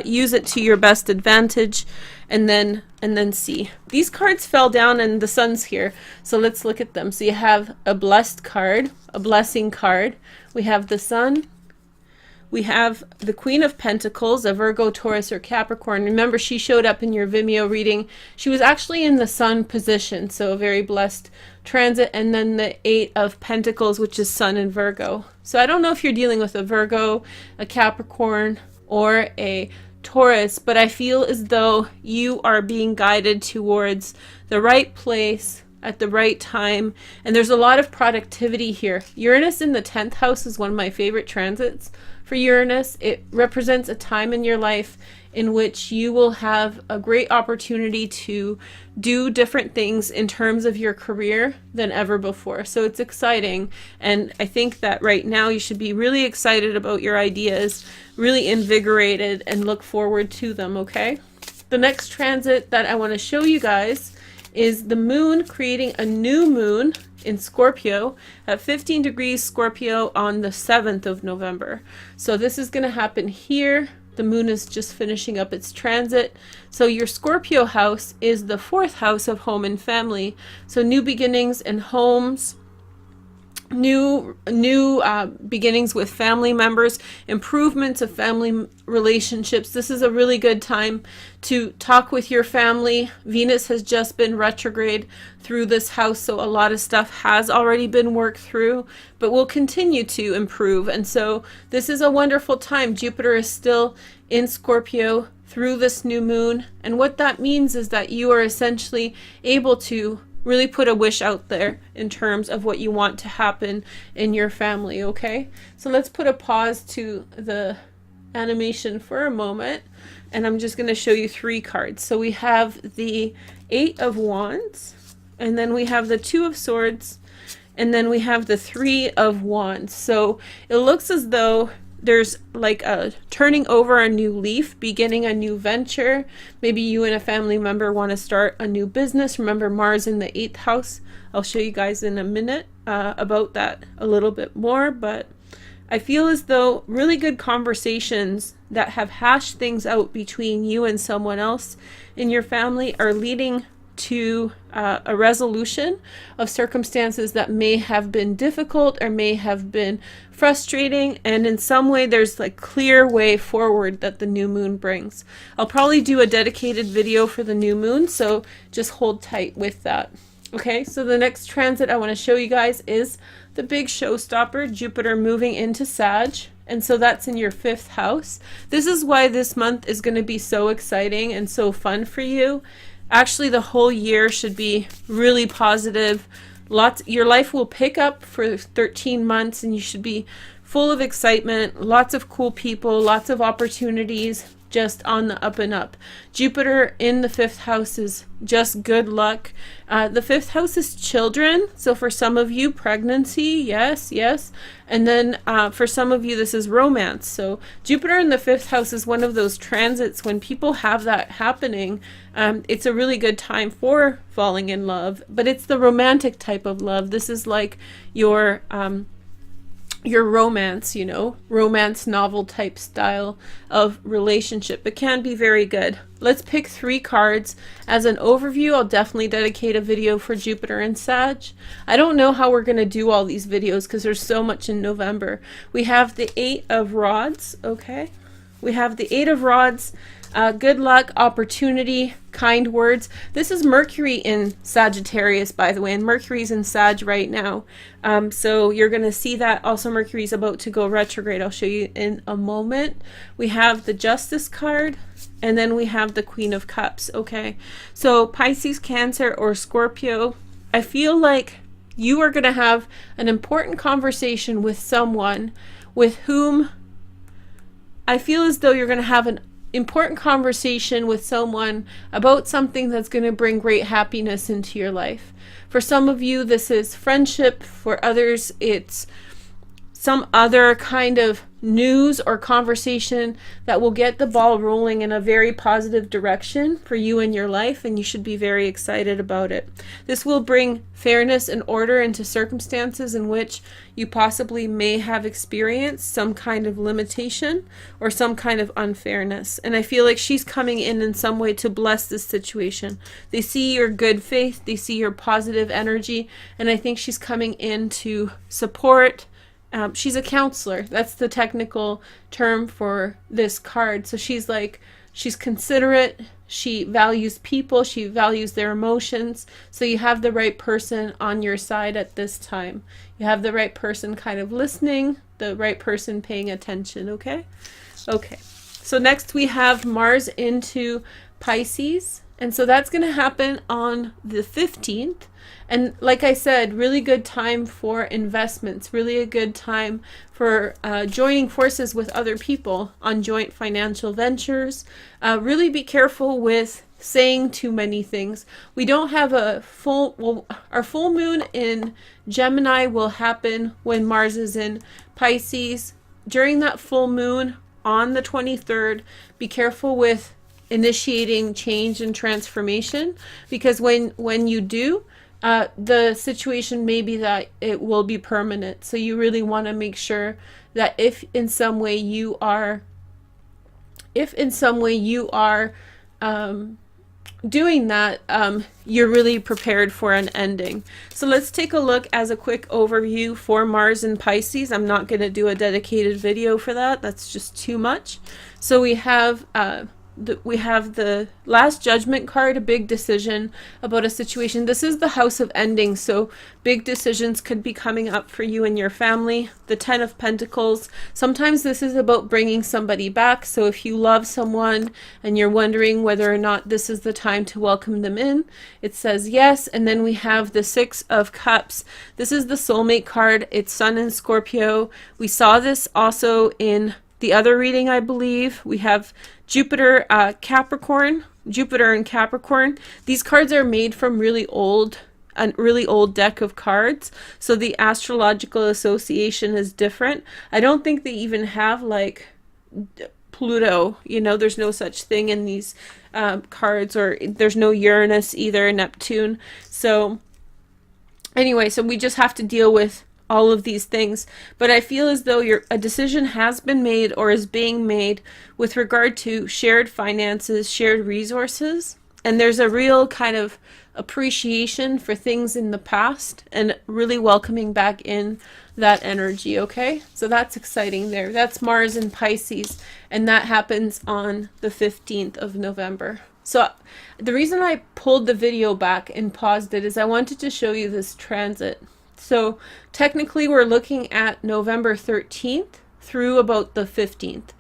use it to your best advantage, and then see. These cards fell down and the sun's here, so let's look at them. So you have a blessed card, a blessing card. We have the sun. We have the Queen of Pentacles, a Virgo, Taurus, or Capricorn. Remember, she showed up in your Vimeo reading. She was actually in the sun position, so a very blessed transit. And then the 8 of Pentacles, which is sun in Virgo. So I don't know if you're dealing with a Virgo, a Capricorn, or a Taurus, but I feel as though you are being guided towards the right place at the right time, and there's a lot of productivity here. Uranus in the 10th house is one of my favorite transits for Uranus. It represents a time in your life in which you will have a great opportunity to do different things in terms of your career than ever before. So it's exciting, and I think that right now you should be really excited about your ideas, really invigorated, and look forward to them, okay? The next transit that I want to show you guys is the moon creating a new moon in Scorpio at 15 degrees Scorpio on the 7th of November. So this is going to happen here. The moon is just finishing up its transit. So your Scorpio house is the 4th house of home and family. So new beginnings and homes, new beginnings with family members, improvements of family relationships. This is a really good time to talk with your family. Venus has just been retrograde through this house, so a lot of stuff has already been worked through, but will continue to improve. And so this is a wonderful time. Jupiter is still in Scorpio through this new moon, and what that means is that you are essentially able to really put a wish out there in terms of what you want to happen in your family, okay? So let's put a pause to the animation for a moment, and I'm just going to show you 3 cards. So we have the 8 of Wands, and then we have the 2 of Swords, And then we have the Three of Wands. So it looks as though there's like a turning over a new leaf, beginning a new venture. Maybe you and a family member want to start a new business. Remember Mars in the 8th house. I'll show you guys in a minute about that a little bit more, but I feel as though really good conversations that have hashed things out between you and someone else in your family are leading to a resolution of circumstances that may have been difficult or may have been frustrating, and in some way there's like clear way forward that the new moon brings. I'll probably do a dedicated video for the new moon, so just hold tight with that. Okay, so the next transit I want to show you guys is the big showstopper, Jupiter moving into Sag. And so that's in your 5th house. This is why this month is going to be so exciting and so fun for you. Actually, the whole year should be really positive. Your life will pick up for 13 months and you should be full of excitement, lots of cool people, lots of opportunities, just on the up and up. Jupiter in the 5th house is just good luck. The 5th house is children. So for some of you, pregnancy, yes. And then for some of you, this is romance. So Jupiter in the 5th house is one of those transits when people have that happening. It's a really good time for falling in love, but it's the romantic type of love. This is like your romance, you know, romance novel type style of relationship. It can be very good. Let's pick 3 cards as an overview. I'll definitely dedicate a video for Jupiter and Sag. I don't know how we're going to do all these videos because there's so much in November. We have the 8 of Rods, okay? We have the 8 of Rods. Good luck, opportunity, kind words. This is Mercury in Sagittarius, by the way, and Mercury's in Sag right now. So you're going to see that. Also, Mercury's about to go retrograde. I'll show you in a moment. We have the Justice card, and then we have the Queen of Cups, okay? So Pisces, Cancer, or Scorpio, I feel like you are going to have an important conversation with someone with whom I feel as though you're going to have an important conversation with someone about something that's going to bring great happiness into your life. For some of you, this is friendship. For others, it's some other kind of news or conversation that will get the ball rolling in a very positive direction for you in your life, and you should be very excited about it. This will bring fairness and order into circumstances in which you possibly may have experienced some kind of limitation or some kind of unfairness. And I feel like she's coming in some way to bless this situation. They see your good faith, they see your positive energy, and I think she's coming in to support. She's a counselor. That's the technical term for this card. So she's considerate. She values people. She values their emotions. So you have the right person on your side at this time. You have the right person kind of listening, the right person paying attention, okay? Okay. So next we have Mars into Pisces. And so that's going to happen on the 15th. And like I said, really good time for investments, really a good time for joining forces with other people on joint financial ventures. Really be careful with saying too many things. We don't have a our full moon in Gemini will happen when Mars is in Pisces. During that full moon on the 23rd, be careful with initiating change and transformation, because when you do, the situation may be that it will be permanent. So you really want to make sure that if in some way you are doing that, you're really prepared for an ending. So let's take a look as a quick overview for Mars in Pisces. I'm not going to do a dedicated video for that. That's just too much. So we have the Last Judgment card, a big decision about a situation. This is the house of endings, so big decisions could be coming up for you and your family. The Ten of Pentacles, sometimes this is about bringing somebody back. So if you love someone and you're wondering whether or not this is the time to welcome them in, it says yes. And then we have the Six of Cups. This is the soulmate card. It's Sun in Scorpio. We saw this also in the other reading, I believe. We have Jupiter, Capricorn, Jupiter and Capricorn. These cards are made from really old a really old deck of cards, so the astrological association is different. I don't think they even have like Pluto, you know, there's no such thing in these cards, or there's no Uranus either, Neptune. So anyway, so we just have to deal with all of these things. But I feel as though a decision has been made or is being made with regard to shared finances, shared resources. And there's a real kind of appreciation for things in the past and really welcoming back in that energy, okay? So that's exciting there. That's Mars in Pisces, and that happens on the 15th of November. So the reason I pulled the video back and paused it is I wanted to show you this transit. So technically we're looking at November 13th through about the 15th.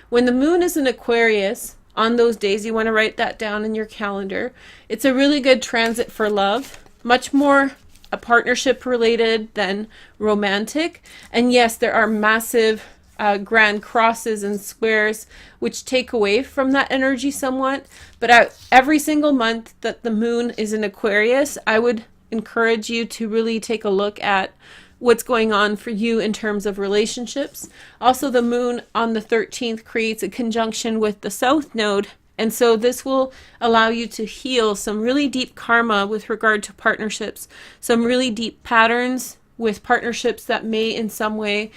When the moon is in Aquarius, on those days, you want to write that down in your calendar. It's a really good transit for love, much more a partnership related than romantic. And yes, there are massive grand crosses and squares which take away from that energy somewhat. But every single month that the moon is in Aquarius, I would encourage you to really take a look at what's going on for you in terms of relationships. Also, the moon on the 13th creates a conjunction with the South Node, and so this will allow you to heal some really deep karma with regard to partnerships, some really deep patterns with partnerships that may in some way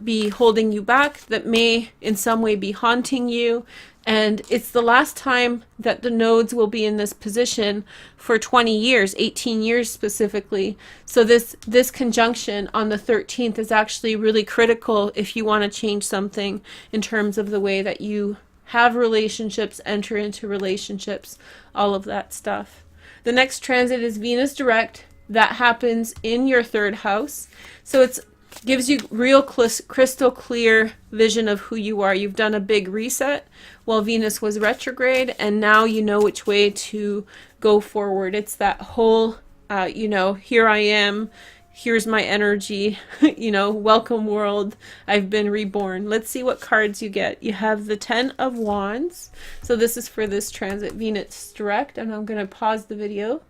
be holding you back, that may in some way be haunting you. And it's the last time that the nodes will be in this position for 20 years, 18 years specifically. So this conjunction on the 13th is actually really critical if you want to change something in terms of the way that you have relationships, enter into relationships, all of that stuff. The next transit is Venus direct. That happens in your 3rd house. So it gives you real crystal clear vision of who you are. You've done a big reset while Venus was retrograde, and now you know which way to go forward. It's that whole, you know, here I am, here's my energy, you know, welcome world, I've been reborn. Let's see what cards you get. You have the 10 of Wands. So this is for this transit, Venus direct, and I'm going to pause the video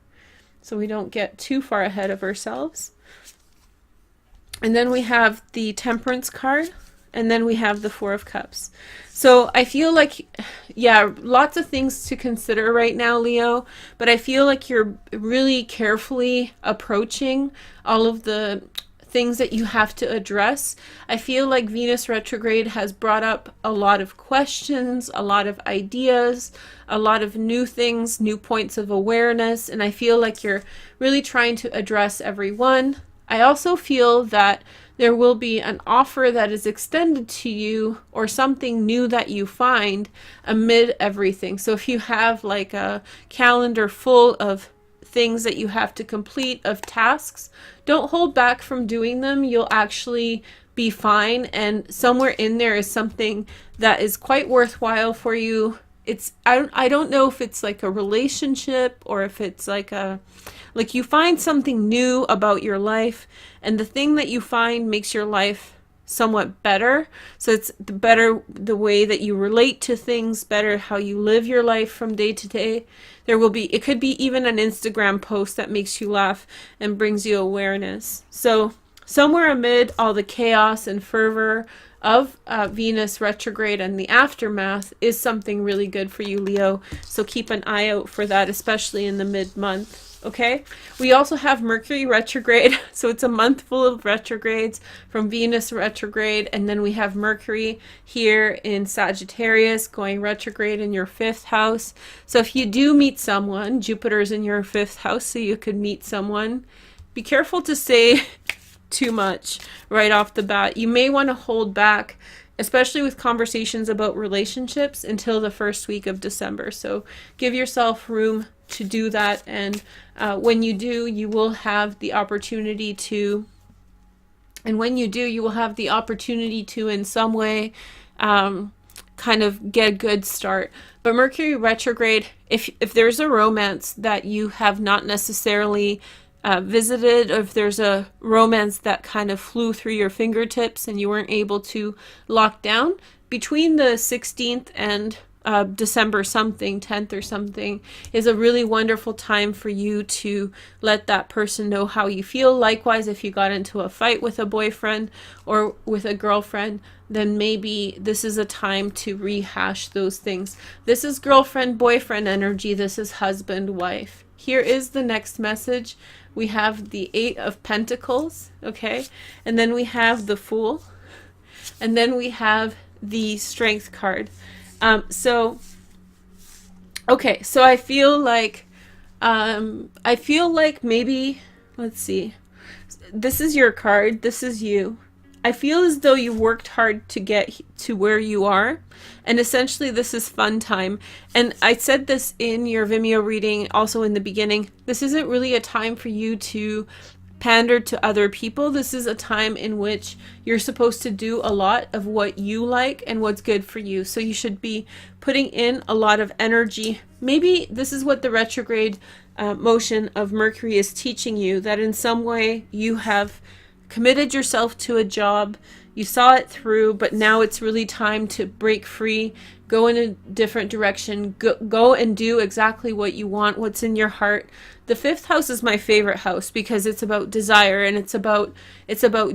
so we don't get too far ahead of ourselves. And then we have the Temperance card, and then we have the 4 of Cups. So I feel like, yeah, lots of things to consider right now, Leo, but I feel like you're really carefully approaching all of the things that you have to address. I feel like Venus retrograde has brought up a lot of questions, a lot of ideas, a lot of new things, new points of awareness, and I feel like you're really trying to address every one. I also feel that there will be an offer that is extended to you, or something new that you find amid everything. So if you have like a calendar full of things that you have to complete, of tasks, don't hold back from doing them. You'll actually be fine, and somewhere in there is something that is quite worthwhile for you. I don't know if it's like a relationship, or if it's like you find something new about your life, and the thing that you find makes your life somewhat better. So it's the way that you relate to things, better how you live your life from day to day. It could be even an Instagram post that makes you laugh and brings you awareness. So somewhere amid all the chaos and fervor of Venus retrograde and the aftermath is something really good for you, Leo. So keep an eye out for that, especially in the mid-month. Okay, we also have Mercury retrograde, so it's a month full of retrogrades from Venus retrograde, and then we have Mercury here in Sagittarius going retrograde in your 5th house. So if you do meet someone, Jupiter's in your 5th house, so you could meet someone. Be careful to say too much right off the bat. You may want to hold back, especially with conversations about relationships, until the first week of December. So give yourself room to do that, and when you do, you will have the opportunity to, in some way kind of get a good start. But Mercury retrograde, if there's a romance that you have not necessarily visited, or if there's a romance that kind of flew through your fingertips and you weren't able to lock down, between the 16th and December something, 10th or something, is a really wonderful time for you to let that person know how you feel. Likewise, if you got into a fight with a boyfriend or with a girlfriend, then maybe this is a time to rehash those things. This is girlfriend, boyfriend energy. This is husband, wife. Here is the next message. We have the 8 of Pentacles, okay? And then we have the Fool. And then we have the Strength card. Okay, so I feel like maybe, let's see, this is your card, this is you. I feel as though you worked hard to get to where you are, and essentially this is fun time. And I said this in your Vimeo reading also in the beginning, this isn't really a time for you to pander to other people. This is a time in which you're supposed to do a lot of what you like and what's good for you. So you should be putting in a lot of energy. Maybe this is what the retrograde motion of Mercury is teaching you, that in some way you have committed yourself to a job, you saw it through, but now it's really time to break free, go in a different direction, go and do exactly what you want, what's in your heart. The 5th house is my favorite house because it's about desire, and it's about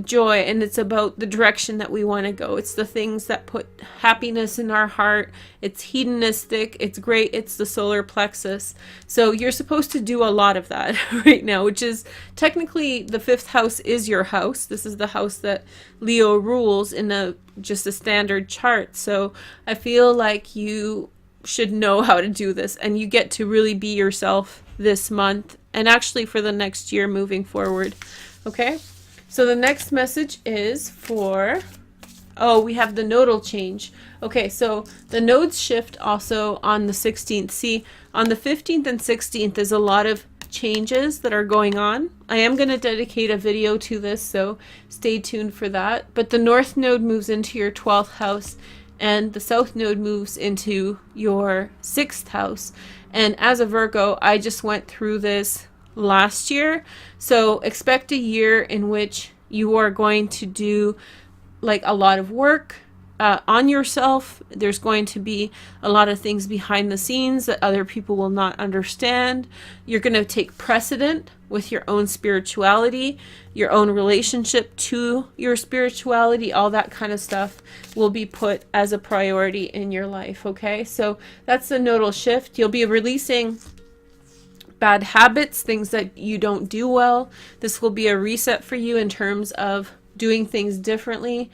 joy, and it's about the direction that we want to go. It's the things that put happiness in our heart. It's hedonistic, it's great, it's the solar plexus. So you're supposed to do a lot of that right now, which is technically the 5th house is your house. This is the house that Leo rules in just a standard chart. So I feel like you should know how to do this, and you get to really be yourself this month and actually for the next year moving forward. Okay, so the next message is for, oh, we have the nodal change. Okay, so the nodes shift also on the 16th. See, on the 15th and 16th is a lot of changes that are going on. I am going to dedicate a video to this, so stay tuned for that. But the north node moves into your 12th house, and the south node moves into your 6th house. And as a Virgo, I just went through this last year, so expect a year in which you are going to do like a lot of work on yourself. There's going to be a lot of things behind the scenes that other people will not understand. You're going to take precedent with your own spirituality, your own relationship to your spirituality. All that kind of stuff will be put as a priority in your life. Okay, so that's the nodal shift. You'll be releasing bad habits, things that you don't do well. This will be a reset for you in terms of doing things differently.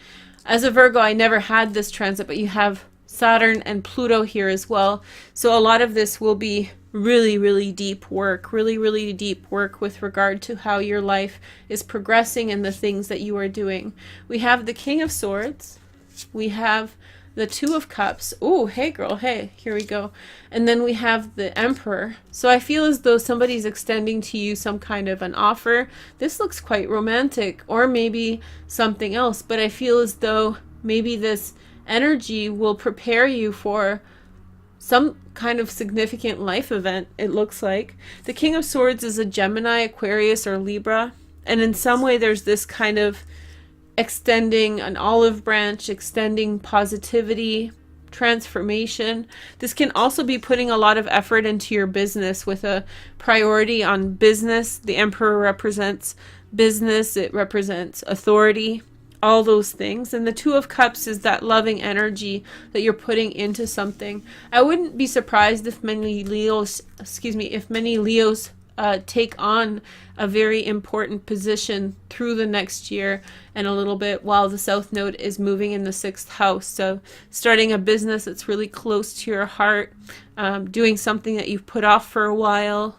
As a Virgo, I never had this transit, but you have Saturn and Pluto here as well. So a lot of this will be really, really deep work, really deep work with regard to how your life is progressing and the things that you are doing. We have the King of Swords. We have the 2 of Cups. Oh, hey girl, hey, here we go. And then we have the Emperor. So I feel as though somebody's extending to you some kind of an offer. This looks quite romantic, or maybe something else, but I feel as though maybe this energy will prepare you for some kind of significant life event, it looks like. The King of Swords is a Gemini, Aquarius, or Libra, and in some way there's this kind of extending an olive branch, extending positivity, transformation. This can also be putting a lot of effort into your business with a priority on business. The Emperor represents business, it represents authority, all those things. And the 2 of Cups is that loving energy that you're putting into something. I wouldn't be surprised if many Leos, take on a very important position through the next year and a little bit, while the South Node is moving in the 6th house. So starting a business that's really close to your heart, doing something that you've put off for a while,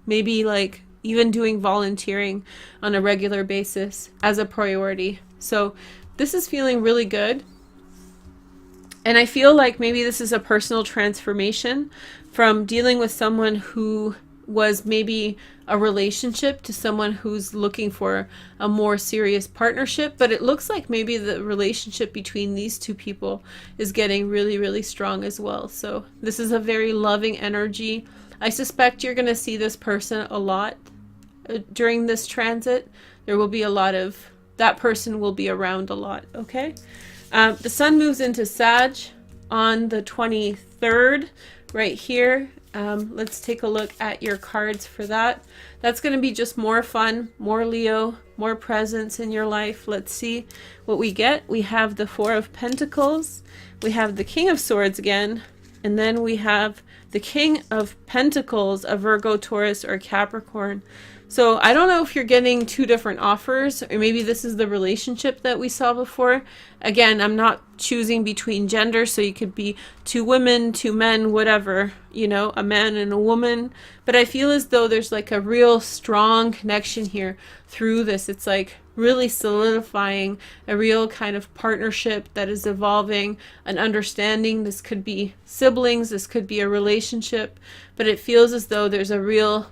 maybe like even doing volunteering on a regular basis as a priority. So this is feeling really good. And I feel like maybe this is a personal transformation from dealing with someone who was maybe a relationship to someone who's looking for a more serious partnership. But it looks like maybe the relationship between these two people is getting really strong as well. So this is a very loving energy. I suspect you're going to see this person a lot during this transit. There will be a lot of, that person will be around a lot, okay? The sun moves into Sag on the 23rd right here. Let's take a look at your cards for that. That's going to be just more fun, more Leo, more presence in your life. Let's see what we get. We have the Four of Pentacles. We have the King of Swords again. And then we have the King of Pentacles, a Virgo, Taurus, or Capricorn. So I don't know if you're getting two different offers, or maybe this is the relationship that we saw before. Again, I'm not choosing between genders, so you could be two women, two men, whatever, you know, a man and a woman. But I feel as though there's like a real strong connection here through this. It's like really solidifying a real kind of partnership that is evolving, an understanding. This could be siblings, this could be a relationship, but it feels as though there's a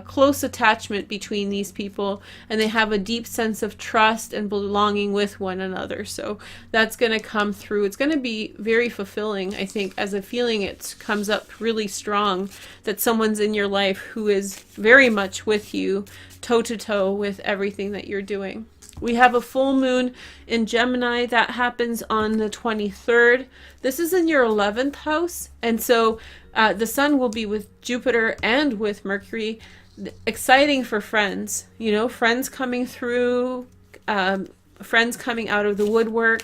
close attachment between these people, and they have a deep sense of trust and belonging with one another. So that's going to come through. It's going to be very fulfilling, I think, as a feeling. It comes up really strong that someone's in your life who is very much with you, toe to toe with everything that you're doing. We have a full moon in Gemini that happens on the 23rd. This is in your 11th house, and so the sun will be with Jupiter and with Mercury. Exciting for friends, you know, friends coming through, friends coming out of the woodwork,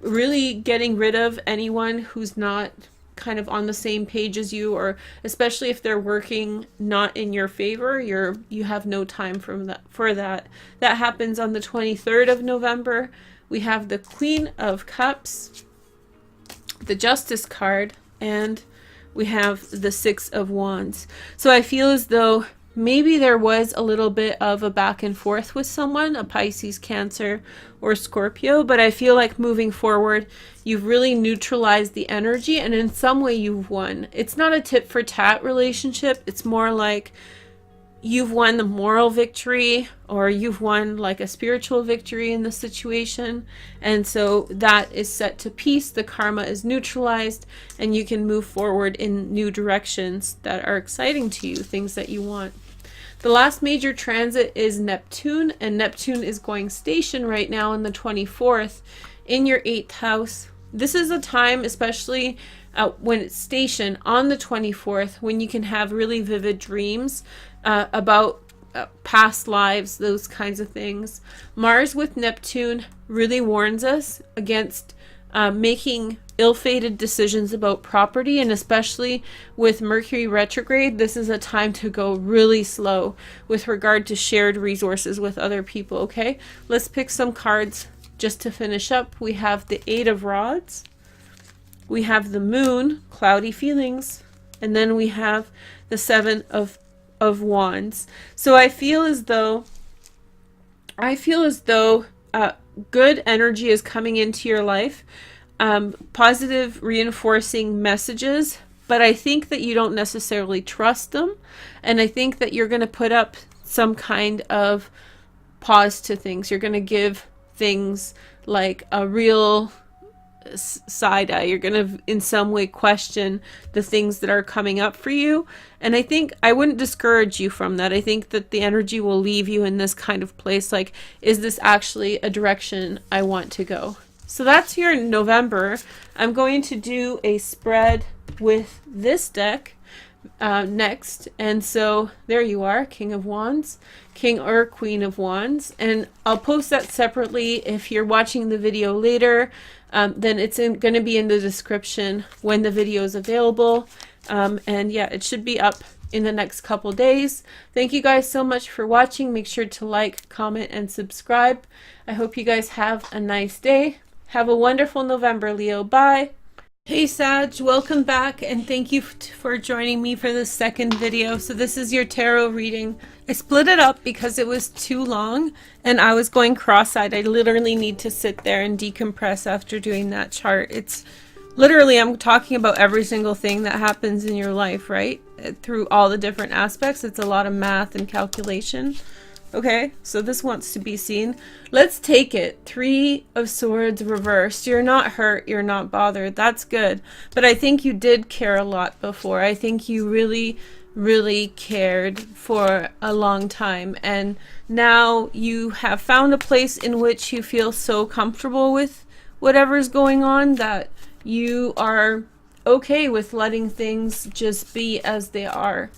really getting rid of anyone who's not kind of on the same page as you, or especially if they're working not in your favor, you have no time for that. That happens on the 23rd of November. We have the Queen of Cups, the Justice card, and we have the Six of Wands. So I feel as though maybe there was a little bit of a back and forth with someone, a Pisces, Cancer, or Scorpio, but I feel like moving forward, you've really neutralized the energy, and in some way you've won. It's not a tit for tat relationship. It's more like you've won the moral victory, or you've won like a spiritual victory in the situation, and so that is set to peace. The karma is neutralized, and you can move forward in new directions that are exciting to you, things that you want. The last major transit is Neptune, and Neptune is going station right now on the 24th in your 8th house. This is a time, especially when it's stationed on the 24th, when you can have really vivid dreams about past lives, those kinds of things. Mars with Neptune really warns us against making ill-fated decisions about property, and especially with Mercury retrograde, this is a time to go really slow with regard to shared resources with other people. Okay, let's pick some cards just to finish up. We have the Eight of Rods, we have the Moon, cloudy feelings, and then we have the Seven of Wands. So I feel as though good energy is coming into your life, positive reinforcing messages, but I think that you don't necessarily trust them, and I think that you're going to put up some kind of pause to things. You're going to give things like a real side eye. You're going to in some way question the things that are coming up for you, and I think I wouldn't discourage you from that. I think that the energy will leave you in this kind of place, like, is this actually a direction I want to go? So that's your November. I'm going to do a spread with this deck next, and so there you are, King of Wands, King or Queen of Wands, and I'll post that separately. If you're watching the video later, then it's going to be in the description when the video is available, and yeah, it should be up in the next couple days. Thank you guys so much for watching. Make sure to like, comment, and subscribe. I hope you guys have a nice day. Have a wonderful November, Leo. Bye. Hey Sag, welcome back, and thank you for joining me for the second video. So this is your tarot reading. I split it up because it was too long and I was going cross-eyed. I literally need to sit there and decompress after doing that chart. It's literally, I'm talking about every single thing that happens in your life, right? Through all the different aspects. It's a lot of math and calculation. Okay, so this wants to be seen. Let's take it. Three of Swords reversed. You're not hurt. You're not bothered. That's good. But I think you did care a lot before. I think you really, really cared for a long time. And now you have found a place in which you feel so comfortable with whatever's going on that you are okay with letting things just be as they are.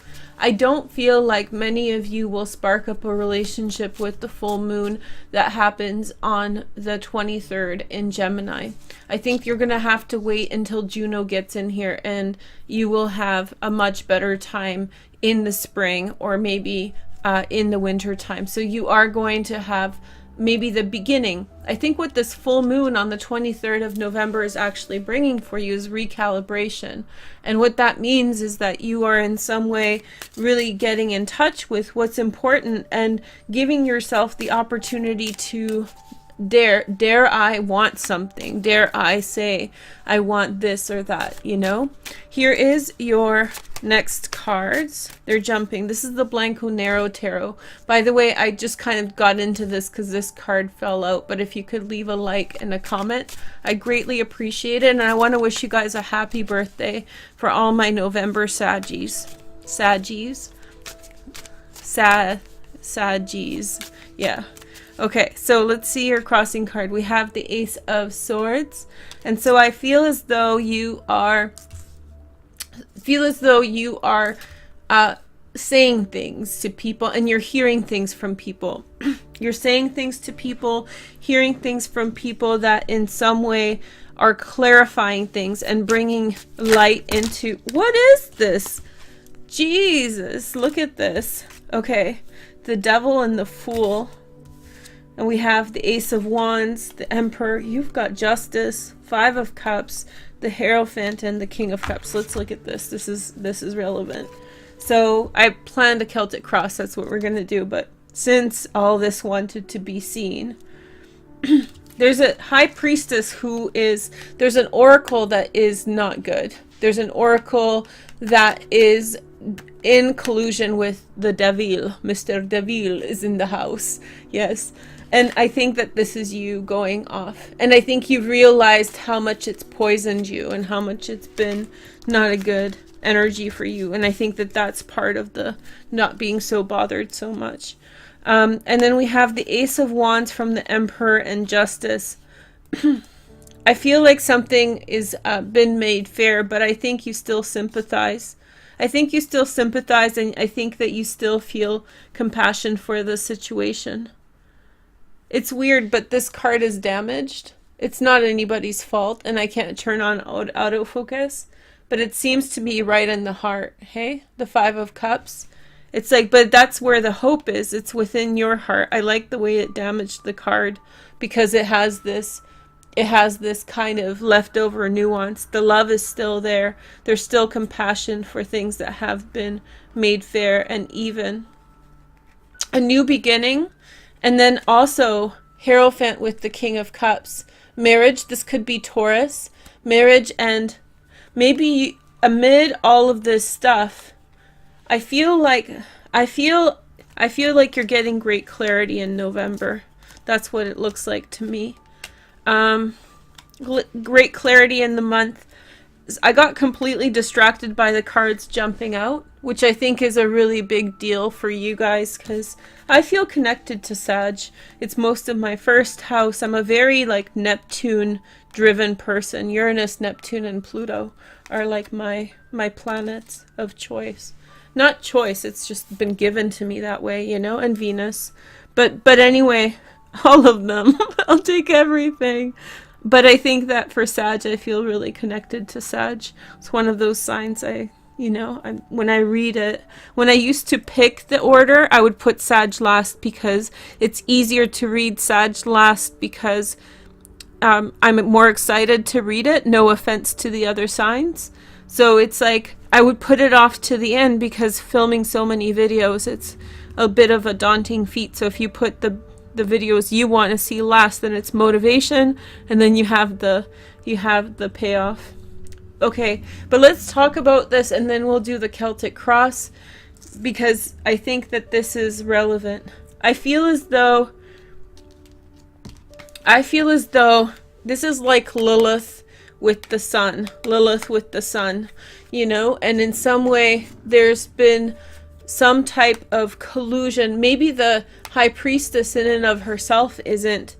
I don't feel like many of you will spark up a relationship with the full moon that happens on the 23rd in Gemini. I think you're going to have to wait until Juno gets in here, and you will have a much better time in the spring, or maybe in the winter time. So you are going to have maybe the beginning. I think what this full moon on the 23rd of November is actually bringing for you is recalibration. And what that means is that you are in some way really getting in touch with what's important and giving yourself the opportunity to dare I want something, dare I say I want this or that, you know. Here is your next cards. They're jumping. This is the Blanco Nero Tarot. By the way, I just kind of got into this because this card fell out, but if you could leave a like and a comment, I greatly appreciate it. And I want to wish you guys a happy birthday for all my November Saggies. Saggies. Yeah. Okay, so let's see your crossing card. We have the Ace of Swords. And so I feel as though you are saying things to people, and you're hearing things from people. You're saying things to people, hearing things from people that in some way are clarifying things and bringing light into... What is this? Jesus, look at this. Okay, the Devil and the Fool. And we have the Ace of Wands, the Emperor. You've got Justice, Five of Cups, the Hierophant, and the King of Cups. Let's look at this. This is relevant. So I planned a Celtic cross. That's what we're going to do. But since all this wanted to be seen, there's a High Priestess who is... There's an Oracle that is not good. There's an Oracle that is in collusion with the Devil. Mr. Devil is in the house. Yes. And I think that this is you going off. And I think you've realized how much it's poisoned you and how much it's been not a good energy for you. And I think that that's part of the not being so bothered so much. And then we have the Ace of Wands from the Emperor and Justice. I feel like something is been made fair, but I think you still sympathize. I think you still sympathize, and I think that you still feel compassion for the situation. It's weird, but this card is damaged. It's not anybody's fault, and I can't turn on autofocus, but it seems to be right in the heart, hey? The Five of Cups. It's like, but that's where the hope is. It's within your heart. I like the way it damaged the card because it has this kind of leftover nuance. The love is still there. There's still compassion for things that have been made fair and even. A new beginning. And then also Hierophant with the King of Cups. Marriage, this could be Taurus. Marriage, and maybe amid all of this stuff, I feel like you're getting great clarity in November. That's what it looks like to me. Great clarity in the month. I got completely distracted by the cards jumping out, which I think is a really big deal for you guys because I feel connected to Sag. It's most of my first house. I'm a very like Neptune driven person. Uranus, Neptune, and Pluto are like my planets of choice. Not choice, it's just been given to me that way, you know, and Venus. But anyway, all of them. I'll take everything. But I think that for Sag, I feel really connected to Sag. It's one of those signs when I read it, when I used to pick the order, I would put Sag last because it's easier to read Sag last because I'm more excited to read it. No offense to the other signs. So it's like I would put it off to the end because filming so many videos, it's a bit of a daunting feat. So if you put the videos you want to see last, then it's motivation, and then you have the payoff. Okay, but let's talk about this and then we'll do the Celtic cross because I think that this is relevant. I feel as though this is like Lilith with the sun, you know, and in some way there's been some type of collusion. Maybe the High Priestess in and of herself isn't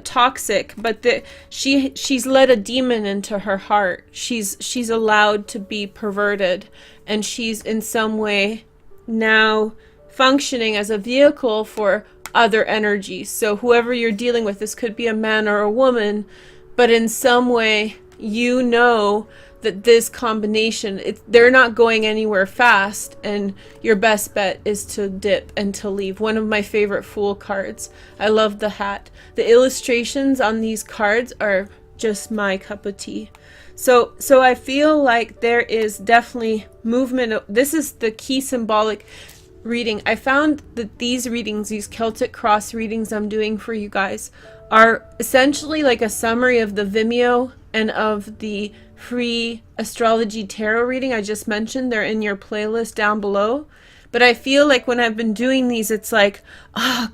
toxic, but that she's let a demon into her heart. She's allowed to be perverted, and she's in some way now functioning as a vehicle for other energies. So whoever you're dealing with, this could be a man or a woman, but in some way you know that this combination, they're not going anywhere fast, and your best bet is to dip and to leave. One of my favorite Fool cards. I love the hat. The illustrations on these cards are just my cup of tea. So I feel like there is definitely movement. This is the key symbolic reading. I found that these readings, these Celtic cross readings I'm doing for you guys, are essentially like a summary of the Vimeo and of the free astrology tarot reading I just mentioned. They're in your playlist down below. But I feel like when I've been doing these, it's like,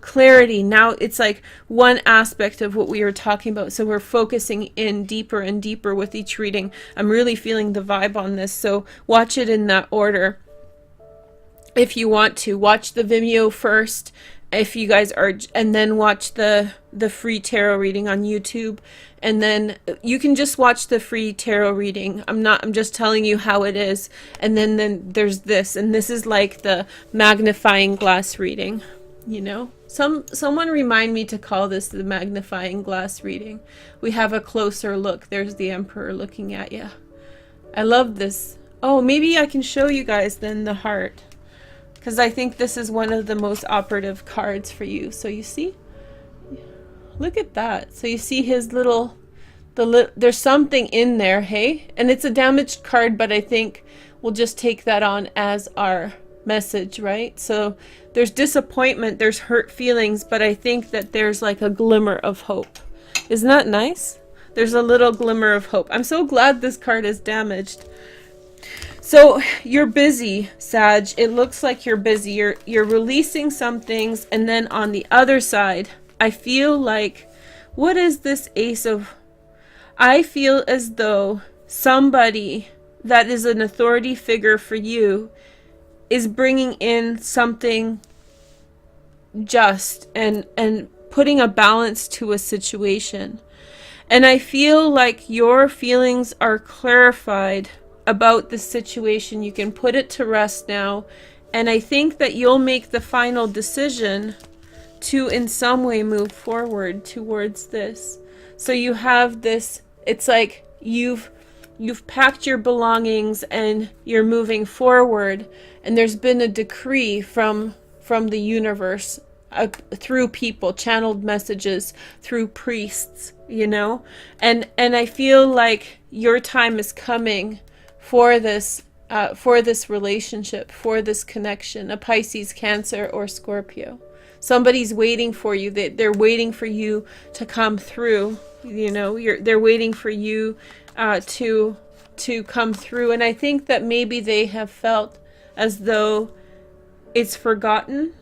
clarity. Now it's like one aspect of what we were talking about. So we're focusing in deeper and deeper with each reading. I'm really feeling the vibe on this. So watch it in that order. If you want to, watch the Vimeo first, if you guys are, and then watch the free tarot reading on YouTube. And then you can just watch the free tarot reading. I'm just telling you how it is. And then there's this, and this is like the magnifying glass reading, you know. Someone remind me to call this the magnifying glass reading. We have a closer look. There's the Emperor looking at you. I love this. Oh, maybe I can show you guys then the heart, because I think this is one of the most operative cards for you. So you see, look at that. So you see his little, there's something in there, hey? And it's a damaged card, but I think we'll just take that on as our message, right? So there's disappointment, there's hurt feelings, but I think that there's like a glimmer of hope. Isn't that nice? There's a little glimmer of hope. I'm so glad this card is damaged. So you're busy, Sag. It looks like you're busy. You're releasing some things, and then on the other side, I feel like, what is this Ace of? I feel as though somebody that is an authority figure for you is bringing in something just and putting a balance to a situation. And I feel like your feelings are clarified about the situation. You can put it to rest now, and I think that you'll make the final decision to in some way move forward towards this. So you have this, it's like you've packed your belongings and you're moving forward, and there's been a decree from the universe through people, channeled messages through priests, you know, and I feel like your time is coming for this relationship, for this connection. A Pisces, Cancer, or Scorpio. Somebody's waiting for you. They're waiting for you to come through. You know, they're waiting for you to come through. And I think that maybe they have felt as though it's forgotten.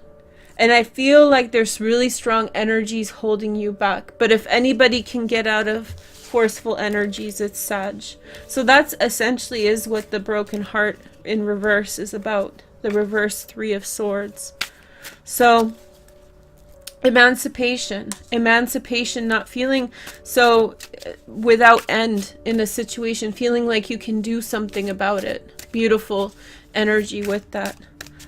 And I feel like there's really strong energies holding you back. But if anybody can get out of forceful energies, it's Sag. So that's essentially is what the broken heart in reverse is about. The reverse Three of Swords. So emancipation, not feeling so without end in a situation, feeling like you can do something about it. Beautiful energy with that.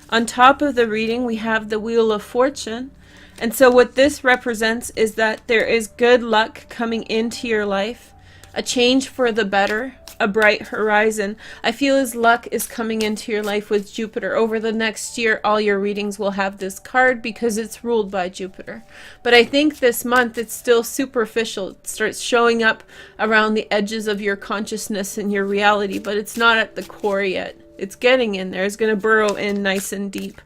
On top of the reading, we have the Wheel of Fortune. And so what this represents is that there is good luck coming into your life, a change for the better, a bright horizon. I feel as luck is coming into your life with Jupiter. Over the next year, all your readings will have this card because it's ruled by Jupiter. But I think this month it's still superficial. It starts showing up around the edges of your consciousness and your reality, but it's not at the core yet. It's getting in there. It's going to burrow in nice and deep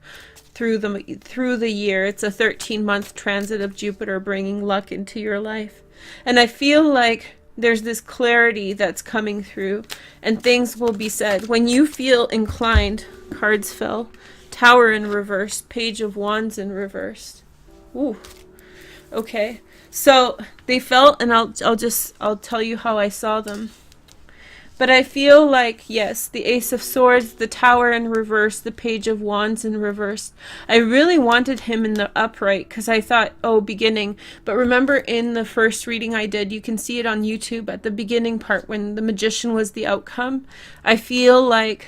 through the year. It's a 13-month transit of Jupiter bringing luck into your life. And I feel like there's this clarity that's coming through, and things will be said. When you feel inclined, cards fell. Tower in reverse, Page of Wands in reverse. Ooh. Okay. So they fell, and I'll tell you how I saw them. But I feel like, yes, the Ace of Swords, the Tower in reverse, the Page of Wands in reverse. I really wanted him in the upright because I thought, oh, beginning. But remember in the first reading I did, you can see it on YouTube at the beginning part when the Magician was the outcome. I feel like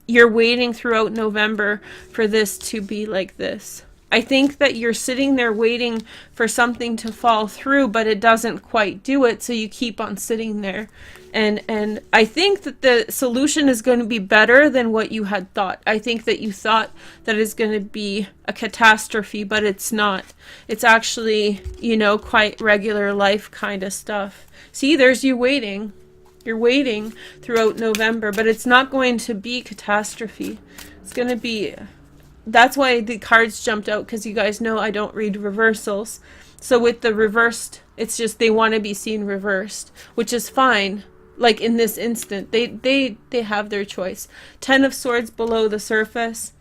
you're waiting throughout November for this to be like this. I think that you're sitting there waiting for something to fall through, but it doesn't quite do it, so you keep on sitting there. And I think that the solution is going to be better than what you had thought. I think that you thought that it's going to be a catastrophe, but it's not. It's actually, you know, quite regular life kind of stuff. See, there's you waiting. You're waiting throughout November, but it's not going to be catastrophe. It's going to be... That's why the cards jumped out, because you guys know I don't read reversals. So with the reversed, it's just they want to be seen reversed, which is fine. Like in this instant, they have their choice. 10 of Swords below the surface.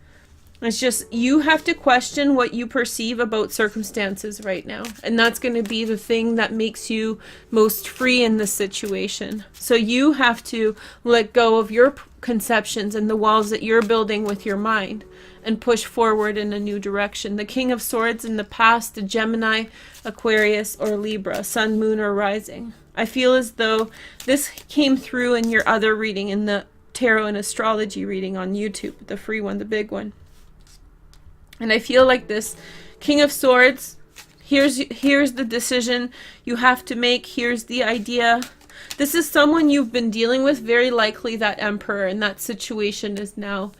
It's just you have to question what you perceive about circumstances right now. And that's going to be the thing that makes you most free in this situation. So you have to let go of your conceptions and the walls that you're building with your mind and push forward in a new direction. The King of Swords in the past, the Gemini, Aquarius, or Libra, Sun, Moon, or Rising. I feel as though this came through in your other reading, in the Tarot and Astrology reading on YouTube, the free one, the big one. And I feel like this King of Swords, here's the decision you have to make. Here's the idea. This is someone you've been dealing with, very likely that Emperor, and that situation is now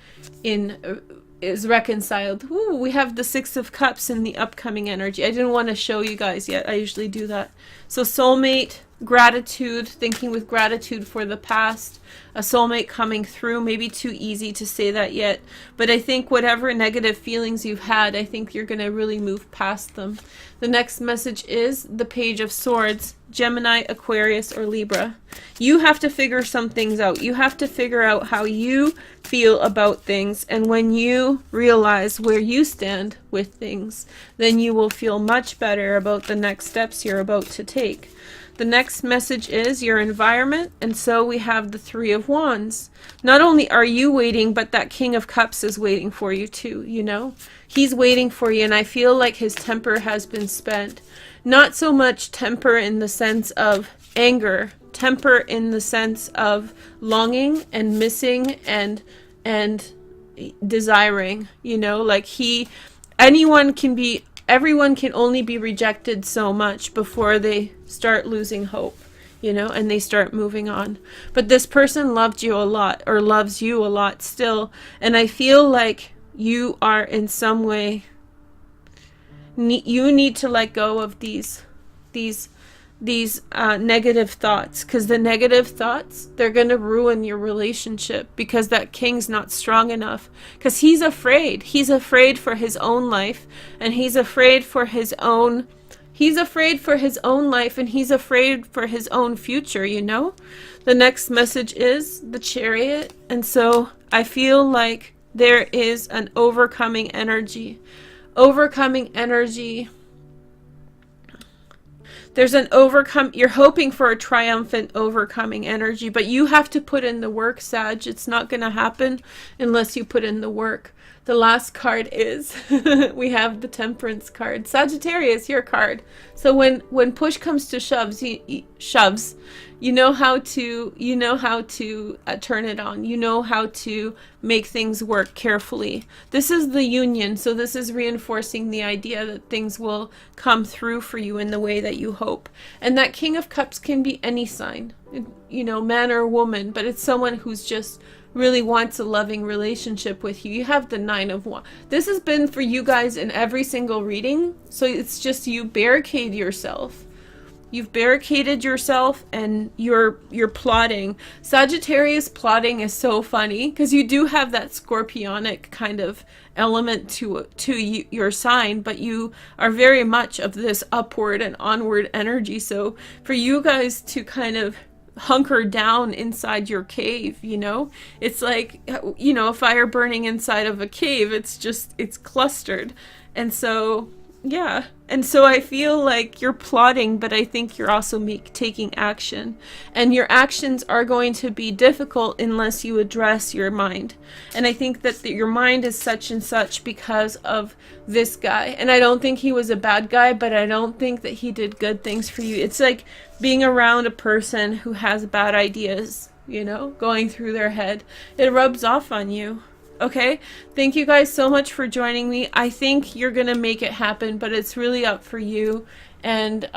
is reconciled. Ooh, we have the Six of Cups in the upcoming energy. I didn't want to show you guys yet. I usually do that. So soulmate, gratitude, thinking with gratitude for the past, a soulmate coming through. Maybe too easy to say that yet, but I think whatever negative feelings you've had, I think you're going to really move past them. The next message is the Page of Swords, Gemini, Aquarius, or Libra. You have to figure some things out. You have to figure out how you feel about things, and when you realize where you stand with things, then you will feel much better about the next steps you're about to take. The next message is your environment, and so we have the Three of Wands. Not only are you waiting, but that King of Cups is waiting for you too, you know? He's waiting for you, and I feel like his temper has been spent. Not so much temper in the sense of anger, temper in the sense of longing and missing and desiring, you know? Like everyone can only be rejected so much before they start losing hope, you know, and they start moving on. But this person loved you a lot, or loves you a lot still, and I feel like you are in some way, you need to let go of these negative thoughts, because the negative thoughts, they're going to ruin your relationship, because that king's not strong enough, because he's afraid for his own life, and he's afraid for his own life, and he's afraid for his own future, you know. The next message is the Chariot, and so I feel like there is an overcoming energy. There's an you're hoping for a triumphant overcoming energy, but you have to put in the work, Sag. It's not going to happen unless you put in the work. The last card is, we have the Temperance card. Sagittarius, your card. So when push comes to shoves, you know how to turn it on. You know how to make things work carefully. This is the union, so this is reinforcing the idea that things will come through for you in the way that you hope. And that King of Cups can be any sign, you know, man or woman, but it's someone who's just really wants a loving relationship with you. You have the Nine of Wands. This has been for you guys in every single reading, so it's just you barricade yourself. You've barricaded yourself and you're plotting. Sagittarius plotting is so funny because you do have that scorpionic kind of element to your sign, but you are very much of this upward and onward energy. So for you guys to kind of hunker down inside your cave, you know, it's like, you know, a fire burning inside of a cave. It's clustered. And so Yeah. And so I feel like you're plotting, but I think you're also taking action. And your actions are going to be difficult unless you address your mind. And I think that your mind is such and such because of this guy. And I don't think he was a bad guy, but I don't think that he did good things for you. It's like being around a person who has bad ideas, you know, going through their head. It rubs off on you. Okay, thank you guys so much for joining me. I think you're gonna make it happen, but it's really up for you. And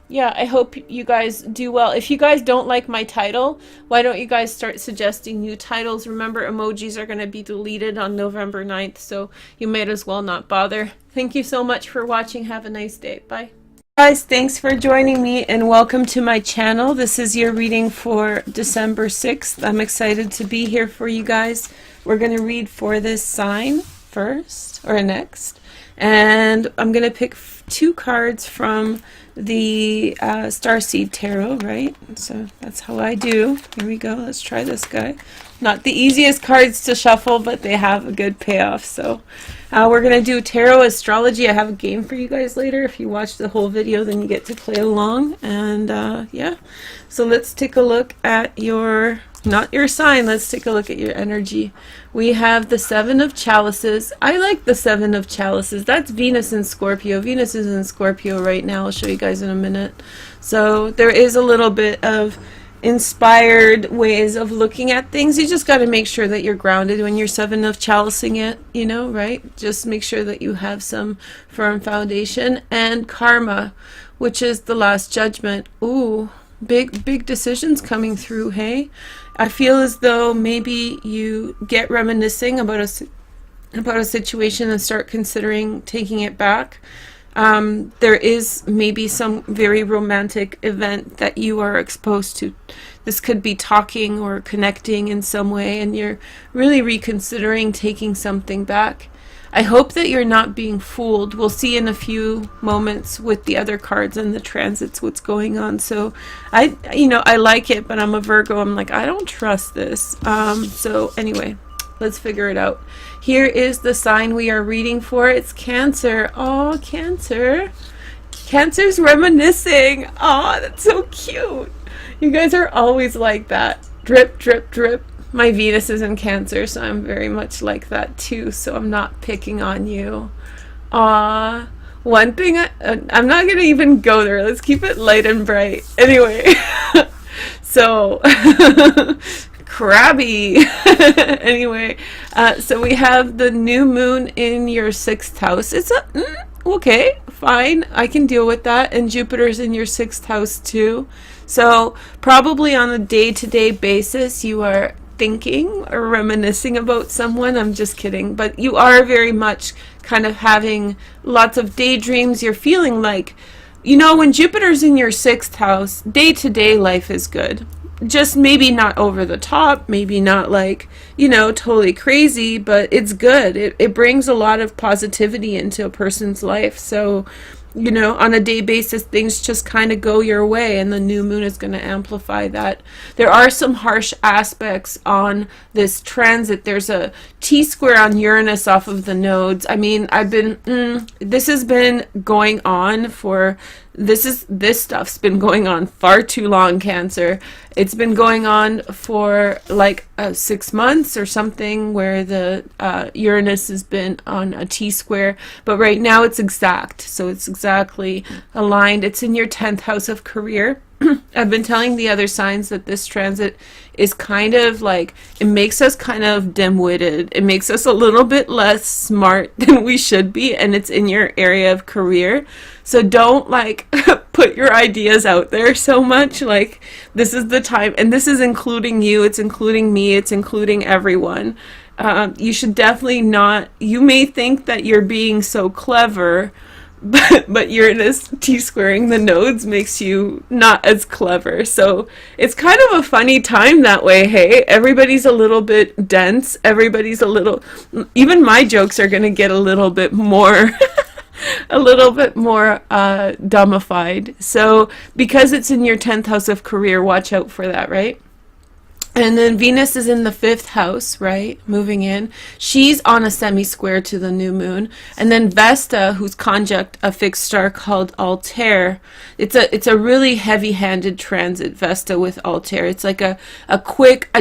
yeah, I hope you guys do well. If you guys don't like my title, why don't you guys start suggesting new titles? Remember, emojis are gonna be deleted on November 9th, so you might as well not bother. Thank you so much for watching. Have a nice day. Bye. Guys, thanks for joining me and welcome to my channel. This is your reading for December 6th. I'm excited to be here for you guys. We're going to read for this sign first, or next, and I'm going to pick 2 cards from the Starseed Tarot, right? So that's how I do. Here we go. Let's try this guy. Not the easiest cards to shuffle, but they have a good payoff. So we're going to do Tarot Astrology. I have a game for you guys later. If you watch the whole video, then you get to play along. And yeah, so let's take a look at your, not your sign, let's take a look at your energy. We have the 7 of Chalices. I like the 7 of Chalices. That's Venus in Scorpio. Venus is in Scorpio right now. I'll show you guys in a minute. So there is a little bit of inspired ways of looking at things. You just got to make sure that you're grounded when you're 7 of chalicing it, you know, right? Just make sure that you have some firm foundation. And Karma, which is the Last Judgment. Ooh, big decisions coming through, hey? I feel as though maybe you get reminiscing about a situation and start considering taking it back. There is maybe some very romantic event that you are exposed to. This could be talking or connecting in some way, and you're really reconsidering taking something back. I hope that you're not being fooled. We'll see in a few moments with the other cards and the transits what's going on. So I like it, but I'm a Virgo. I'm like, I don't trust this. So anyway, let's figure it out. Here is the sign we are reading for. It's Cancer. Oh, Cancer. Cancer's reminiscing. Oh, that's so cute. You guys are always like that. Drip, drip, drip. My Venus is in Cancer, so I'm very much like that too. So I'm not picking on you. Aw. One thing, I'm not going to even go there. Let's keep it light and bright. Anyway. So... crabby. Anyway, so we have the new moon in your 6th house. It's okay, fine, I can deal with that. And Jupiter's in your 6th house too. So probably on a day-to-day basis you are thinking or reminiscing about someone. I'm just kidding, but you are very much kind of having lots of daydreams. You're feeling like, you know, when Jupiter's in your 6th house, day-to-day life is good. Just maybe not over the top, maybe not like, you know, totally crazy, but it's good. It brings a lot of positivity into a person's life. So, you know, on a day basis, things just kind of go your way, and the new moon is going to amplify that. There are some harsh aspects on this transit. There's a T-square on Uranus off of the nodes. I mean, this has been going on for... This stuff's been going on far too long, Cancer. It's been going on for like 6 months or something, where the Uranus has been on a T-square, but right now it's exact, so it's exactly aligned. It's in your 10th house of career. I've been telling the other signs that this transit is kind of like, it makes us kind of dim-witted. It makes us a little bit less smart than we should be, and it's in your area of career. So don't like put your ideas out there so much. Like, this is the time, and this is including you, it's including me, it's including everyone. You should definitely not, you may think that you're being so clever, but Uranus T-squaring the nodes makes you not as clever. So it's kind of a funny time that way, hey? Everybody's a little bit dense. Everybody's a little... Even my jokes are going to get a little bit more... a little bit more dumbified. So because it's in your 10th house of career, watch out for that, right? And then Venus is in the 5th house, right? Moving in. She's on a semi-square to the new moon. And then Vesta, who's conjunct a fixed star called Altair. It's a really heavy-handed transit, Vesta with Altair. It's like a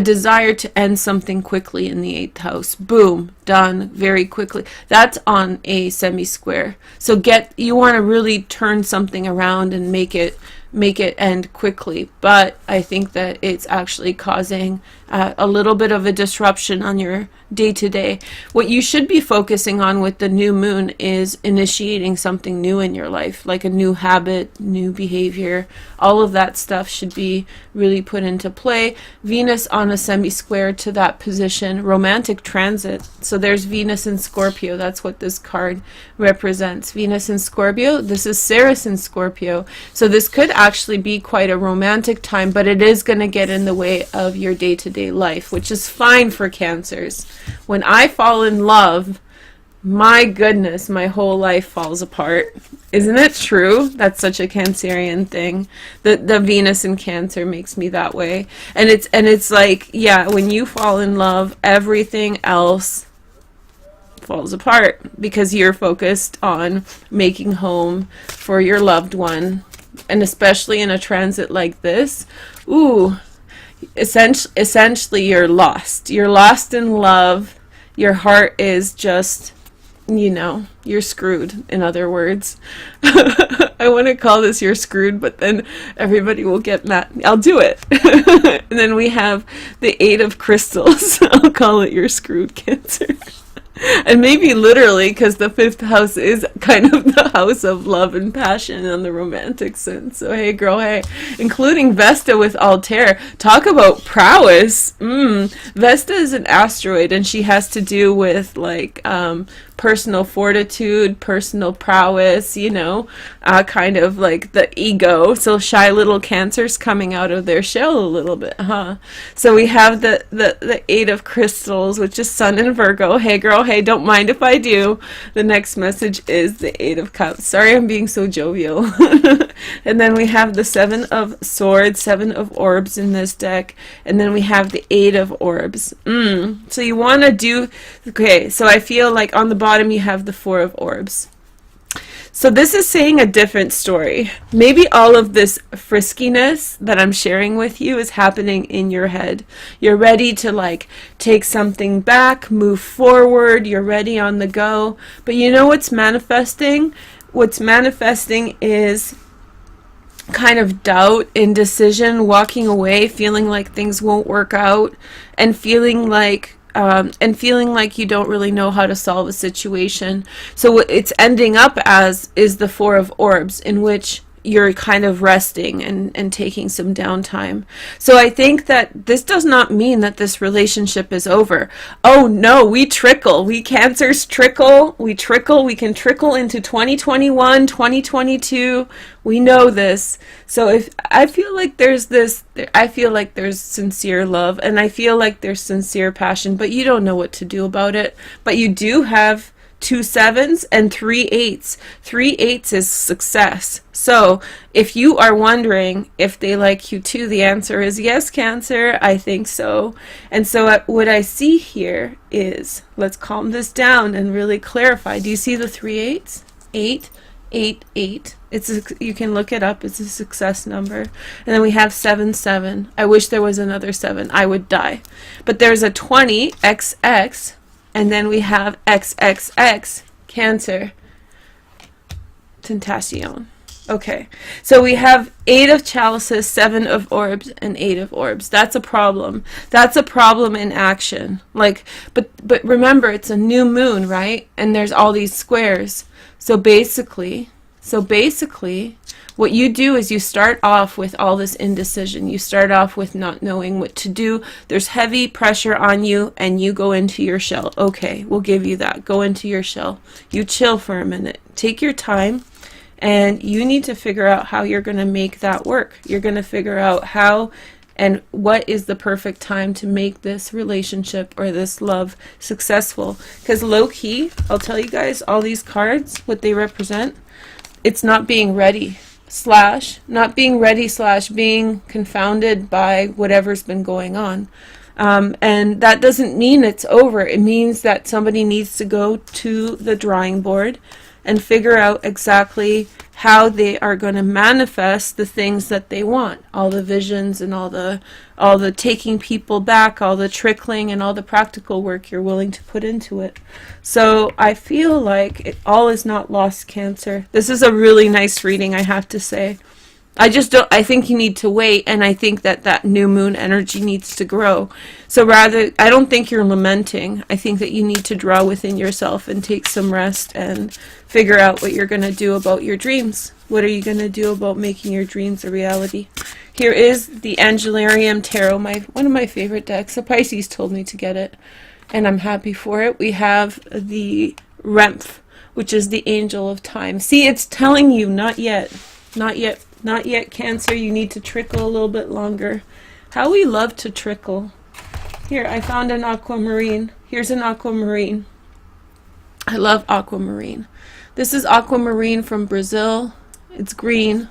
desire to end something quickly in the 8th house. Boom, done very quickly. That's on a semi-square. So you want to really turn something around and make it end quickly, but I think that it's actually causing a little bit of a disruption on your day-to-day. What you should be focusing on with the new moon is initiating something new in your life, like a new habit, new behavior. All of that stuff should be really put into play. Venus on a semi-square to that position, romantic transit. So there's Venus in Scorpio. That's what this card represents. Venus in Scorpio. This is Ceres in Scorpio. So this could actually be quite a romantic time, but it is going to get in the way of your day-to-day life, which is fine for Cancers. When I fall in love, my goodness, my whole life falls apart. Isn't it true? That's such a Cancerian thing. The Venus in Cancer makes me that way. And it's like, yeah, when you fall in love, everything else falls apart because you're focused on making home for your loved one. And especially in a transit like this, ooh, essentially you're lost. You're lost in love. Your heart is just, you're screwed, in other words. I want to call this you're screwed, but then everybody will get mad. I'll do it. And then we have the 8 of Crystals. I'll call it you're screwed, Cancer. And maybe literally, because the 5th house is kind of the house of love and passion on the romantic sense. So hey girl, hey. Including Vesta with Altair. Talk about prowess. Vesta is an asteroid, and she has to do with like personal fortitude, personal prowess, kind of like the ego. So shy little Cancers coming out of their shell a little bit, huh? So we have the 8 of Crystals, which is Sun in Virgo. Hey girl, hey, don't mind if I do. The next message is the 8 of Cups. Sorry, I'm being so jovial. And then we have the 7 of Swords, 7 of Orbs in this deck. And then we have the 8 of Orbs. So you want to do, okay, so I feel like on the bottom you have the 4 of Orbs. So this is saying a different story. Maybe all of this friskiness that I'm sharing with you is happening in your head. You're ready to like take something back, move forward, you're ready on the go. But you know what's manifesting? What's manifesting is kind of doubt, indecision, walking away, feeling like things won't work out, and feeling like you don't really know how to solve a situation. So what it's ending up as is the 4 of Orbs, in which you're kind of resting and taking some downtime. So I think that this does not mean that this relationship is over. Oh no, we trickle. We Cancers trickle. We can trickle into 2021, 2022. We know this. So if I feel like there's sincere love, and I feel like there's sincere passion, but you don't know what to do about it. But you do have 2 7s and 3 8s. 3 8s is success. So if you are wondering if they like you too, the answer is yes, Cancer. I think so. And so what I see here is, let's calm this down and really clarify. Do you see the 3 8s? 8, 8, 8. You can look it up. It's a success number. And then we have 7, 7. I wish there was another 7. I would die. But there's a 20, XX. And then we have XXX, Cancer, Tentacion. Okay, so we have 8 of Chalices, 7 of Orbs, and 8 of Orbs. That's a problem. That's a problem in action. Like, but remember, it's a new moon, right? And there's all these squares. So basically, what you do is you start off with all this indecision. You start off with not knowing what to do. There's heavy pressure on you, and you go into your shell. Okay, we'll give you that. Go into your shell. You chill for a minute. Take your time, and you need to figure out how you're going to make that work. You're going to figure out how and what is the perfect time to make this relationship or this love successful. Because low-key, I'll tell you guys, all these cards, what they represent, it's not being ready. slash not being ready slash being confounded by whatever's been going on. And that doesn't mean it's over. It means that somebody needs to go to the drawing board and figure out exactly how they are going to manifest the things that they want, all the visions and all the taking people back, all the trickling and all the practical work you're willing to put into it. So I feel like all is not lost, Cancer. This is a really nice reading, I have to say. I think you need to wait, and I think that new moon energy needs to grow. So rather, I don't think you're lamenting. I think that you need to draw within yourself and take some rest and figure out what you're going to do about your dreams. What are you going to do about making your dreams a reality? Here is the Angelarium Tarot, one of my favorite decks. The Pisces told me to get it, and I'm happy for it. We have the Remph, which is the Angel of Time. See, it's telling you, not yet. Not yet. Not yet, Cancer. You need to trickle a little bit longer. How we love to trickle. Here, I found an aquamarine. Here's an aquamarine. I love aquamarine. This is aquamarine from Brazil. It's green,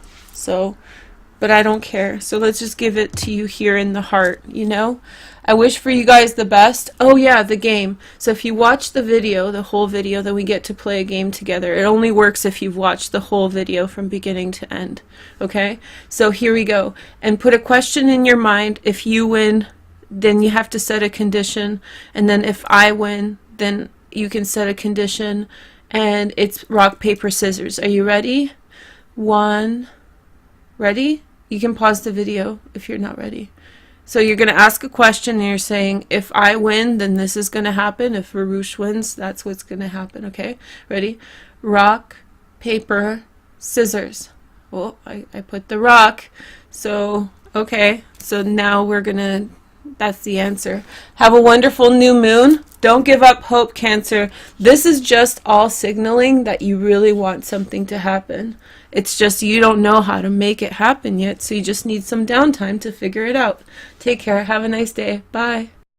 but I don't care. So let's just give it to you here in the heart, you know? I wish for you guys the best. Oh yeah, the game. So if you watch the video, the whole video, then we get to play a game together. It only works if you've watched the whole video from beginning to end. Okay? So here we go. And put a question in your mind. If you win, then you have to set a condition. And then if I win, then you can set a condition. And it's rock, paper, scissors. Are you ready? One. Ready? You can pause the video if you're not ready. So you're going to ask a question and you're saying, if I win, then this is going to happen. If Varouche wins, that's what's going to happen. Okay? Ready? Rock, paper, scissors. Well, I put the rock. So, okay. So now we're going to, that's the answer. Have a wonderful new moon. Don't give up hope, Cancer. This is just all signaling that you really want something to happen. It's just you don't know how to make it happen yet, so you just need some downtime to figure it out. Take care. Have a nice day. Bye.